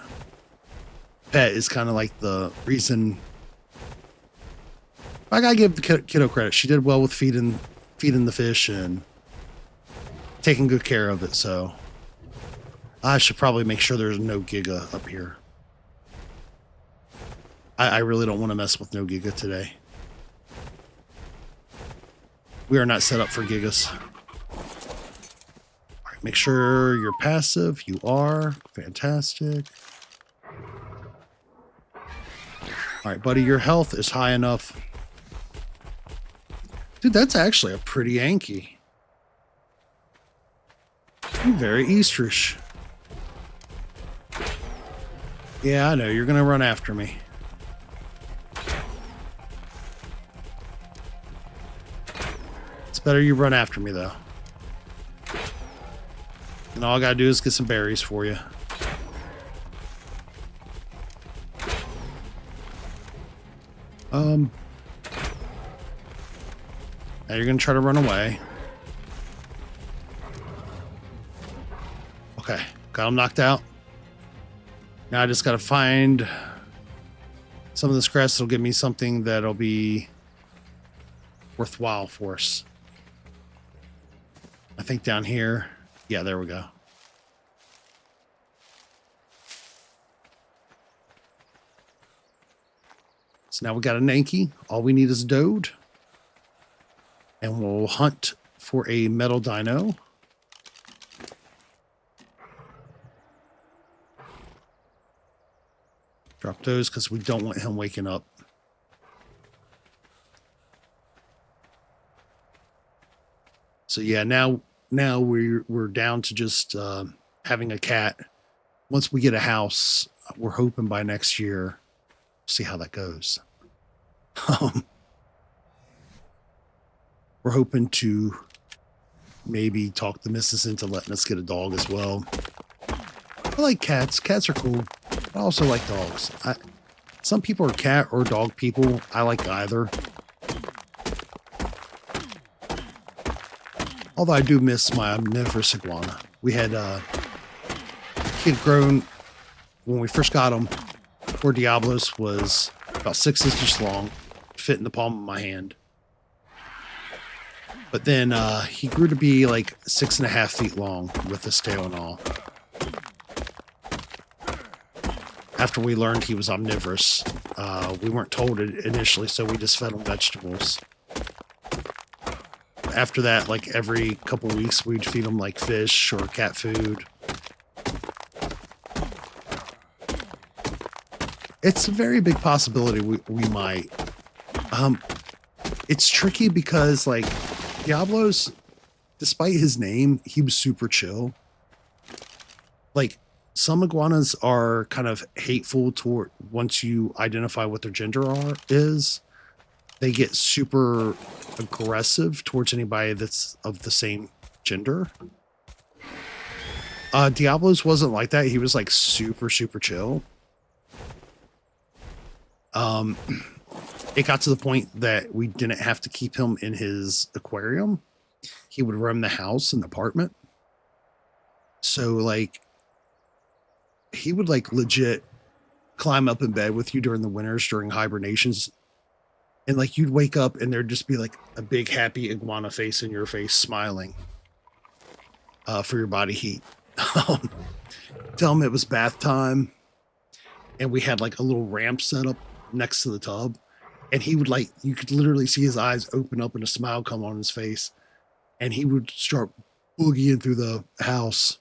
pet is kind of like the reason. I gotta give the kiddo credit. She did well with feeding the fish and taking good care of it. So I should probably make sure there's no Giga up here. I really don't want to mess with no Giga today. We are not set up for Gigas. All right, make sure you're passive. You are. Fantastic. All right, buddy, your health is high enough. Dude, that's actually a pretty Anki. Very Easterish. Yeah, I know. You're going to run after me. It's better you run after me, though. And all I got to do is get some berries for you. Now you're going to try to run away. Okay, got him knocked out. Now I just got to find some of this grass that'll give me something that'll be worthwhile for us. I think down here. Yeah, there we go. So now we got a Nanky. All we need is Dode. And we'll hunt for a metal dino. Drop those because we don't want him waking up. So yeah, now we're down to just having a cat. Once we get a house, we're hoping by next year. See how that goes. We're hoping to maybe talk the missus into letting us get a dog as well. I like cats. Cats are cool. I also like dogs. Some people are cat or dog people. I like either. Although I do miss my omnivorous iguana. We had he had grown when we first got him. Poor Diablos was about 6 inches long, fit in the palm of my hand. But then he grew to be like 6.5 feet long with his tail and all. After we learned he was omnivorous, we weren't told it initially, so we just fed him vegetables. after that, like every couple weeks, we'd feed them like fish or cat food. It's a very big possibility we might. It's tricky because like Diablo's, despite his name, he was super chill. Like some iguanas are kind of hateful toward once you identify what their gender is. They get super aggressive towards anybody that's of the same gender. Diablo's wasn't like that. He was like super, super chill. It got to the point that we didn't have to keep him in his aquarium. He would roam the house and apartment. So like he would like legit climb up in bed with you during the winters during hibernations. And like you'd wake up and there'd just be like a big happy iguana face in your face smiling for your body heat. Tell him it was bath time. And we had like a little ramp set up next to the tub. And he would like, you could literally see his eyes open up and a smile come on his face. And he would start boogieing through the house,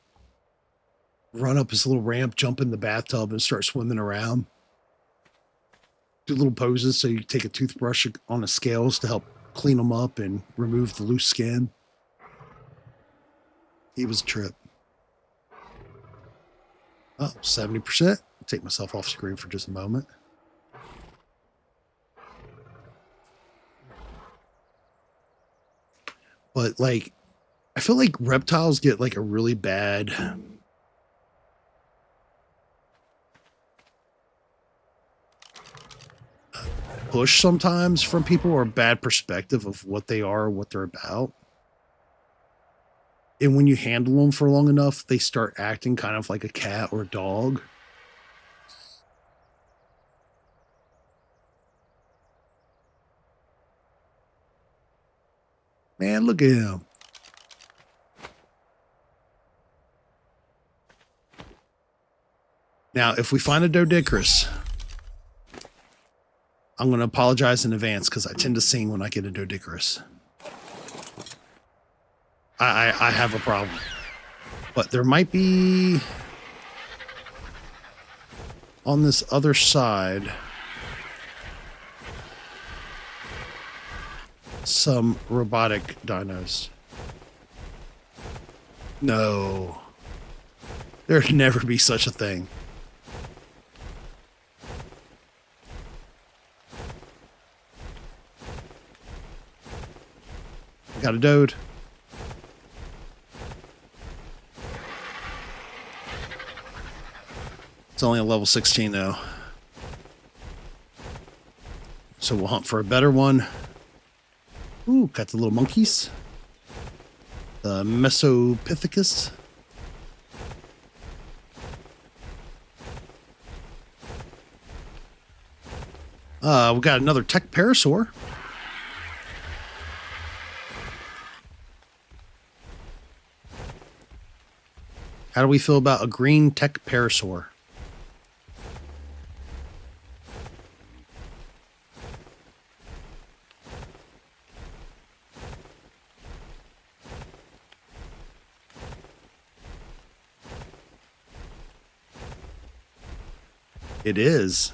run up his little ramp, jump in the bathtub and start swimming around. Do little poses. So you take a toothbrush on the scales to help clean them up and remove the loose skin. He was a trip. Oh, 70%. I'll take myself off screen for just a moment. But like, I feel like reptiles get like a really bad push sometimes from people, or a bad perspective of what they are, what they're about. And when you handle them for long enough, they start acting kind of like a cat or a dog. Man, look at him. Now, if we find a Dodicarus, I'm going to apologize in advance because I tend to sing when I get a Dodicarus. I have a problem. But there might be on this other side some robotic dinos. No. There'd never be such a thing. Got a Dode. It's only a level 16 though. So we'll hunt for a better one. Ooh, got the little monkeys. The Mesopithecus. We got another tech parasaur. How do we feel about a green tech parasaur? It is.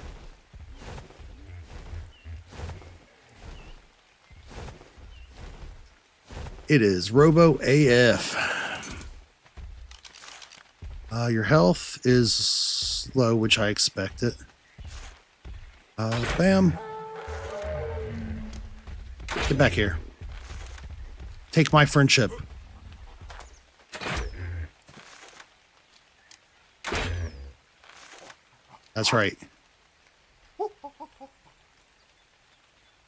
It is Robo AF. Your health is low, which I expected. Bam. Get back here. Take my friendship. That's right.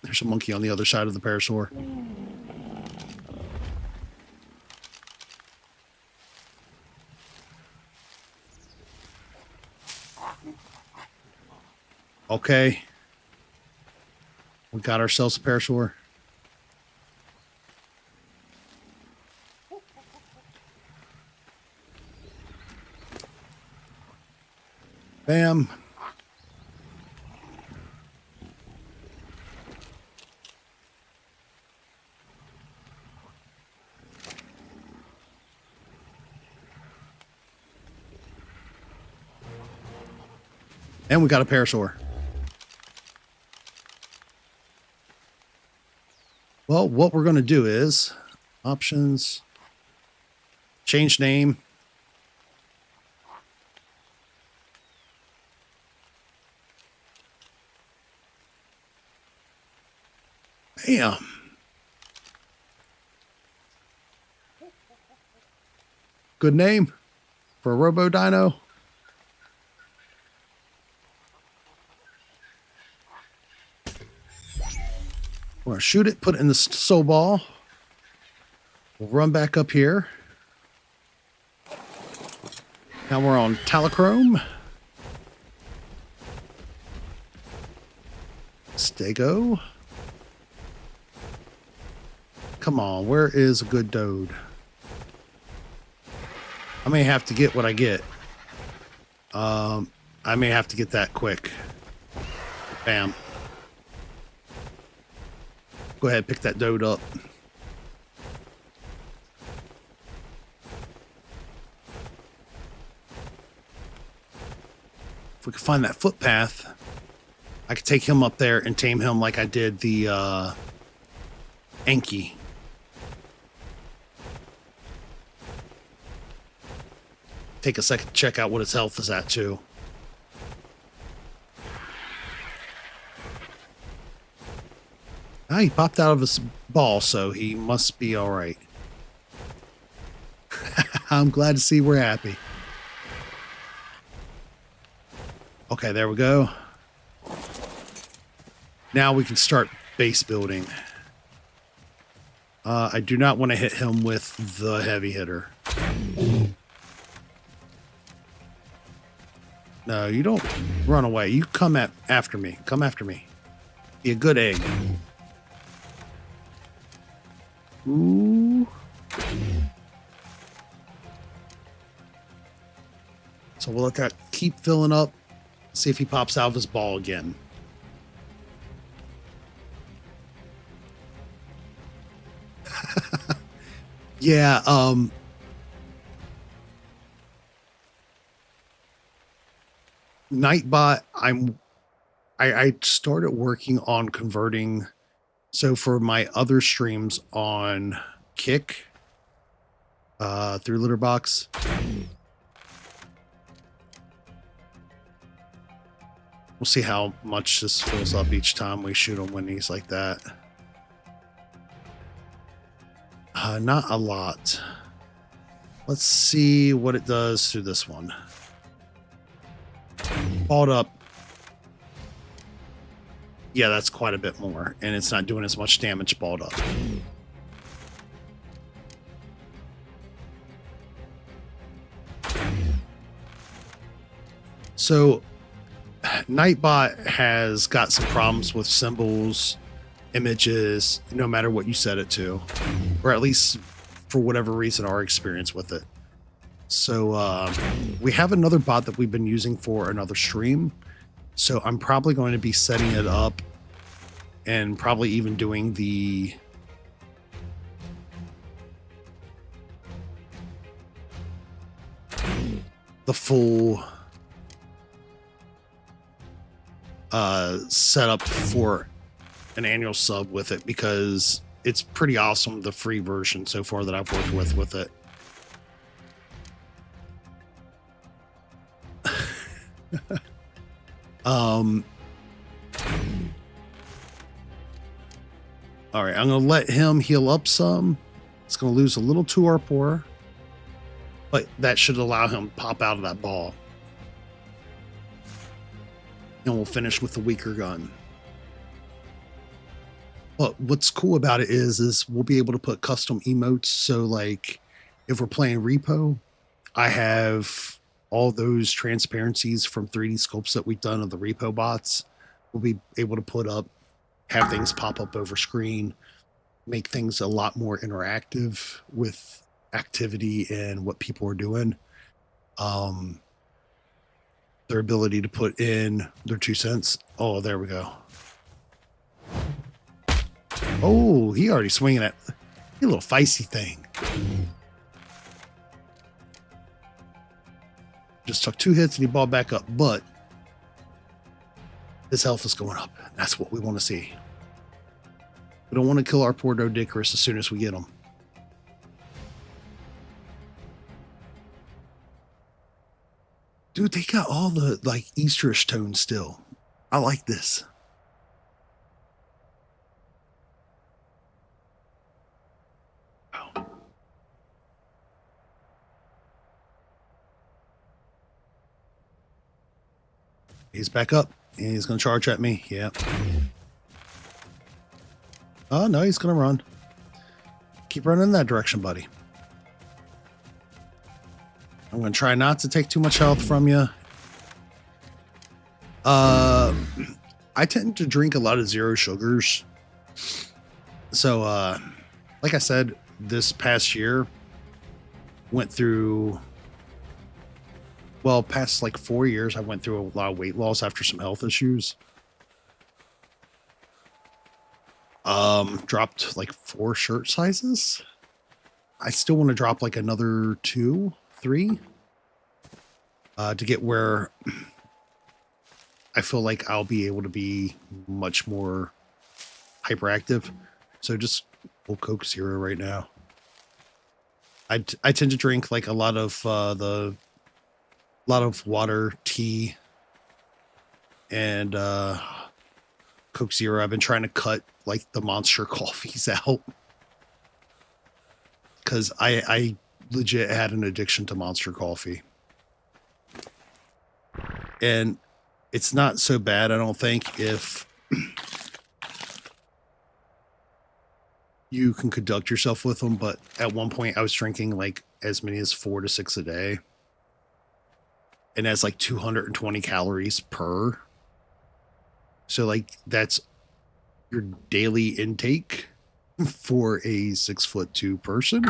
There's a monkey on the other side of the parasaur. Okay. We got ourselves a parasaur. Bam. And we got a parasaur. Well, what we're going to do is options, change name. Bam. Good name for a Robo Dino. We're going to shoot it, put it in the soul ball. We'll run back up here. Now we're on Talachrome. Stego. Come on, where is a good Dode? I may have to get what I get. I may have to get that quick. Bam. Go ahead, pick that Dode up. If we could find that footpath, I could take him up there and tame him like I did the Enki. Take a second to check out what his health is at too. Ah, he popped out of his ball, so he must be all right. I'm glad to see we're happy. Okay, there we go. Now we can start base building. I do not want to hit him with the heavy hitter. No, you don't run away. You come after me. Come after me. Be a good egg. Ooh. So we'll let that keep filling up. See if he pops out of his ball again. Yeah, Nightbot, I started working on converting. So for my other streams on Kick, through Litterbox, we'll see how much this fills up each time we shoot him when he's like that. Not a lot. Let's see what it does through this one. Balled up. Yeah, that's quite a bit more, and it's not doing as much damage balled up. So Nightbot has got some problems with symbols, images, no matter what you set it to, or at least for whatever reason our experience with it. So we have another bot that we've been using for another stream, so I'm probably going to be setting it up and probably even doing the full setup for an annual sub with it, because it's pretty awesome, the free version so far that I've worked with it. All right, I'm gonna let him heal up some. It's gonna lose a little torpor, but that should allow him to pop out of that ball. And we'll finish with the weaker gun. But what's cool about it is we'll be able to put custom emotes. So like if we're playing Repo, I have all those transparencies from 3D sculpts that we've done of the Repo bots. We'll be able to put up, have things pop up over screen, make things a lot more interactive with activity and what people are doing. Their ability to put in their 2 cents. Oh, there we go. Oh, he already swinging at a little feisty thing. Just took 2 hits and he balled back up, but His health is going up. That's what we want to see. We don't want to kill our poor Dodicarus as soon as we get him. Dude, they got all the like Easterish tones still. I like this. Wow. He's back up. And he's going to charge at me. Yeah. Oh, no, he's going to run. Keep running in that direction, buddy. I'm going to try not to take too much health from you. I tend to drink a lot of zero sugars. So, like I said, this past year went through, well, past like 4 years, I went through a lot of weight loss after some health issues. Dropped like 4 shirt sizes. I still want to drop like another 2, 3, to get where I feel like I'll be able to be much more hyperactive. So just full Coke Zero right now. I tend to drink like a lot of water, tea, and Coke Zero. I've been trying to cut like the monster coffees out because I legit had an addiction to monster coffee. And it's not so bad, I don't think, if you can conduct yourself with them. But at one point I was drinking like as many as 4 to 6 a day. And that's like 220 calories per. So like that's your daily intake for a 6'2" person.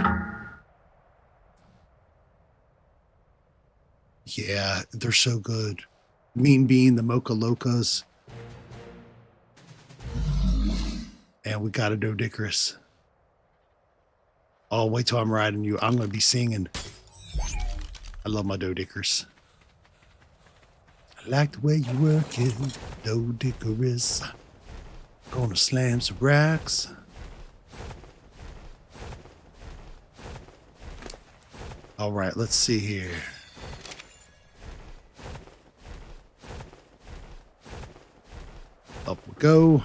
Yeah, they're so good. Mean Bean, the Mocha Locas. And we got a Dodicarus. Oh, wait till I'm riding you. I'm going to be singing. I love my Dodicarus. I like the way you work it, Dodicarus. Gonna slam some racks. All right, let's see here. Up we go.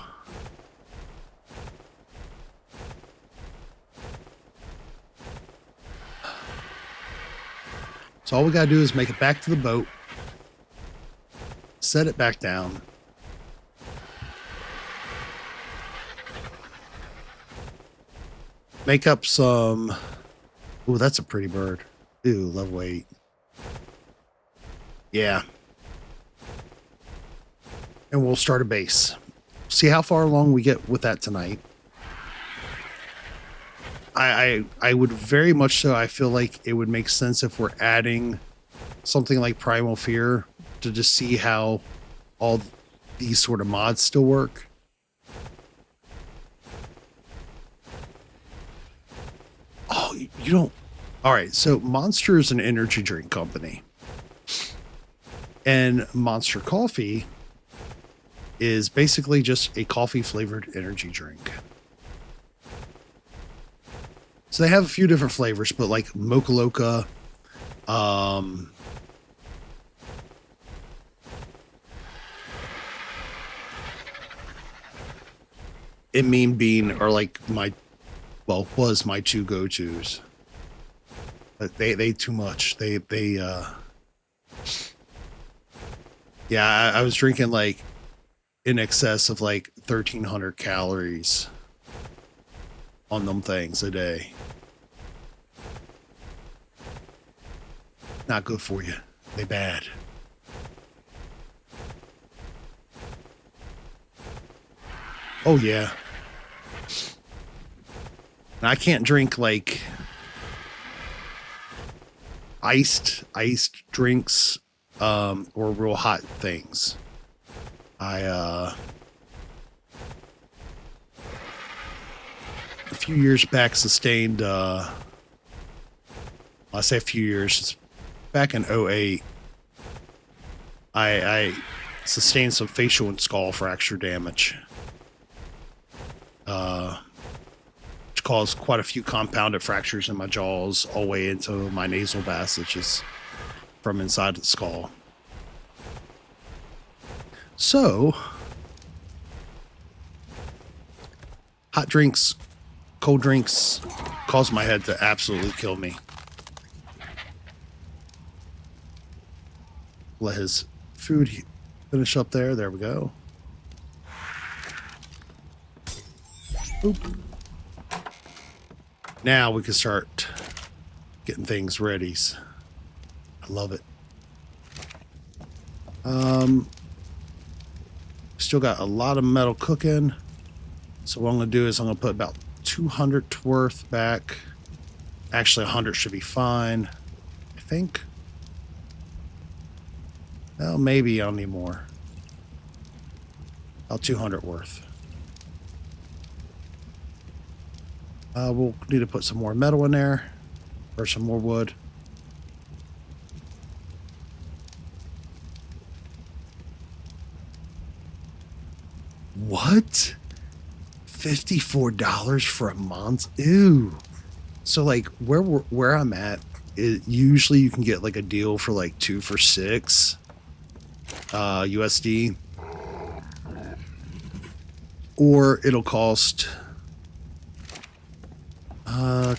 So all we gotta do is make it back to the boat. Set it back down. Make up some... Ooh, that's a pretty bird. Ooh, level 8. Yeah. And we'll start a base. See how far along we get with that tonight. I would very much so. I feel like it would make sense if we're adding something like Primal Fear to just see how all these sort of mods still work. Oh, you don't... All right, so Monster is an energy drink company. And Monster Coffee is basically just a coffee-flavored energy drink. So they have a few different flavors, but like Mocha Loca, and Mean Bean are like my, well, was my 2 go-tos. But they too much. Yeah, I was drinking like in excess of like 1,300 calories on them things a day. Not good for you. They bad. Oh yeah. And I can't drink like iced drinks or real hot things. A few years back sustained I say a few years, it's back in 08. I sustained some facial and skull fracture damage. Which caused quite a few compounded fractures in my jaws all the way into my nasal passages from inside the skull. So, hot drinks, cold drinks caused my head to absolutely kill me. Let his food finish up there. There we go. Oop. Now we can start getting things ready. I love it. Still got a lot of metal cooking. So what I'm going to do is I'm going to put about 200 worth back. Actually, 100 should be fine, I think. Well, maybe I'll need more. About 200 worth. We'll need to put some more metal in there, or some more wood. What? $54 for a month? Ew. So like where I'm at, usually you can get like a deal for like 2 for $6 USD, or it'll cost.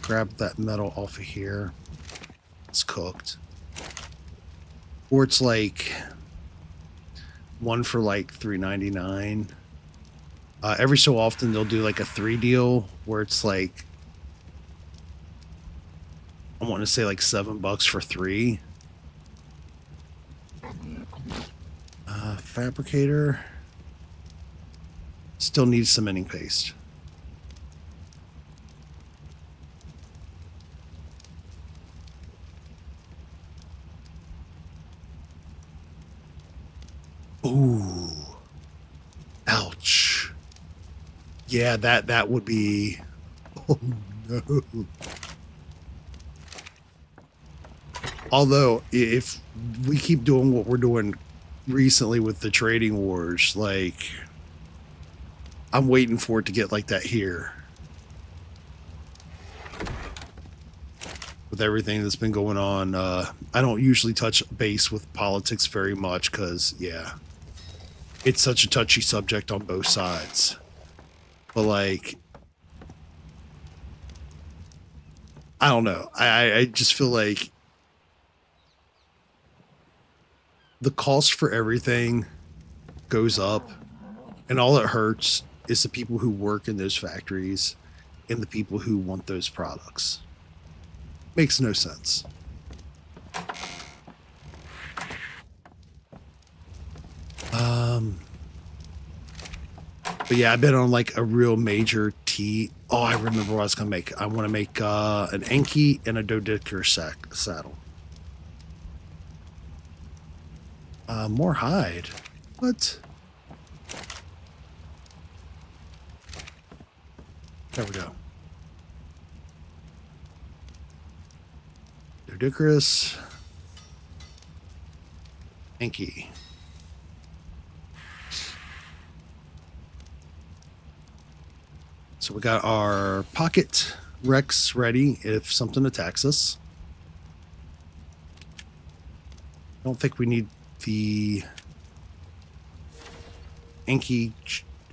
Grab that metal off of here. It's cooked. Or it's like 1 for like $3.99. Every so often they'll do like a 3 deal where it's like, I want to say like $7 for 3. Fabricator. Still needs cementing paste. Ooh. Ouch. Yeah, that would be. Oh no. Although if we keep doing what we're doing recently with the trading wars, like I'm waiting for it to get like that here. With everything that's been going on, I don't usually touch base with politics very much because, yeah, it's such a touchy subject on both sides. But like, I don't know. I just feel like the cost for everything goes up, and all it hurts is the people who work in those factories and the people who want those products. Makes no sense. But yeah, I've been on like a real major tea. Oh, I remember what I was gonna make. I want to make an Enki and a Dodicker saddle. More hide. What? There we go. Dodickerous. Enki. So we got our pocket Rex ready if something attacks us. I don't think we need the Enki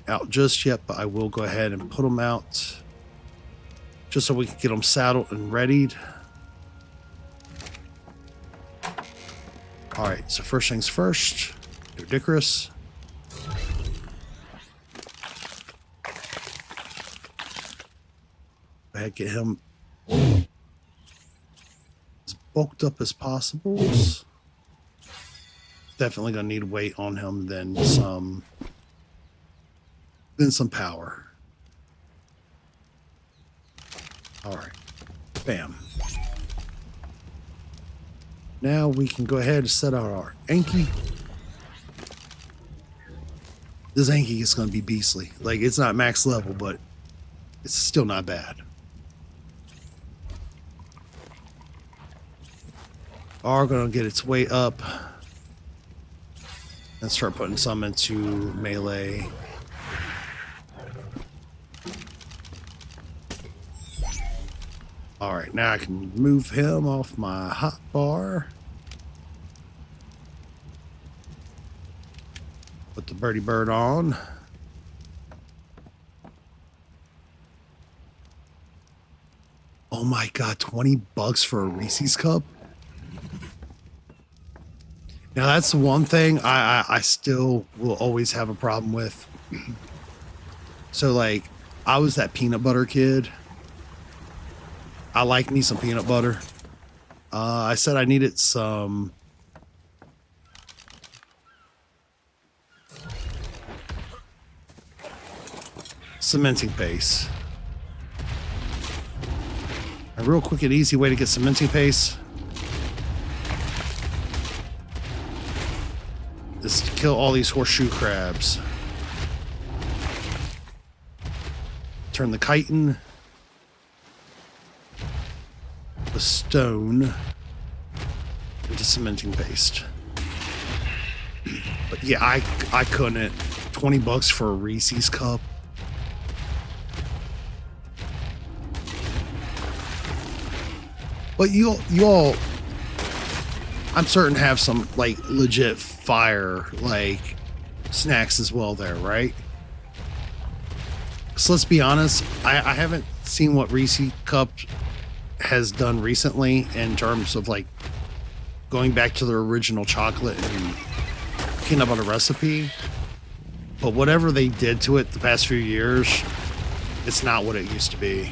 out just yet, but I will go ahead and put them out just so we can get them saddled and readied. All right, so first things first, Dodicarus. Go ahead, get him as bulked up as possible. Definitely gonna need weight on him, then some power. All right, bam. Now we can go ahead and set out our Enki. This Enki is going to be beastly. Like, it's not max level, but it's still not bad. Are going to get its weight up. And start putting some into melee. All right, now I can move him off my hot bar. Put the birdie bird on. Oh my God, $20 for a Reese's cup? Now that's the one thing I still will always have a problem with. So like, I was that peanut butter kid. I like me some peanut butter. I said I needed some cementing paste. A real quick and easy way to get cementing paste is to kill all these horseshoe crabs. Turn the chitin, the stone, into cementing paste. But yeah, I couldn't. $20 for a Reese's cup. But you all, I'm certain, have some like legit fire like snacks as well there, right? So let's be honest, I haven't seen what Reese's Cup has done recently in terms of like going back to their original chocolate and peanut butter recipe. But whatever they did to it the past few years, it's not what it used to be.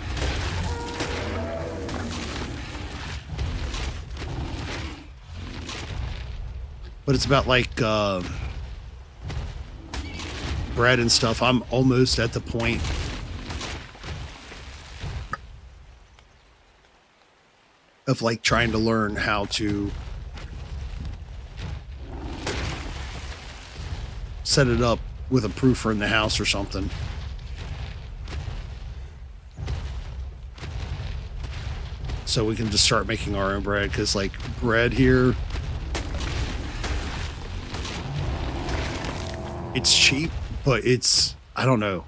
But it's about like bread and stuff. I'm almost at the point of like trying to learn how to set it up with a proofer in the house or something. So we can just start making our own bread, because like bread here, it's cheap, but it's, I don't know,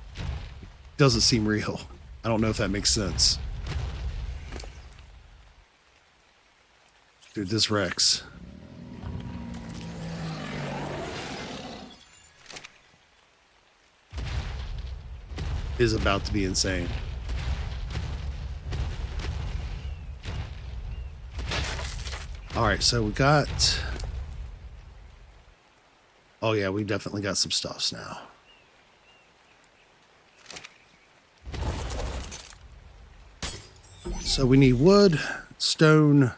doesn't seem real. I don't know if that makes sense. Dude, this Rex. Is about to be insane. All right, so we got... Oh yeah, we definitely got some stuffs now. So we need wood, stone.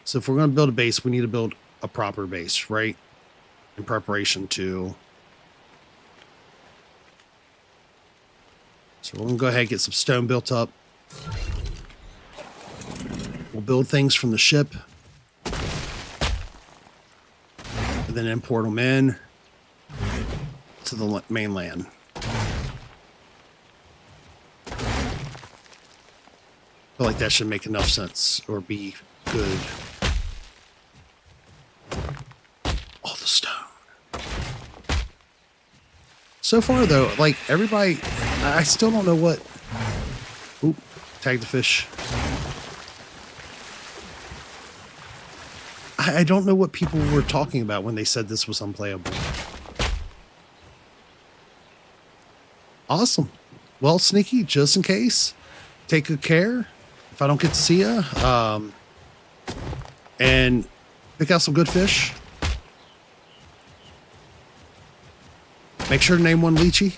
So if we're going to build a base, we need to build a proper base, right? In preparation to... So we're going to go ahead and get some stone built up. We'll build things from the ship. And then import them in to the mainland. I feel like that should make enough sense, or be good. All the stone. So far though, like everybody, I still don't know what... Oop, tag the fish. I don't know what people were talking about when they said this was unplayable. Awesome. Well, Sneaky, just in case, take good care. If I don't get to see you, and pick out some good fish. Make sure to name one Lychee.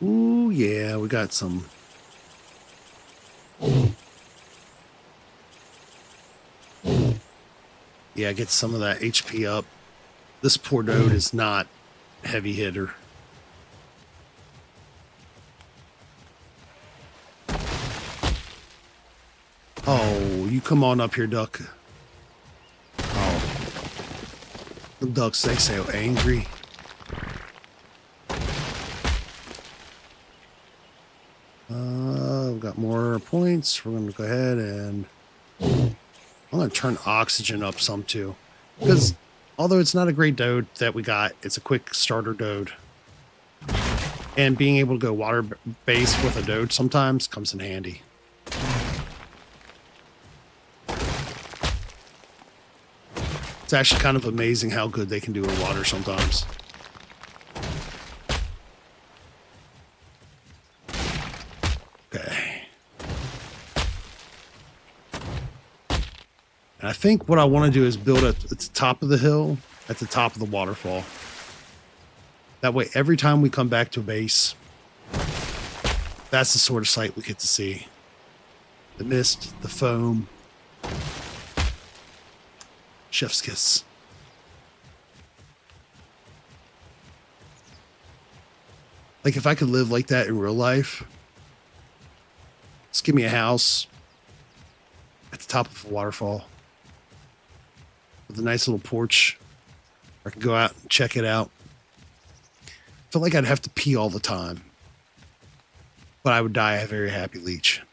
Ooh, yeah, we got some. Yeah, get some of that HP up. This poor dude is not heavy hitter. Oh, you come on up here, duck. Oh. The ducks, they so angry. more points. We're going to go ahead and I'm going to turn oxygen up some too. Because although it's not a great dode that we got, it's a quick starter dode. And being able to go water-based with a dode sometimes comes in handy. It's actually kind of amazing how good they can do in water sometimes. Okay. And I think what I want to do is build at the top of the hill, at the top of the waterfall. That way, every time we come back to a base, that's the sort of sight we get to see. The mist, the foam. Chef's kiss. Like, if I could live like that in real life, just give me a house at the top of a waterfall with a nice little porch. I could go out and check it out. I feel like I'd have to pee all the time, but I would die a very happy leech.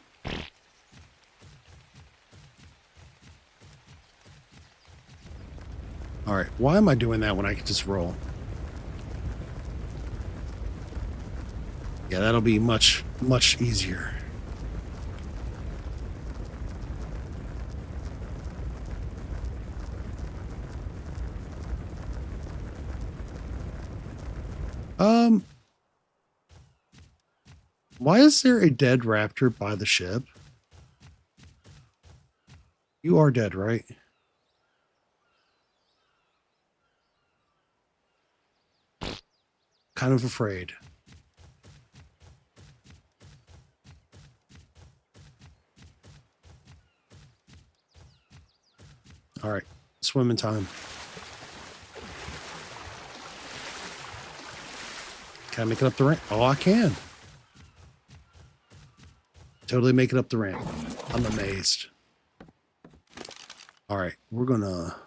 All right, why am I doing that when I can just roll? Yeah, that'll be much, much easier. Why is there a dead raptor by the ship? You are dead, right? Kind of afraid. All right, swimming time. Can I make it up the ramp? Oh, I can. Totally make it up the ramp. I'm amazed. All right, we're gonna...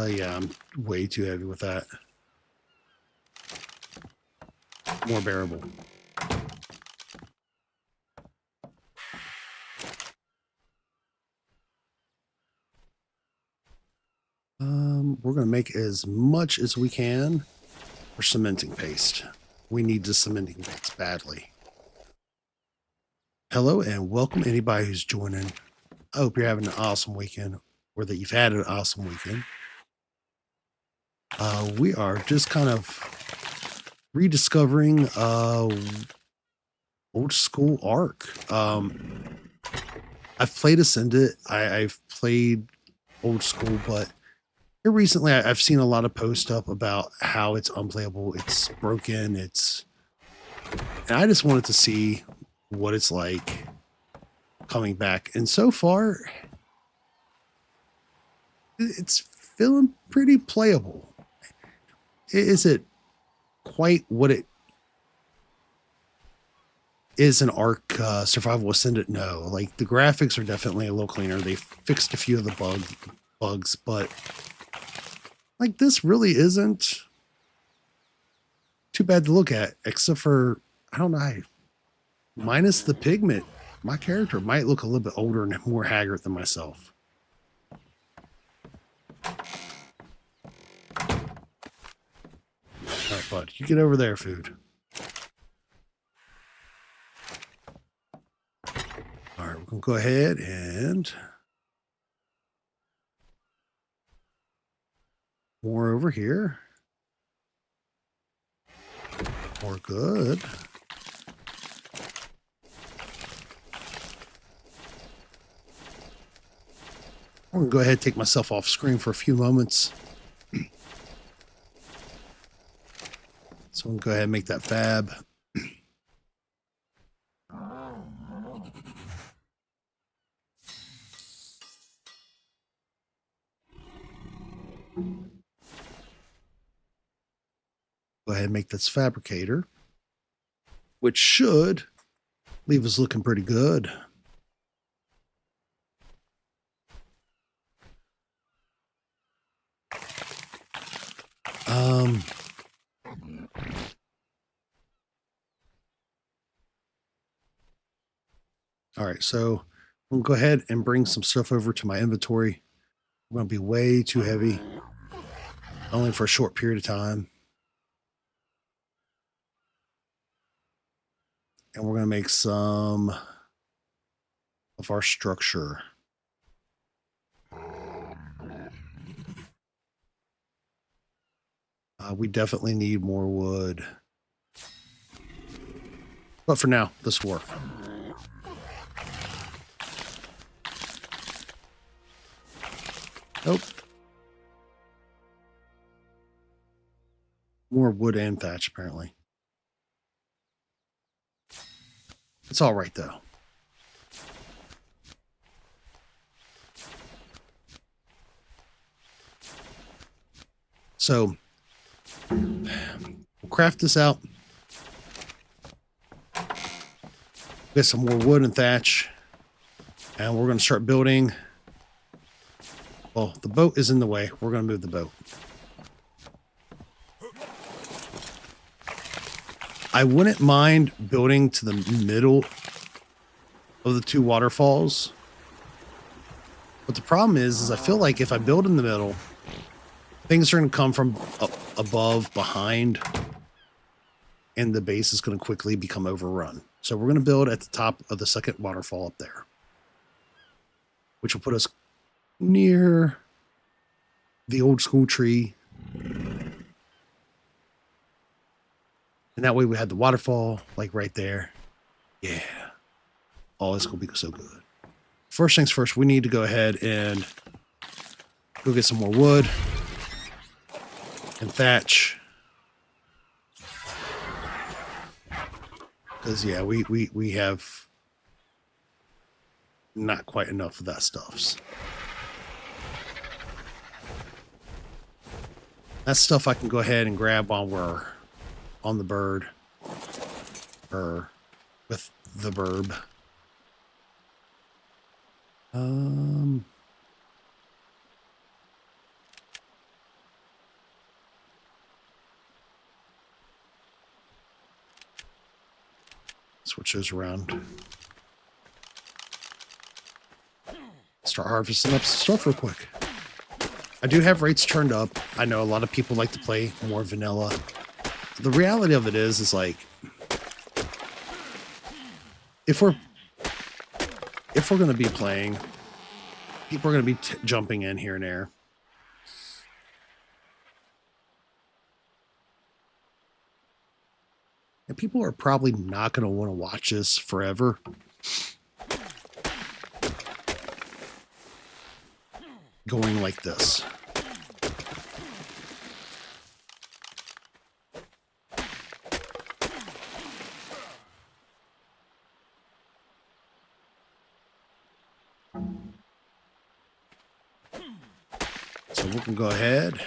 yeah, I'm way too heavy with that. More bearable. We're going to make as much as we can for cementing paste. We need the cementing paste badly. Hello and welcome anybody who's joining. I hope you're having an awesome weekend, or that you've had an awesome weekend. We are just kind of rediscovering old school Ark. I've played Ascended. I've played old school, but here recently I've seen a lot of posts up about how it's unplayable, it's broken, and I just wanted to see what it's like coming back. And so far, it's feeling pretty playable. Is it quite what it is an Ark Survival Ascendant? No. Like, the graphics are definitely a little cleaner. They fixed a few of the bugs, but like, this really isn't too bad to look at, except for, I don't know, minus the pigment. My character might look a little bit older and more haggard than myself. All right, bud, you get over there, food. All right, we're going to go ahead and more over here. More good. I'm going to go ahead and take myself off screen for a few moments. So I'm going to go ahead and make that fab. Go ahead and make this fabricator, which should leave us looking pretty good. All right, so I'm gonna go ahead and bring some stuff over to my inventory. I'm gonna be way too heavy, only for a short period of time. And we're gonna make some of our structure. We definitely need more wood. But for now, this will work. Nope. More wood and thatch, apparently. It's all right, though. So, we'll craft this out. Get some more wood and thatch. And we're going to start building. Well, the boat is in the way. We're going to move the boat. I wouldn't mind building to the middle of the two waterfalls. But the problem is I feel like if I build in the middle, things are going to come from above, behind, and the base is going to quickly become overrun. So we're going to build at the top of the second waterfall up there, which will put us near the old school tree. And that way we had the waterfall like right there. Yeah. Oh, it's going to be so good. First things first, we need to go ahead and go get some more wood and thatch. Because, yeah, we have not quite enough of that stuff. That stuff I can go ahead and grab while we're on the bird. Or with the burb. Switch those around. Start harvesting up some stuff real quick. I do have rates turned up. I know a lot of people like to play more vanilla. The reality of it is like, if we're going to be playing, people are going to be jumping in here and there. And people are probably not going to want to watch this forever. Going like this. So we can go ahead.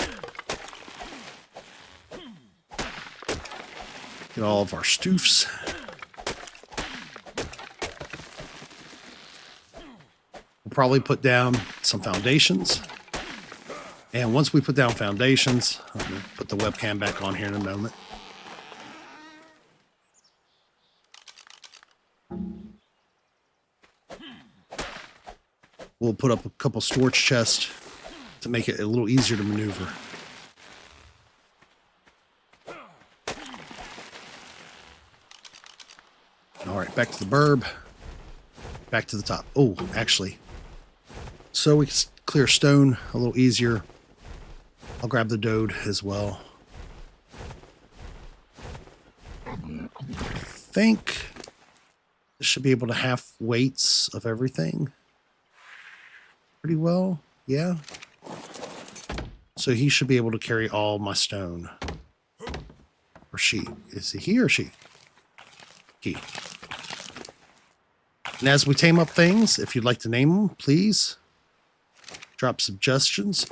Get all of our stoofs. We'll probably put down some foundations. And once we put down foundations, I'm going to put the webcam back on here in a moment. We'll put up a couple storage chests to make it a little easier to maneuver. All right, back to the burb. Back to the top. Oh, actually, so we can clear stone a little easier. I'll grab the dode as well. I think this should be able to have weights of everything pretty well. Yeah. So he should be able to carry all my stone. Or she. Is it he or she? He. And as we tame up things, if you'd like to name them, please drop suggestions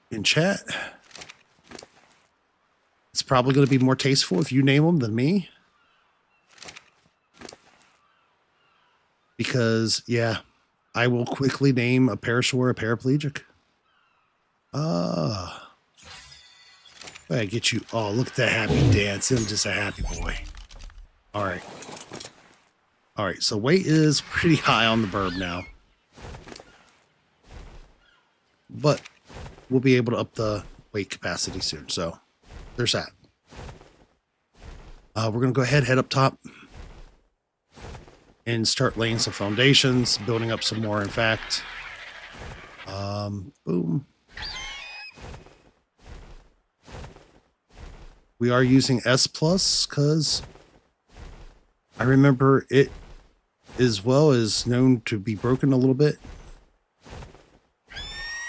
in chat. It's probably going to be more tasteful if you name them than me. Because, yeah, I will quickly name a parasaur a paraplegic. I get you. Oh, look at that happy dance. I'm just a happy boy. All right. All right. So weight is pretty high on the burb now. But we'll be able to up the weight capacity soon. So there's that. We're going to go ahead, head up top, and start laying some foundations, building up some more, in fact. Boom. We are using S Plus because I remember it as well is known to be broken a little bit.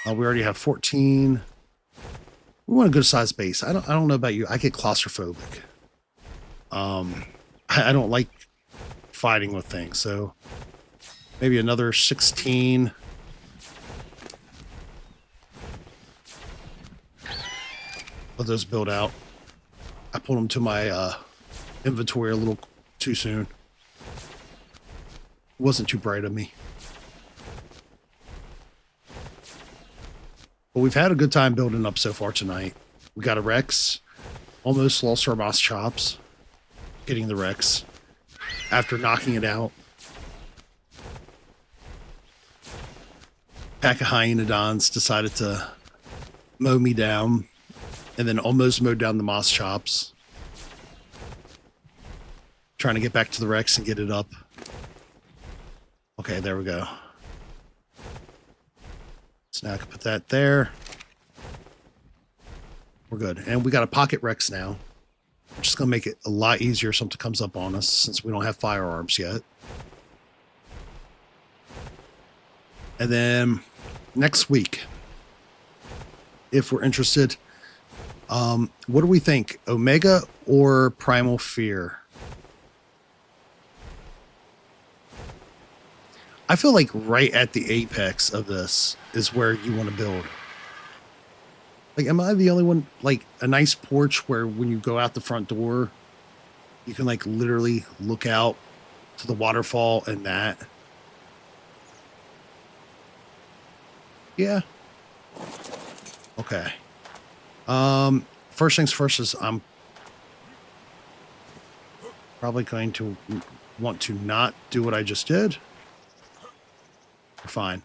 We already have 14. We want a good size base. I don't know about you. I get claustrophobic. I don't like fighting with things, so maybe another 16. Let those build out. I pulled them to my inventory a little too soon. It wasn't too bright of me. But we've had a good time building up so far tonight. We got a Rex. Almost lost our boss chops. Getting the Rex. After knocking it out. Pack of hyenodons decided to mow me down. And then almost mowed down the moss chops. Trying to get back to the Rex and get it up. Okay, there we go. So now I can put that there. We're good. And we got a pocket Rex now. We're just going to make it a lot easier if something comes up on us since we don't have firearms yet. And then next week, if we're interested, what do we think? Omega or Primal Fear? I feel like right at the apex of this is where you want to build. Like, am I the only one? Like, a nice porch where when you go out the front door, you can, like, literally look out to the waterfall and that. Yeah. Okay. First things first is I'm probably going to want to not do what I just did. We're fine.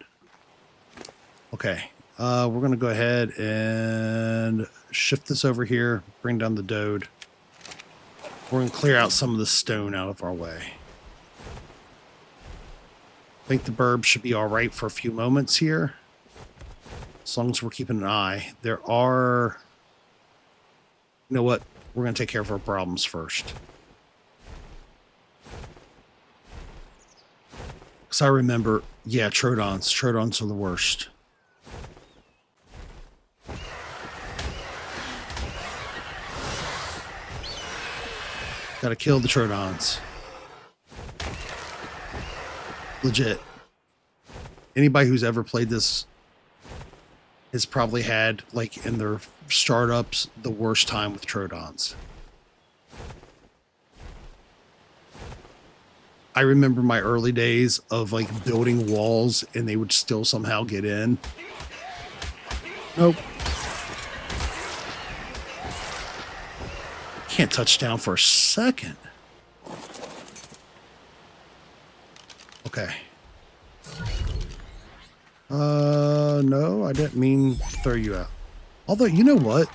Okay. We're going to go ahead and shift this over here, bring down the dode. We're going to clear out some of the stone out of our way. I think the burb should be all right for a few moments here. As long as we're keeping an eye. There are... You know what? We're going to take care of our problems first. Because I remember, yeah, Trodons. Trodons are the worst. Gotta kill the Trodons. Legit. Anybody who's ever played this has probably had, like, in their startups, the worst time with Trodons. I remember my early days of, like, building walls and they would still somehow get in. Nope. Can't touch down for a second. Okay. No, I didn't mean to throw you out. Although, you know what?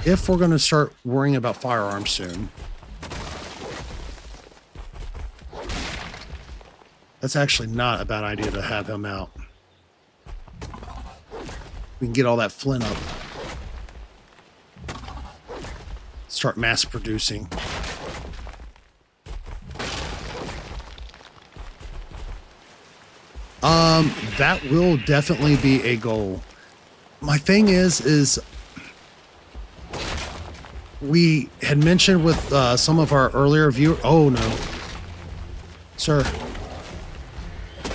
If we're going to start worrying about firearms soon, that's actually not a bad idea to have him out. We can get all that flint up. Start mass producing. That will definitely be a goal. My thing is we had mentioned with some of our earlier viewers. Oh no, sir,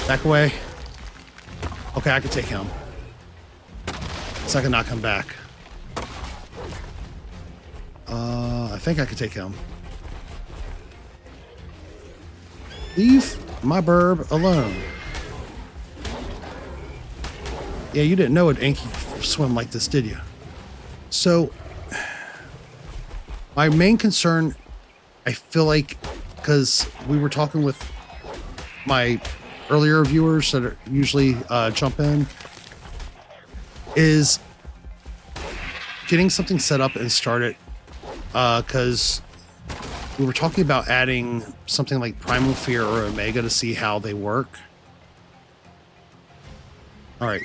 back away. Okay, I can take him. So I can knock him back. I think I could take him. Leave my burb alone. Yeah, you didn't know an Anki swim like this, did you? So, My main concern, I feel like, because we were talking with my earlier viewers that are usually jump in, is getting something set up and started, because we were talking about adding something like Primal Fear or Omega to see how they work. All right,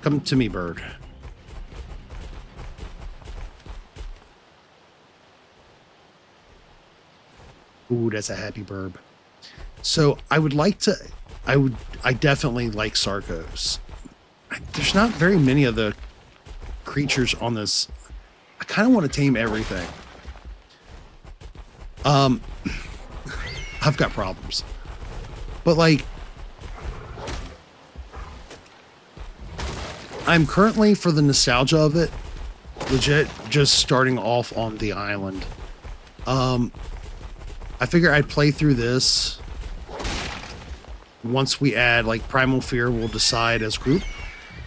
come to me, bird. Ooh, that's a happy burb. So I would like to, I definitely like Sarcos. There's not very many of the creatures on this. I kind of want to tame everything. I've got problems, but like, I'm currently, for the nostalgia of it, legit just starting off on the island. I figure I'd play through this. Once we add like Primal Fear, we'll decide as a group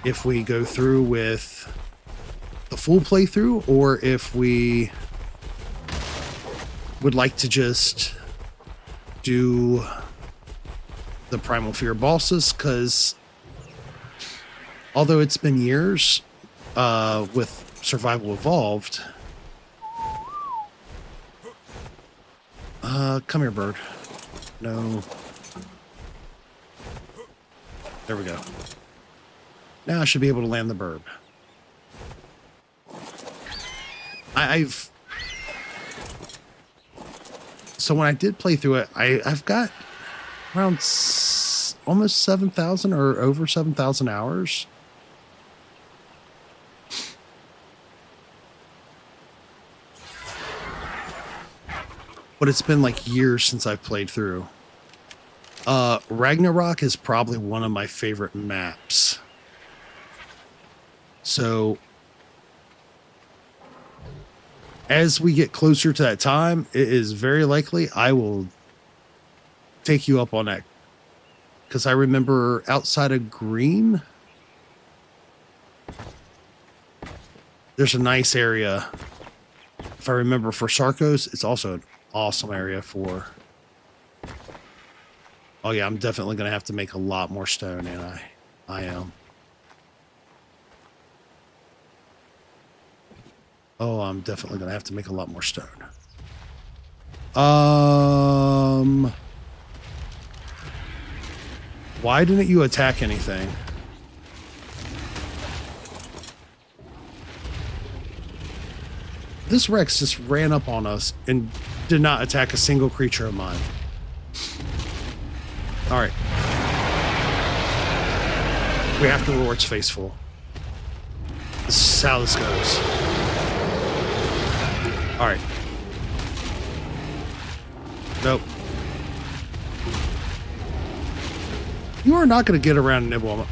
if we go through with the full playthrough or if we would like to just do the Primal Fear bosses, because although it's been years with Survival Evolved. Come here, bird. No. There we go. Now I should be able to land the bird. So when I did play through it, I've got around almost 7,000 or over 7,000 hours. But it's been like years since I've played through. Ragnarok is probably one of my favorite maps. So as we get closer to that time, it is very likely I will take you up on that. Because I remember outside of Green, there's a nice area. If I remember, for Sarcos, it's also an awesome area for... Oh yeah, I'm definitely going to have to make a lot more stone, and I am. Oh, I'm definitely going to have to make a lot more stone. Why didn't you attack anything? This Rex just ran up on us and did not attack a single creature of mine. All right. We have to roar its face full. This is how this goes. All right. Nope. You are not going to get around and nibble on it.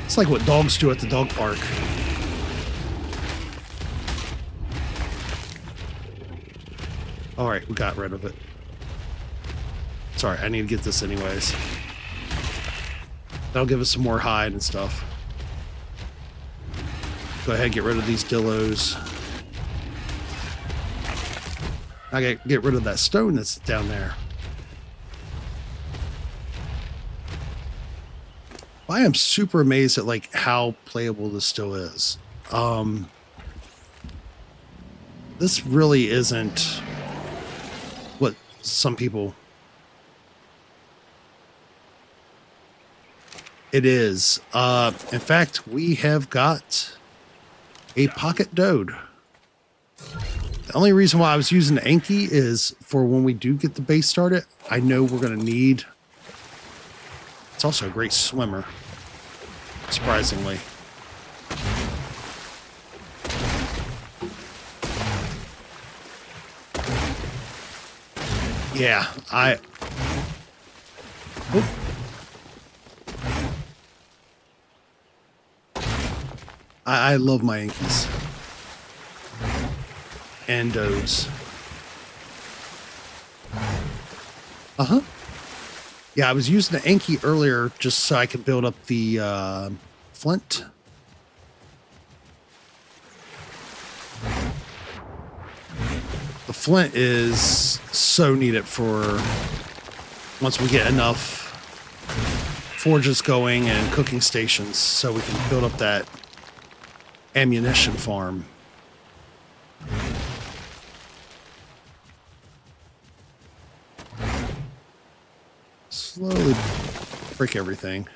It's like what dogs do at the dog park. All right, we got rid of it. Sorry, I need to get this anyways. That'll give us some more hide and stuff. Go ahead, get rid of these dillos. I gotta get rid of that stone that's down there. I am super amazed at like how playable this still is. This really isn't what some people... It is. In fact, we have got a pocket dode. The only reason why I was using Anki is for when we do get the base started, I know we're going to need... It's also a great swimmer, surprisingly. Yeah, I love my Yankees and Dodes. Yeah, I was using the Anki earlier just so I could build up the flint. The flint is so needed for once we get enough forges going and cooking stations so we can build up that ammunition farm. Slowly break everything.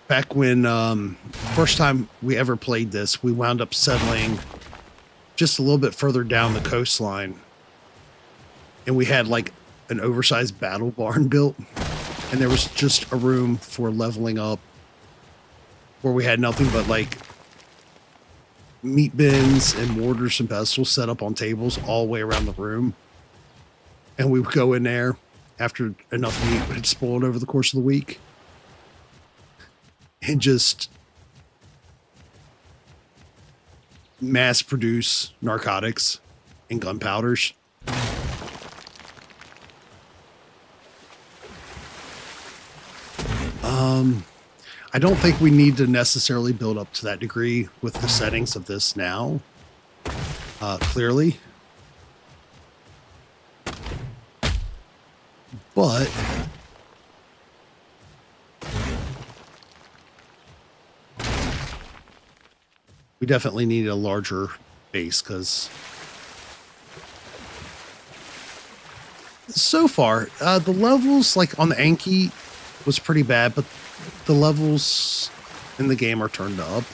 Back when first time we ever played this, we wound up settling just a little bit further down the coastline, and we had like an oversized battle barn built, and there was just a room for leveling up where we had nothing but like meat bins and mortars and pestles set up on tables all the way around the room, and we would go in there after enough meat had spoiled over the course of the week and just mass produce narcotics and gunpowders. I don't think we need to necessarily build up to that degree with the settings of this now, clearly. But we definitely need a larger base, because so far, the levels like on the Anki was pretty bad, but the levels in the game are turned up.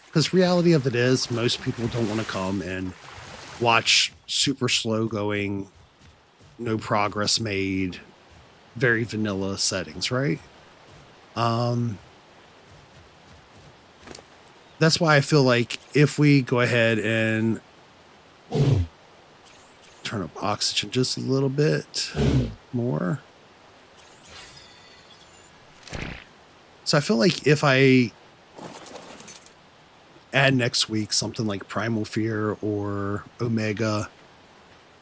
Because reality of it is, most people don't want to come and watch super slow going, no progress made, very vanilla settings, right? That's why I feel like if we go ahead and turn up oxygen just a little bit more. So I feel like if I add next week something like Primal Fear or Omega,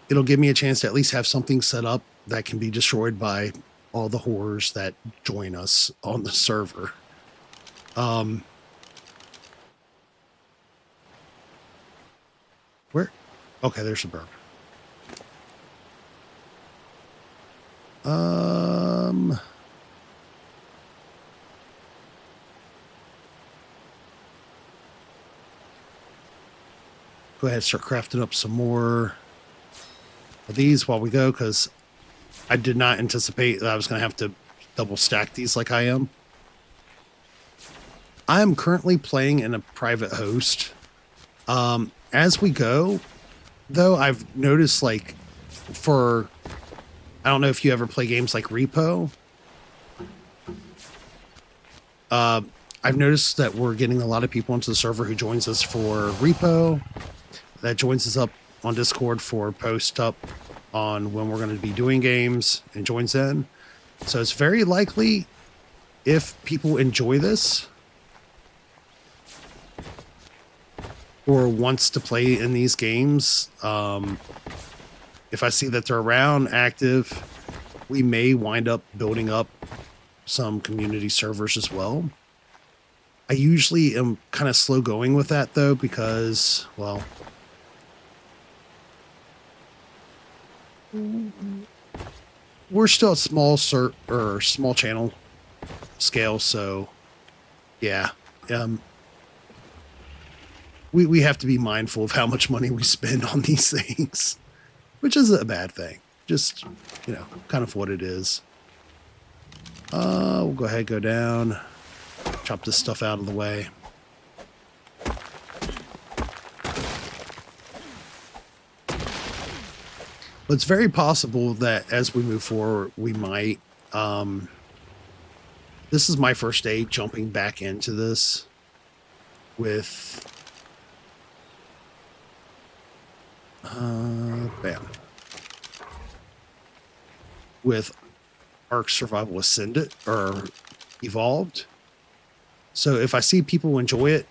it'll give me a chance to at least have something set up that can be destroyed by all the horrors that join us on the server. Where? Okay, there's a burp. Go ahead and start crafting up some more of these while we go, because I did not anticipate that I was going to have to double stack these like I am. I am currently playing in a private host. As we go, though, I've noticed, like, for, I don't know if you ever play games like Repo. I've noticed that we're getting a lot of people onto the server who joins us for Repo, that joins us up on Discord for post up on when we're going to be doing games, and joins in. So it's very likely, if people enjoy this or wants to play in these games, if I see that they're around, active, we may wind up building up some community servers as well. I usually am kind of slow going with that, though, because, well, we're still at small channel scale, so yeah, we have to be mindful of how much money we spend on these things, which isn't a bad thing. Just, you know, kind of what it is. We'll go ahead, go down, chop this stuff out of the way. But it's very possible that as we move forward, we might, this is my first day jumping back into this with, bam, with Ark Survival Ascended, or Evolved. So if I see people enjoy it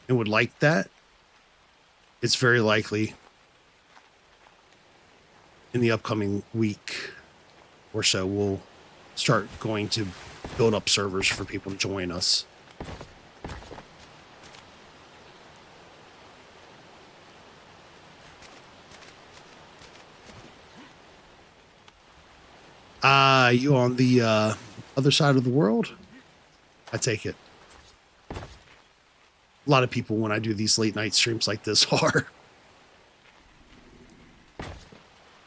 and would like that, it's very likely in the upcoming week or so we'll start going to build up servers for people to join us. You on the other side of the world? I take it. A lot of people, when I do these late night streams like this, are.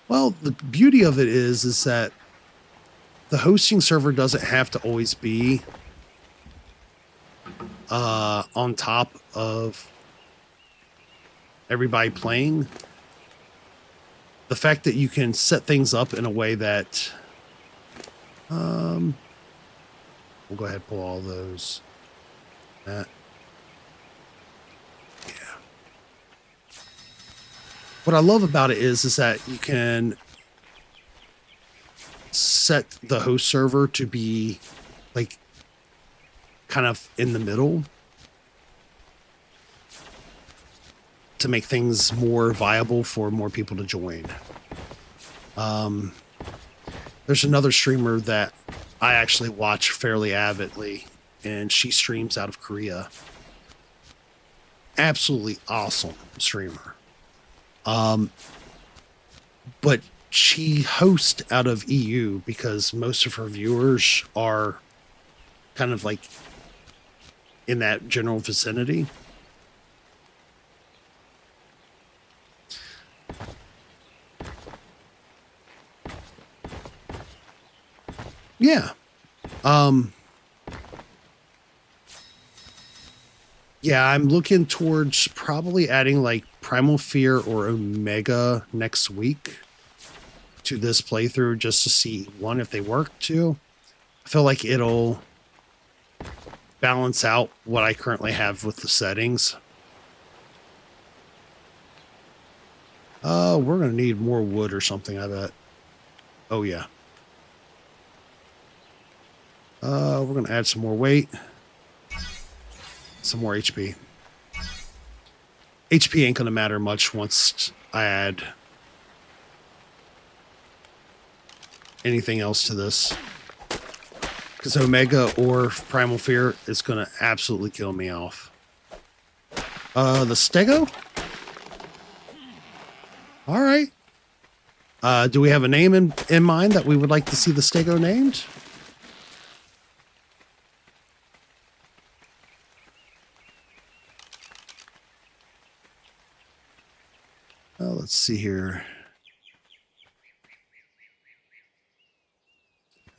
Well, the beauty of it is that the hosting server doesn't have to always be on top of everybody playing. The fact that you can set things up in a way that we'll go ahead and pull all those. That. Yeah. What I love about it is that you can set the host server to be like kind of in the middle to make things more viable for more people to join. There's another streamer that I actually watch fairly avidly, and she streams out of Korea. Absolutely awesome streamer. But she hosts out of EU because most of her viewers are kind of like in that general vicinity. Yeah. Yeah, I'm looking towards probably adding like Primal Fear or Omega next week to this playthrough just to see, one, if they work, two, I feel like it'll balance out what I currently have with the settings. We're going to need more wood or something, I bet. Oh, yeah. We're going to add some more weight. Some more HP. HP ain't going to matter much once I add anything else to this. Because Omega or Primal Fear is going to absolutely kill me off. The Stego? All right. Do we have a name in mind that we would like to see the Stego named? Let's see here.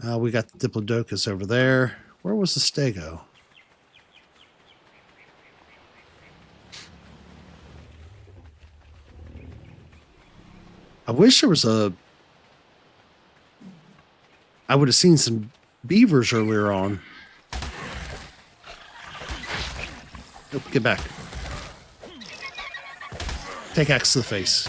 We got the Diplodocus over there. Where was the Stego? I wish there was a... I would have seen some beavers earlier on. Nope, get back. Take axe to the face.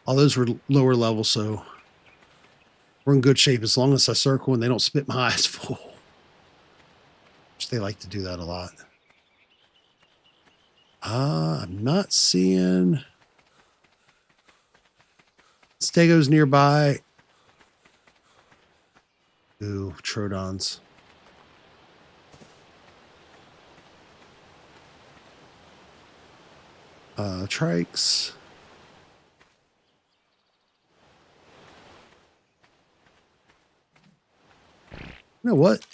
All those were lower level, so we're in good shape as long as I circle and they don't spit my eyes full. Which they like to do that a lot. I'm not seeing Stegos nearby. Ooh, Trodons. Trikes. You know what?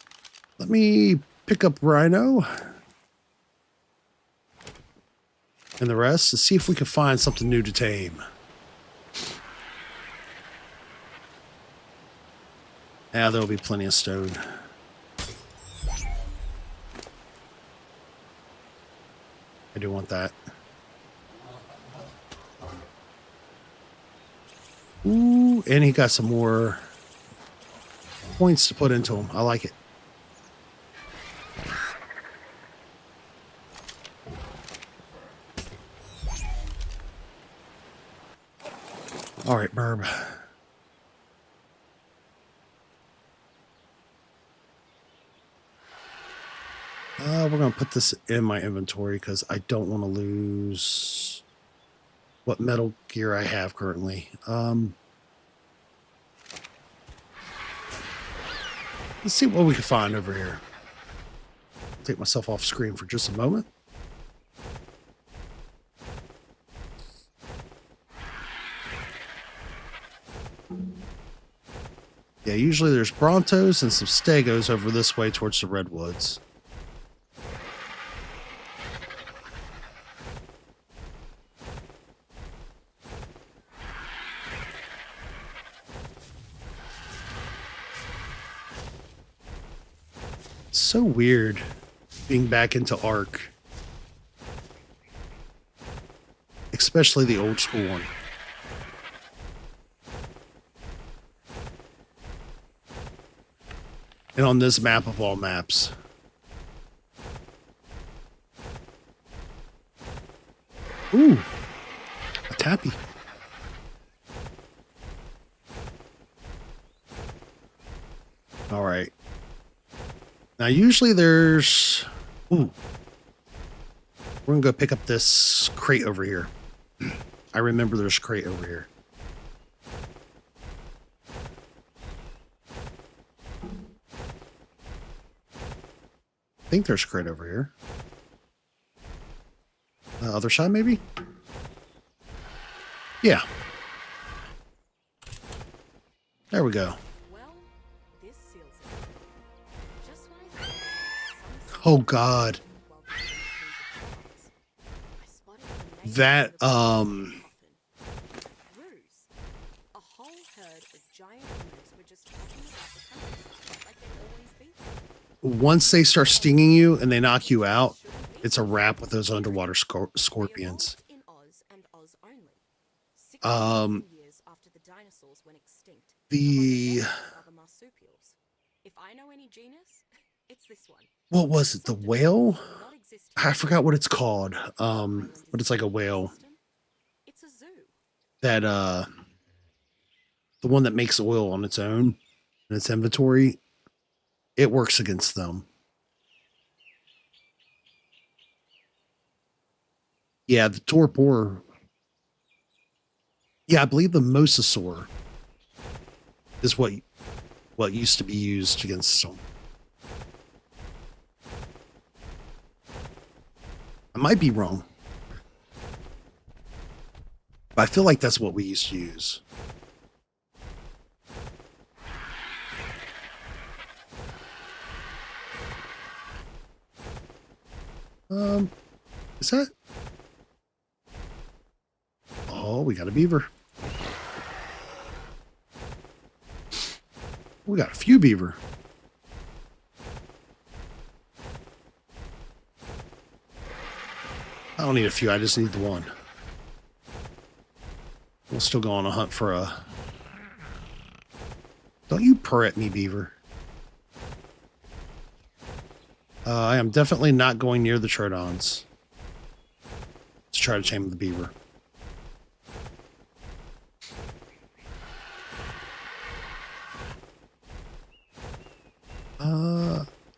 Let me pick up Rhino and the rest to see if we can find something new to tame. Yeah, there'll be plenty of stone. I do want that. Ooh, and he got some more points to put into him. I like it. All right, Burb. We're going to put this in my inventory because I don't want to lose what metal gear I have currently. Let's see what we can find over here. Take myself off screen for just a moment. Yeah, usually there's Brontos and some Stegos over this way towards the Redwoods. So weird being back into Ark. Especially the old school one. And on this map of all maps. Ooh, a tappy. All right. Now, usually there's... Ooh. We're going to go pick up this crate over here. I remember there's a crate over here. I think there's a crate over here. Other side, maybe? Yeah. There we go. Well, this seals it. Just when I thought some Oh, God. while reading the I spotted the name That, of the coffin. Roos. A whole herd of giant roos were just talking about the countryside like they always be. once they start stinging you and they knock you out, it's a wrap with those underwater scorpions. They evolved in Oz and Oz only. 60 Um, million years after the dinosaurs went extinct. the... among other marsupials. If I know any genus, it's this one. What was it? The whale? Not exist I forgot what it's called. But it's like a whale. It's a zoo. That, the one that makes oil on its own in its inventory, it works against them. Yeah, the torpor. Yeah, I believe the mosasaur is what used to be used against them. I might be wrong, but I feel like that's what we used to use. Is that? Oh, we got a beaver. We got a few beaver. I don't need a few, I just need the one. We'll still go on a hunt for a... Don't you purr at me, beaver. I am definitely not going near the Troodons to try to tame the beaver.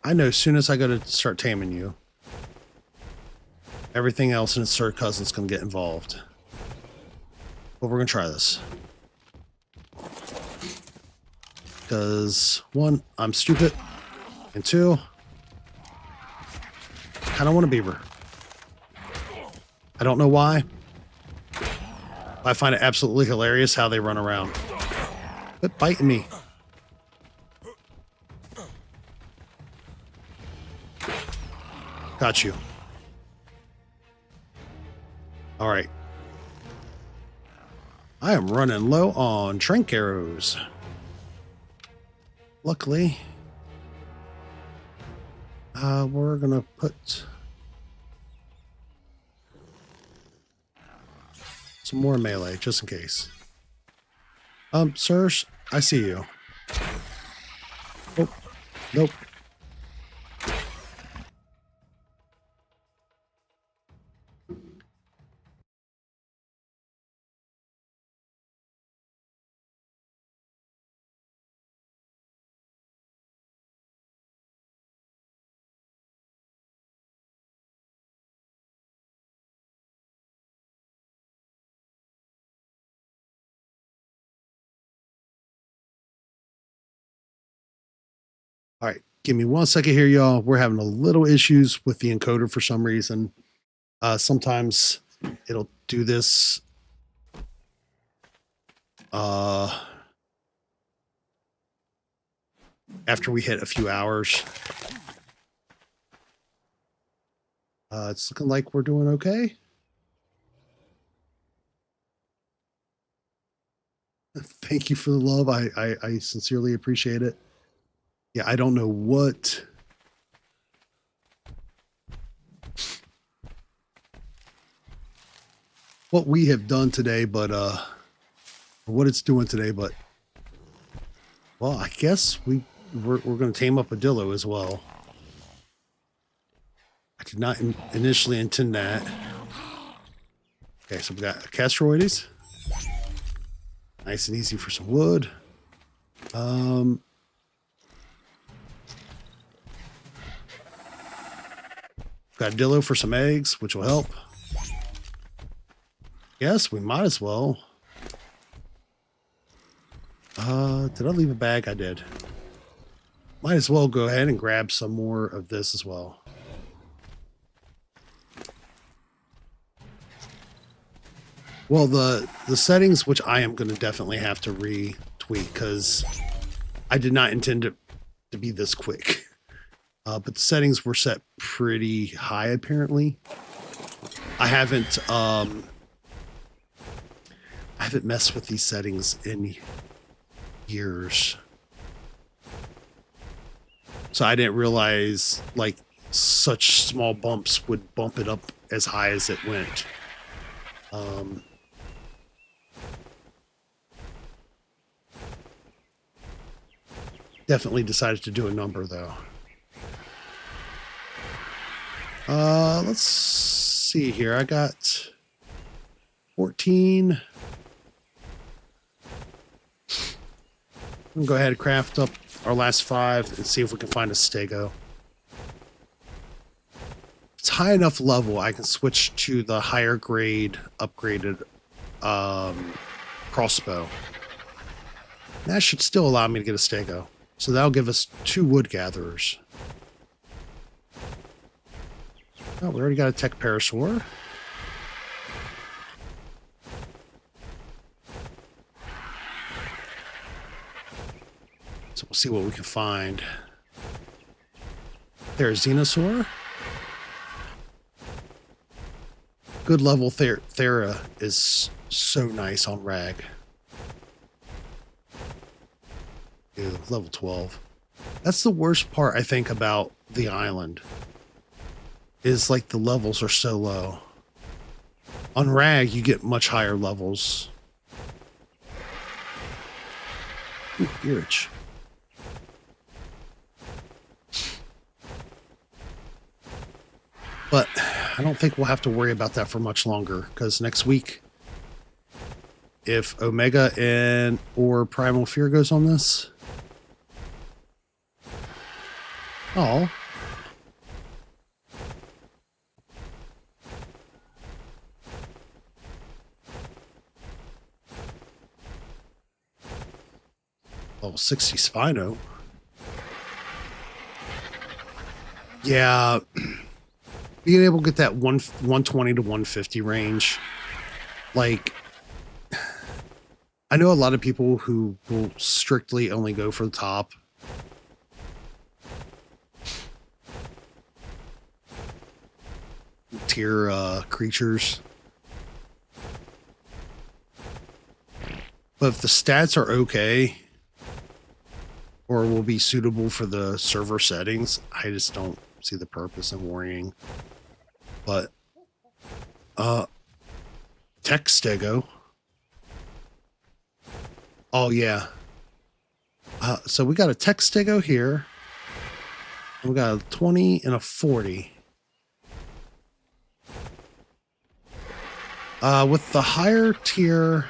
I know as soon as I go to start taming you, everything else and its third cousin's going to get involved. But we're going to try this. Because, one, I'm stupid. And two, I kind of want a beaver. I don't know why. I find it absolutely hilarious how they run around. Quit biting me. Got you. All right. I am running low on trank arrows. Luckily, we're gonna put some more melee just in case. Sirs, I see you. Oh, nope. All right, give me 1 second here, y'all. We're having a little issues with the encoder for some reason. Sometimes it'll do this. after we hit a few hours. It's looking like we're doing okay. Thank you for the love. I sincerely appreciate it. Yeah, I don't know what we have done today, but what it's doing today, but well, I guess we're going to tame up a dillo as well. I did not initially intend that. Okay, so we got castroides. Nice and easy for some wood. Got a dillo for some eggs, which will help. Yes, we might as well. Did I leave a bag? I did. Might as well go ahead and grab some more of this as well. Well, the settings, which I am going to definitely have to retweak because I did not intend it to be this quick. But the settings were set pretty high, apparently. I haven't messed with these settings in years. So I didn't realize like such small bumps would bump it up as high as it went. Definitely decided to do a number though. Let's see here. I got 14. I'm gonna go ahead and craft up our last 5 and see if we can find a stego. If it's high enough level, I can switch to the higher grade upgraded crossbow. That should still allow me to get a stego. So that'll give us 2 wood gatherers. Oh, we already got a tech parasaur. So we'll see what we can find. There's Xenosaur. Good level Thera is so nice on Rag. Ew, level 12. That's the worst part, I think, about the island. Is like the levels are so low. On Rag, you get much higher levels. Ooh, Gearage. But I don't think we'll have to worry about that for much longer, because next week, if Omega and or Primal Fear goes on this. Oh. Level 60 Spino. Yeah. Being able to get that 120 to 150 range. Like, I know a lot of people who will strictly only go for the top. Tier creatures. But if the stats are okay, or will be suitable for the server settings, I just don't see the purpose in worrying. But tech stego. Oh yeah. So we got a tech stego here. We got a 20 and a 40. With the higher tier,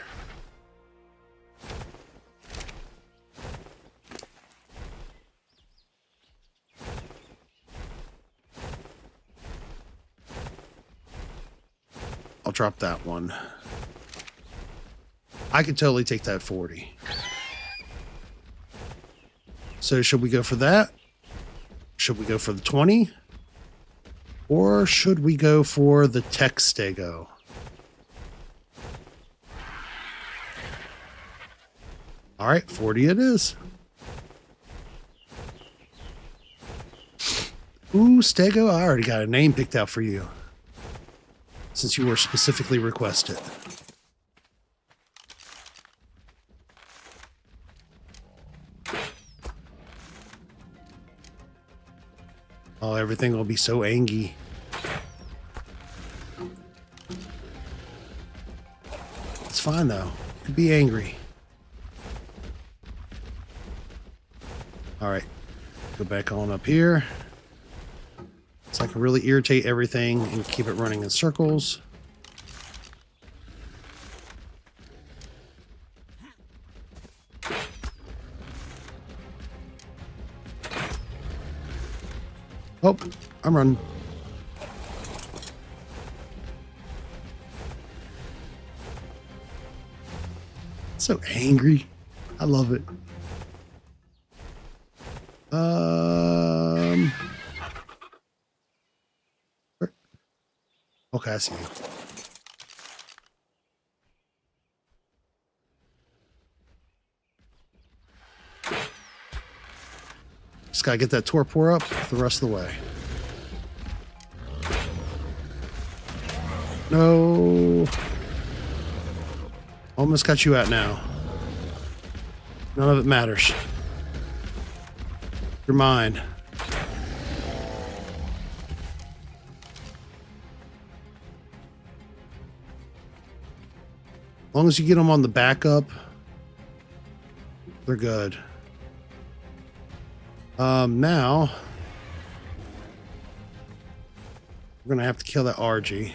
I'll drop that one. I could totally take that 40. So should we go for that? Should we go for the 20? Or should we go for the tech stego? All right, 40 it is. Ooh, Stego, I already got a name picked out for you. Since you were specifically requested. Oh, everything will be so angry. It's fine, though. Could be angry. All right. Go back on up here. So I can really irritate everything and keep it running in circles. Oh, I'm running. So angry. I love it. Okay, I see you. Just gotta get that torpor up the rest of the way. No. Almost got you out now. None of it matters. You're mine. As long as you get them on the backup, they're good. Now we're gonna have to kill that RG.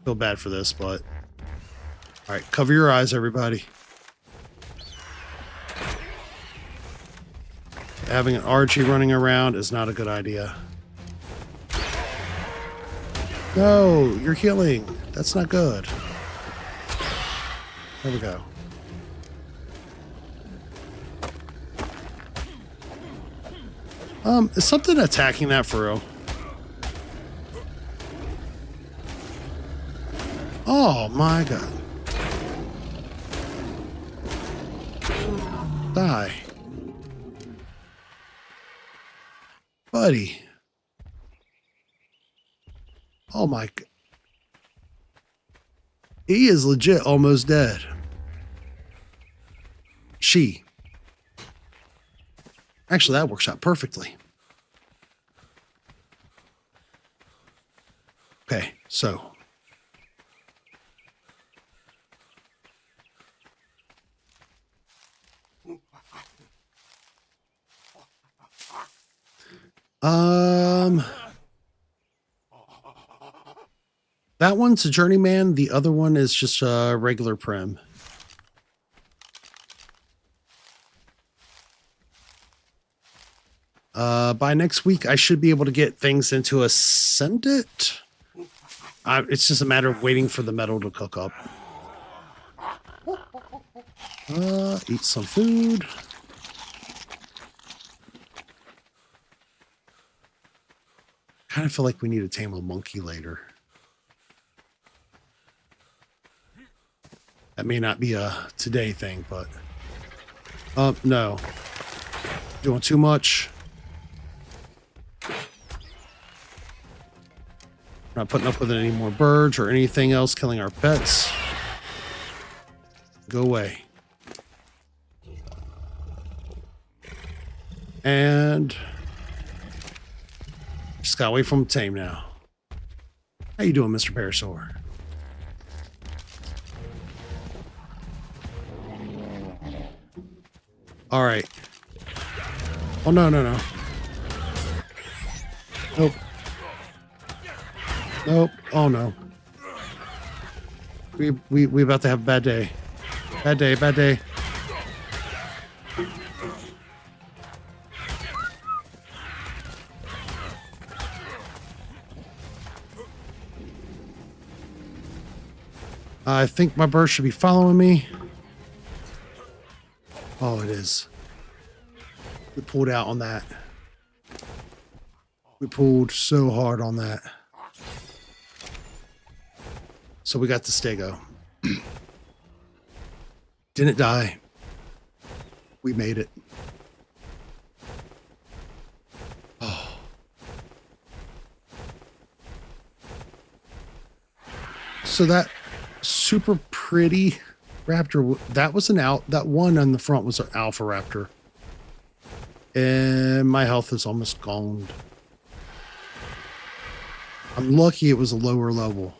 Feel bad for this, but all right, cover your eyes, everybody. Having an RG running around is not a good idea. No, you're healing. That's not good. There we go. Is something attacking that for real? Oh my god. Die. Buddy. Oh my god. He is legit almost dead. She. Actually, that works out perfectly. Okay, so. That one's a journeyman. The other one is just a regular prim. By next week, I should be able to get things into Ascendant. It's just a matter of waiting for the metal to cook up. Eat some food. Kind of feel like we need to tame a monkey later. That may not be a today thing, but no. Doing too much. Not putting up with any more birds or anything else killing our pets. Go away. And just gotta wait for him to tame now. How you doing, Mr. Parasaur? All right. Oh no. Nope. Nope. Oh no. We about to have a bad day. Bad day. I think my bird should be following me. Oh, it is. We pulled out on that. We pulled so hard on that. So we got the Stego. Didn't die. We made it. Oh. So that super pretty raptor, that was that one on the front was an alpha raptor. And my health is almost gone. I'm lucky it was a lower level.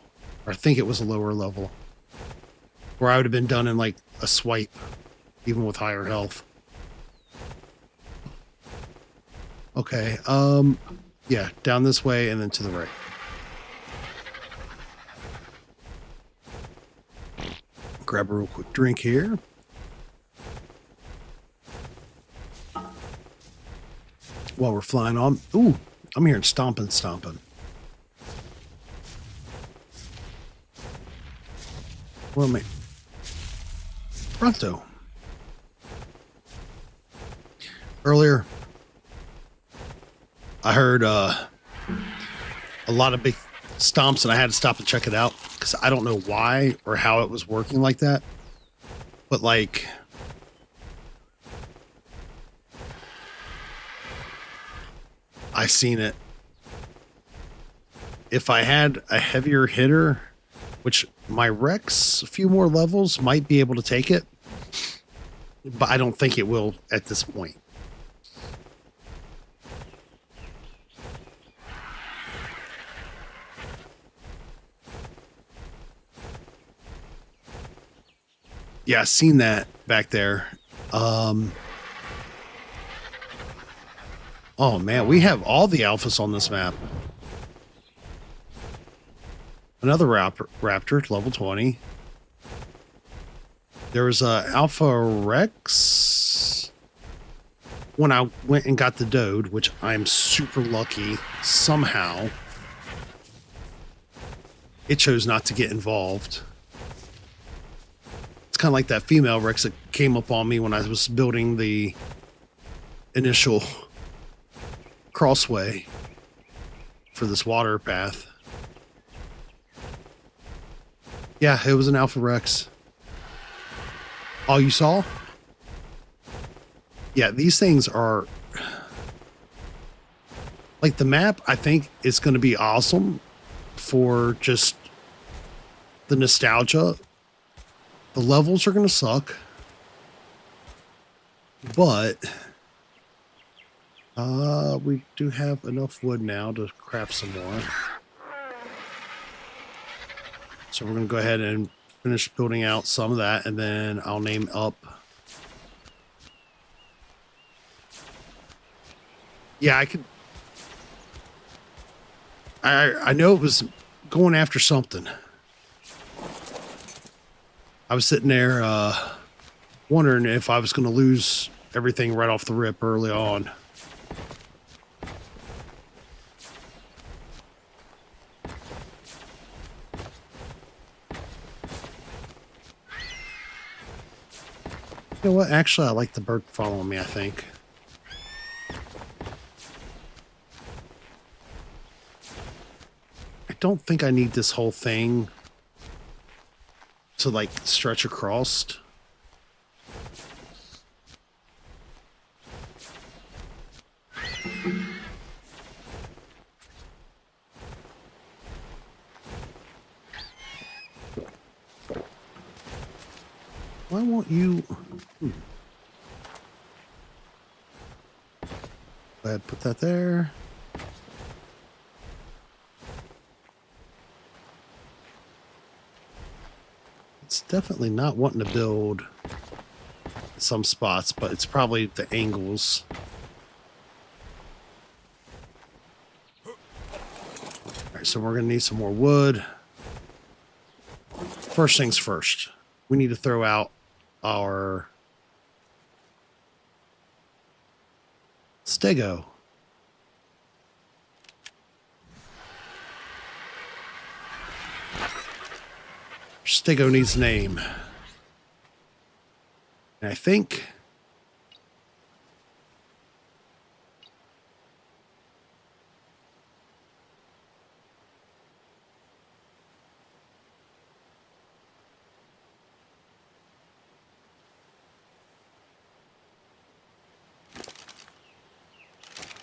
Or I think it was a lower level. Where I would have been done in like a swipe, even with higher health. Okay, yeah, down this way and then to the right. Grab a real quick drink here. While we're flying on. Ooh, I'm hearing stomping. Well, me. Pronto. Earlier, I heard a lot of big stomps and I had to stop and check it out because I don't know why or how it was working like that. But like, I seen it. If I had a heavier hitter, which my Rex, a few more levels, might be able to take it. But I don't think it will at this point. Yeah, I seen that back there. Oh man, we have all the alphas on this map. Another raptor, level 20. There was a Alpha Rex when I went and got the Dode, which I'm super lucky. Somehow, it chose not to get involved. It's kind of like that female Rex that came up on me when I was building the initial crossway for this water path. Yeah, it was an Alpha Rex. Oh, you saw? Yeah, these things are... Like, the map, I think, is going to be awesome for just the nostalgia. The levels are going to suck. But... we do have enough wood now to craft some more. So we're going to go ahead and finish building out some of that, and then I'll name up. Yeah, I could. I know it was going after something. I was sitting there wondering if I was going to lose everything right off the rip early on. You know what? Actually, I like the bird following me, I think. I don't think I need this whole thing to, like, stretch across. Why won't you... Go ahead, put that there. It's definitely not wanting to build some spots, but it's probably the angles. All right, so we're going to need some more wood. First things first, we need to throw out our stego. Stego needs a name. And I think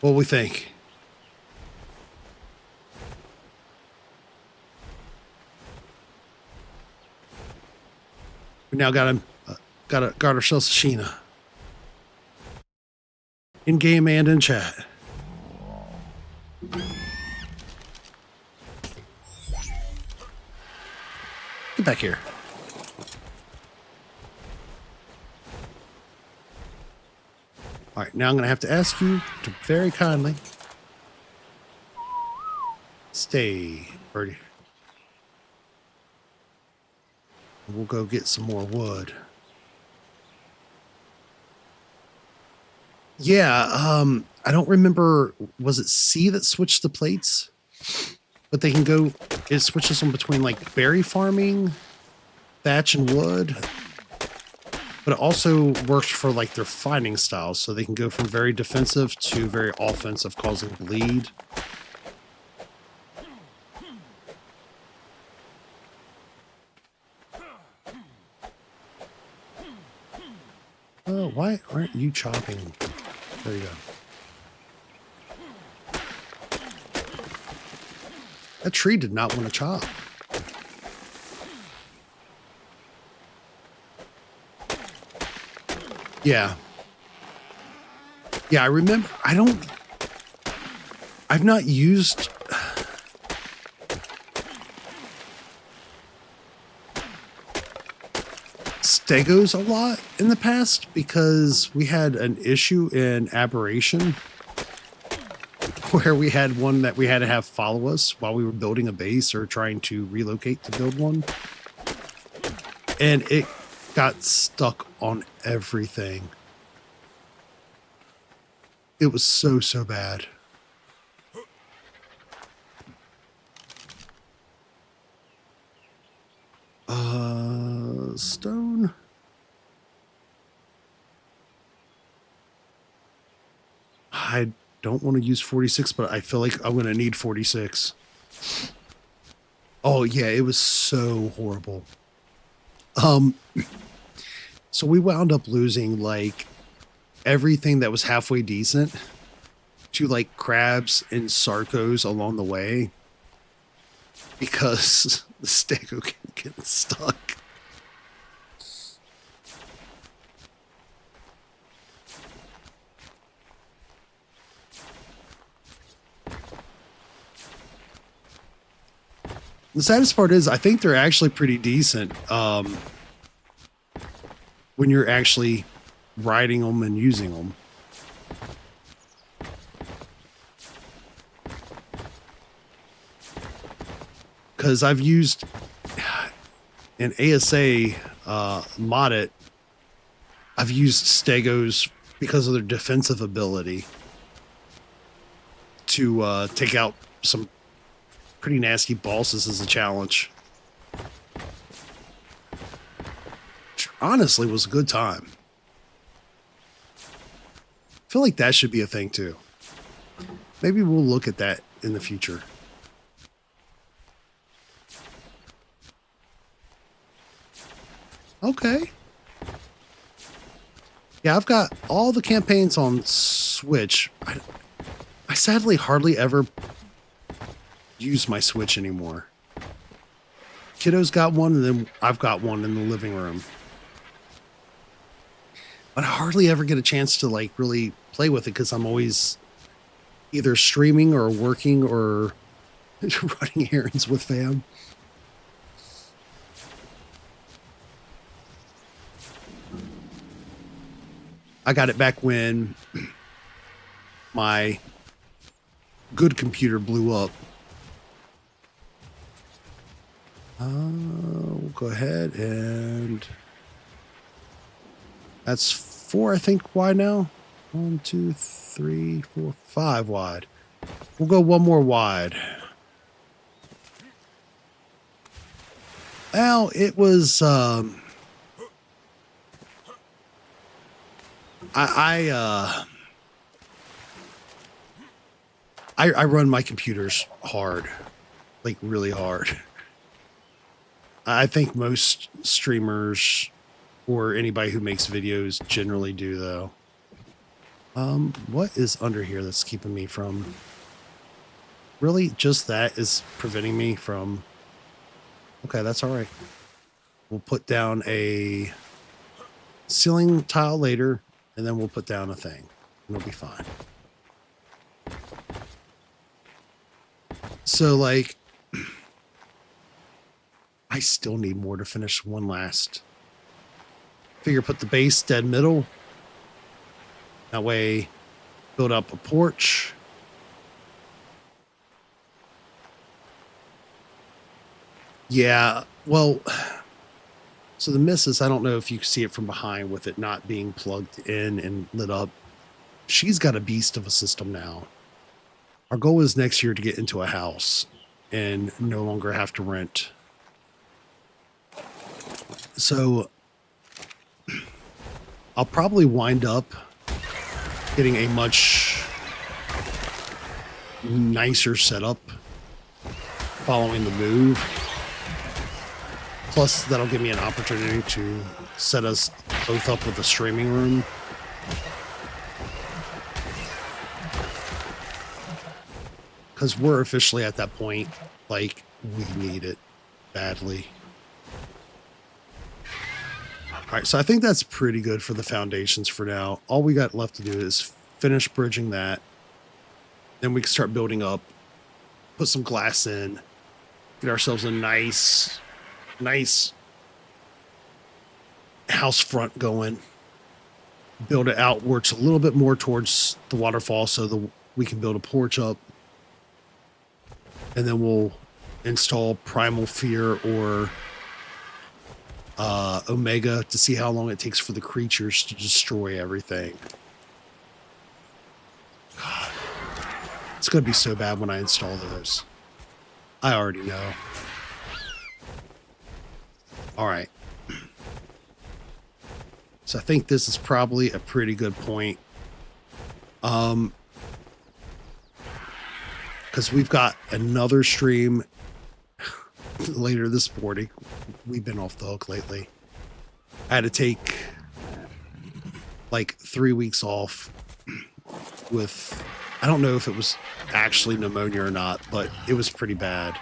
what we think. We now got him. Got ourselves a Sheena. In game and in chat. Get back here. All right, now I'm going to have to ask you to very kindly stay, birdie. We'll go get some more wood. Yeah, I don't remember, was it C that switched the plates? But they can go, it switches them between like berry farming, thatch and wood. But it also works for like their fighting styles, so they can go from very defensive to very offensive, causing bleed. Oh, why aren't you chopping? There you go. That tree did not want to chop. Yeah. Yeah, I remember. I've not used. Stegos a lot in the past because we had an issue in Aberration where we had one that we had to have follow us while we were building a base or trying to relocate to build one. And it got stuck on everything. It was so bad. Stone. I don't want to use 46, but I feel like I'm going to need 46. Oh yeah, it was so horrible. So we wound up losing like everything that was halfway decent to like crabs and sarcos along the way because the stego kept getting stuck. The saddest part is I think they're actually pretty decent when you're actually riding them and using them. Because I've used in ASA modded, I've used stegos because of their defensive ability to take out some pretty nasty bosses as a challenge. Which honestly was a good time. I feel like that should be a thing too. Maybe we'll look at that in the future. Okay. Yeah, I've got all the campaigns on Switch. I sadly hardly ever use my Switch anymore. Kiddo's got one, and then I've got one in the living room. But I hardly ever get a chance to like really play with it because I'm always either streaming or working or running errands with fam. I got it back when my good computer blew up. We'll go ahead and that's 4, I think, wide now. 1, 2, 3, 4, 5 wide. We'll go one more wide. Well, it was I run my computers hard, like really hard. I think most streamers or anybody who makes videos generally do, though. What is under here that's keeping me from... Really? Just that is preventing me from... Okay, that's all right. We'll put down a ceiling tile later, and then we'll put down a thing. And it'll be fine. So, like, I still need more to finish one last. Figure put the base dead middle. That way, build up a porch. Yeah, well, so the missus, I don't know if you can see it from behind with it not being plugged in and lit up. She's got a beast of a system now. Our goal is next year to get into a house and no longer have to rent. So I'll probably wind up getting a much nicer setup following the move. Plus, that'll give me an opportunity to set us both up with a streaming room. Because we're officially at that point, like, we need it badly. All right, so I think that's pretty good for the foundations for now. All we got left to do is finish bridging that. Then we can start building up, put some glass in, get ourselves a nice house front going. Build it outwards a little bit more towards the waterfall so we can build a porch up. And then we'll install Primal Fear or Omega to see how long it takes for the creatures to destroy everything. God, it's going to be so bad when I install those. I already know. All right. So I think this is probably a pretty good point. Because we've got another stream later this morning. We've been off the hook lately. I had to take like 3 weeks off with, I don't know if it was actually pneumonia or not, but it was pretty bad.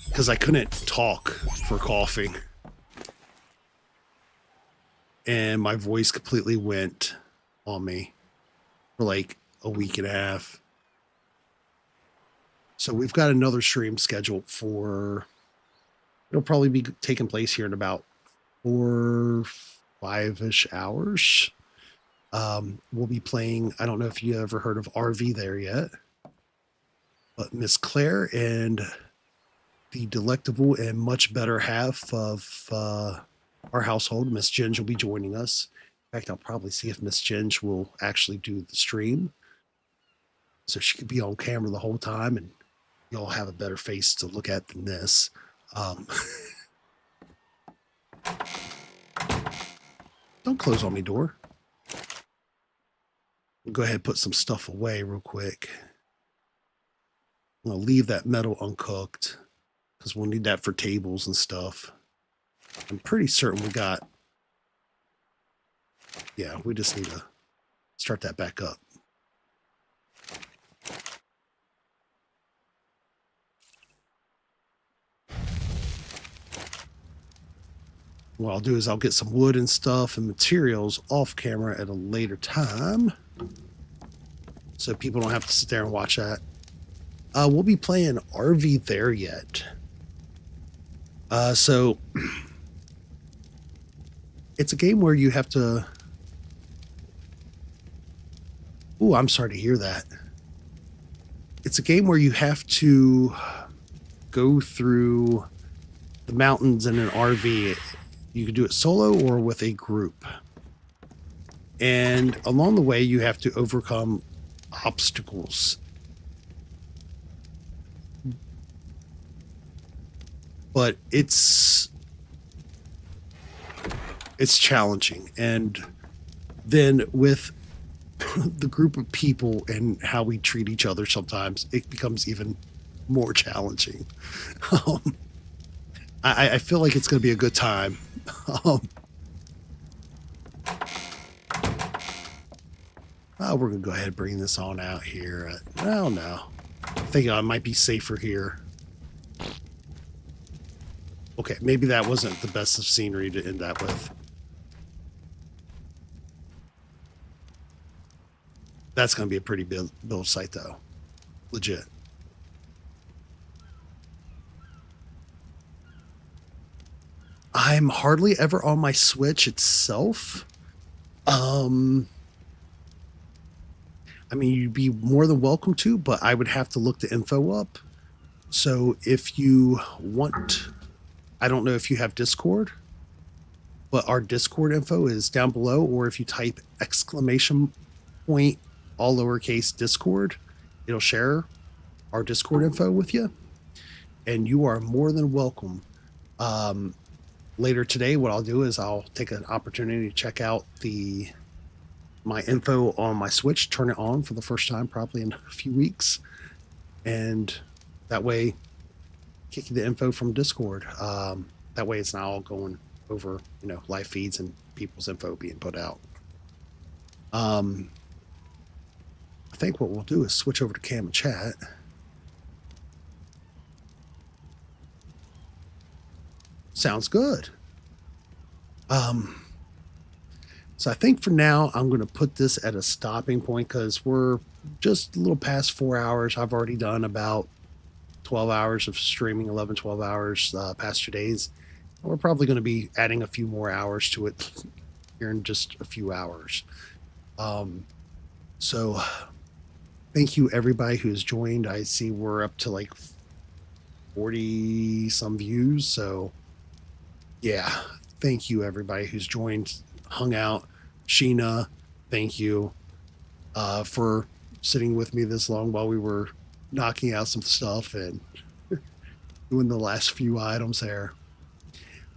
Because I couldn't talk for coughing. And my voice completely went on me for like a week and a half. So we've got another stream scheduled for, it'll probably be taking place here in about 4, 5-ish hours. We'll be playing, I don't know if you ever heard of RV there yet, but Miss Claire and the delectable and much better half of our household, Miss Ginge, will be joining us. In fact, I'll probably see if Miss Ginge will actually do the stream, so she could be on camera the whole time and y'all have a better face to look at than this. Don't close on me, door. Go ahead and put some stuff away real quick. I'm going to leave that metal uncooked because we'll need that for tables and stuff. I'm pretty certain we got... Yeah, we just need to start that back up. What I'll do is I'll get some wood and stuff and materials off camera at a later time, so people don't have to sit there and watch that. We'll be playing RV There Yet. So it's a game where you have to... Ooh, I'm sorry to hear that. It's a game where you have to go through the mountains in an RV. You can do it solo or with a group. And along the way, you have to overcome obstacles. But it's challenging. And then with the group of people and how we treat each other sometimes, it becomes even more challenging. I feel like it's going to be a good time. We're going to go ahead and bring this on out here. I don't know. I think I might be safer here. Okay, maybe that wasn't the best of scenery to end that with. That's going to be a pretty build site, though. Legit. I'm hardly ever on my Switch itself. I mean, you'd be more than welcome to, but I would have to look the info up. So if you want, I don't know if you have Discord, but our Discord info is down below, or if you type !, all lowercase Discord, it'll share our Discord info with you, and you are more than welcome. Later today, what I'll do is I'll take an opportunity to check out my info on my Switch, turn it on for the first time probably in a few weeks, and that way kick you the info from Discord. That way it's not all going over, live feeds and people's info being put out. I think what we'll do is switch over to cam and chat. Sounds good. So I think for now, I'm going to put this at a stopping point because we're just a little past 4 hours. I've already done about 12 hours of streaming, 11, 12 hours past 2 days. We're probably going to be adding a few more hours to it here in just a few hours. So thank you everybody who's joined. I see we're up to like 40 some views. So yeah, thank you everybody who's joined, hung out. Sheena, thank you for sitting with me this long while we were knocking out some stuff and doing the last few items there.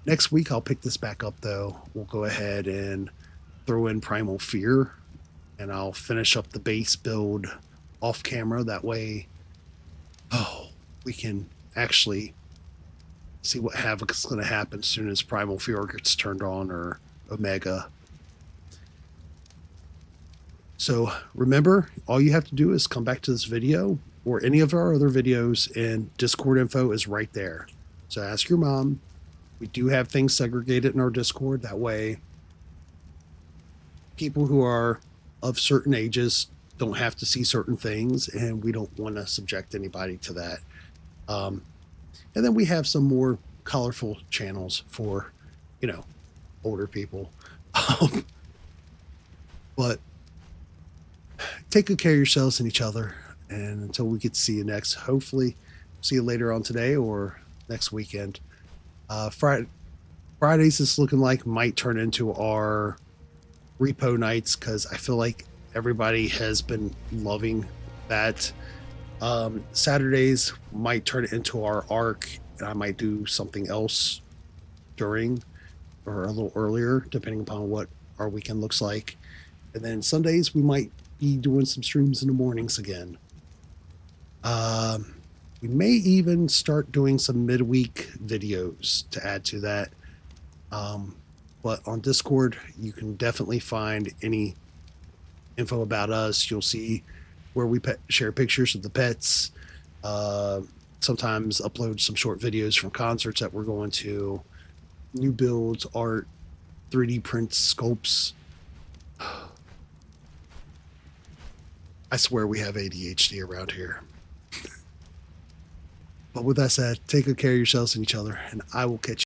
Next week, I'll pick this back up, though. We'll go ahead and throw in Primal Fear, and I'll finish up the base build off camera. That way, we can actually see what havoc is going to happen as soon as Primal Fear gets turned on, or Omega. So remember, all you have to do is come back to this video or any of our other videos, and Discord info is right there. So ask your mom. We do have things segregated in our Discord. That way, people who are of certain ages don't have to see certain things, and we don't want to subject anybody to that. And then we have some more colorful channels for, older people. But take good care of yourselves and each other. And until we get to see you next, hopefully see you later on today or next weekend. Fridays is looking like might turn into our repo nights because I feel like everybody has been loving that. Saturdays might turn it into our Ark, and I might do something else during or a little earlier, depending upon what our weekend looks like. And then Sundays, we might be doing some streams in the mornings again. We may even start doing some midweek videos to add to that. But on Discord, you can definitely find any info about us. You'll see where we share pictures of the pets, sometimes upload some short videos from concerts that we're going to, new builds, art, 3D prints, sculpts. I swear we have ADHD around here. But with that said, take good care of yourselves and each other, and I will catch you.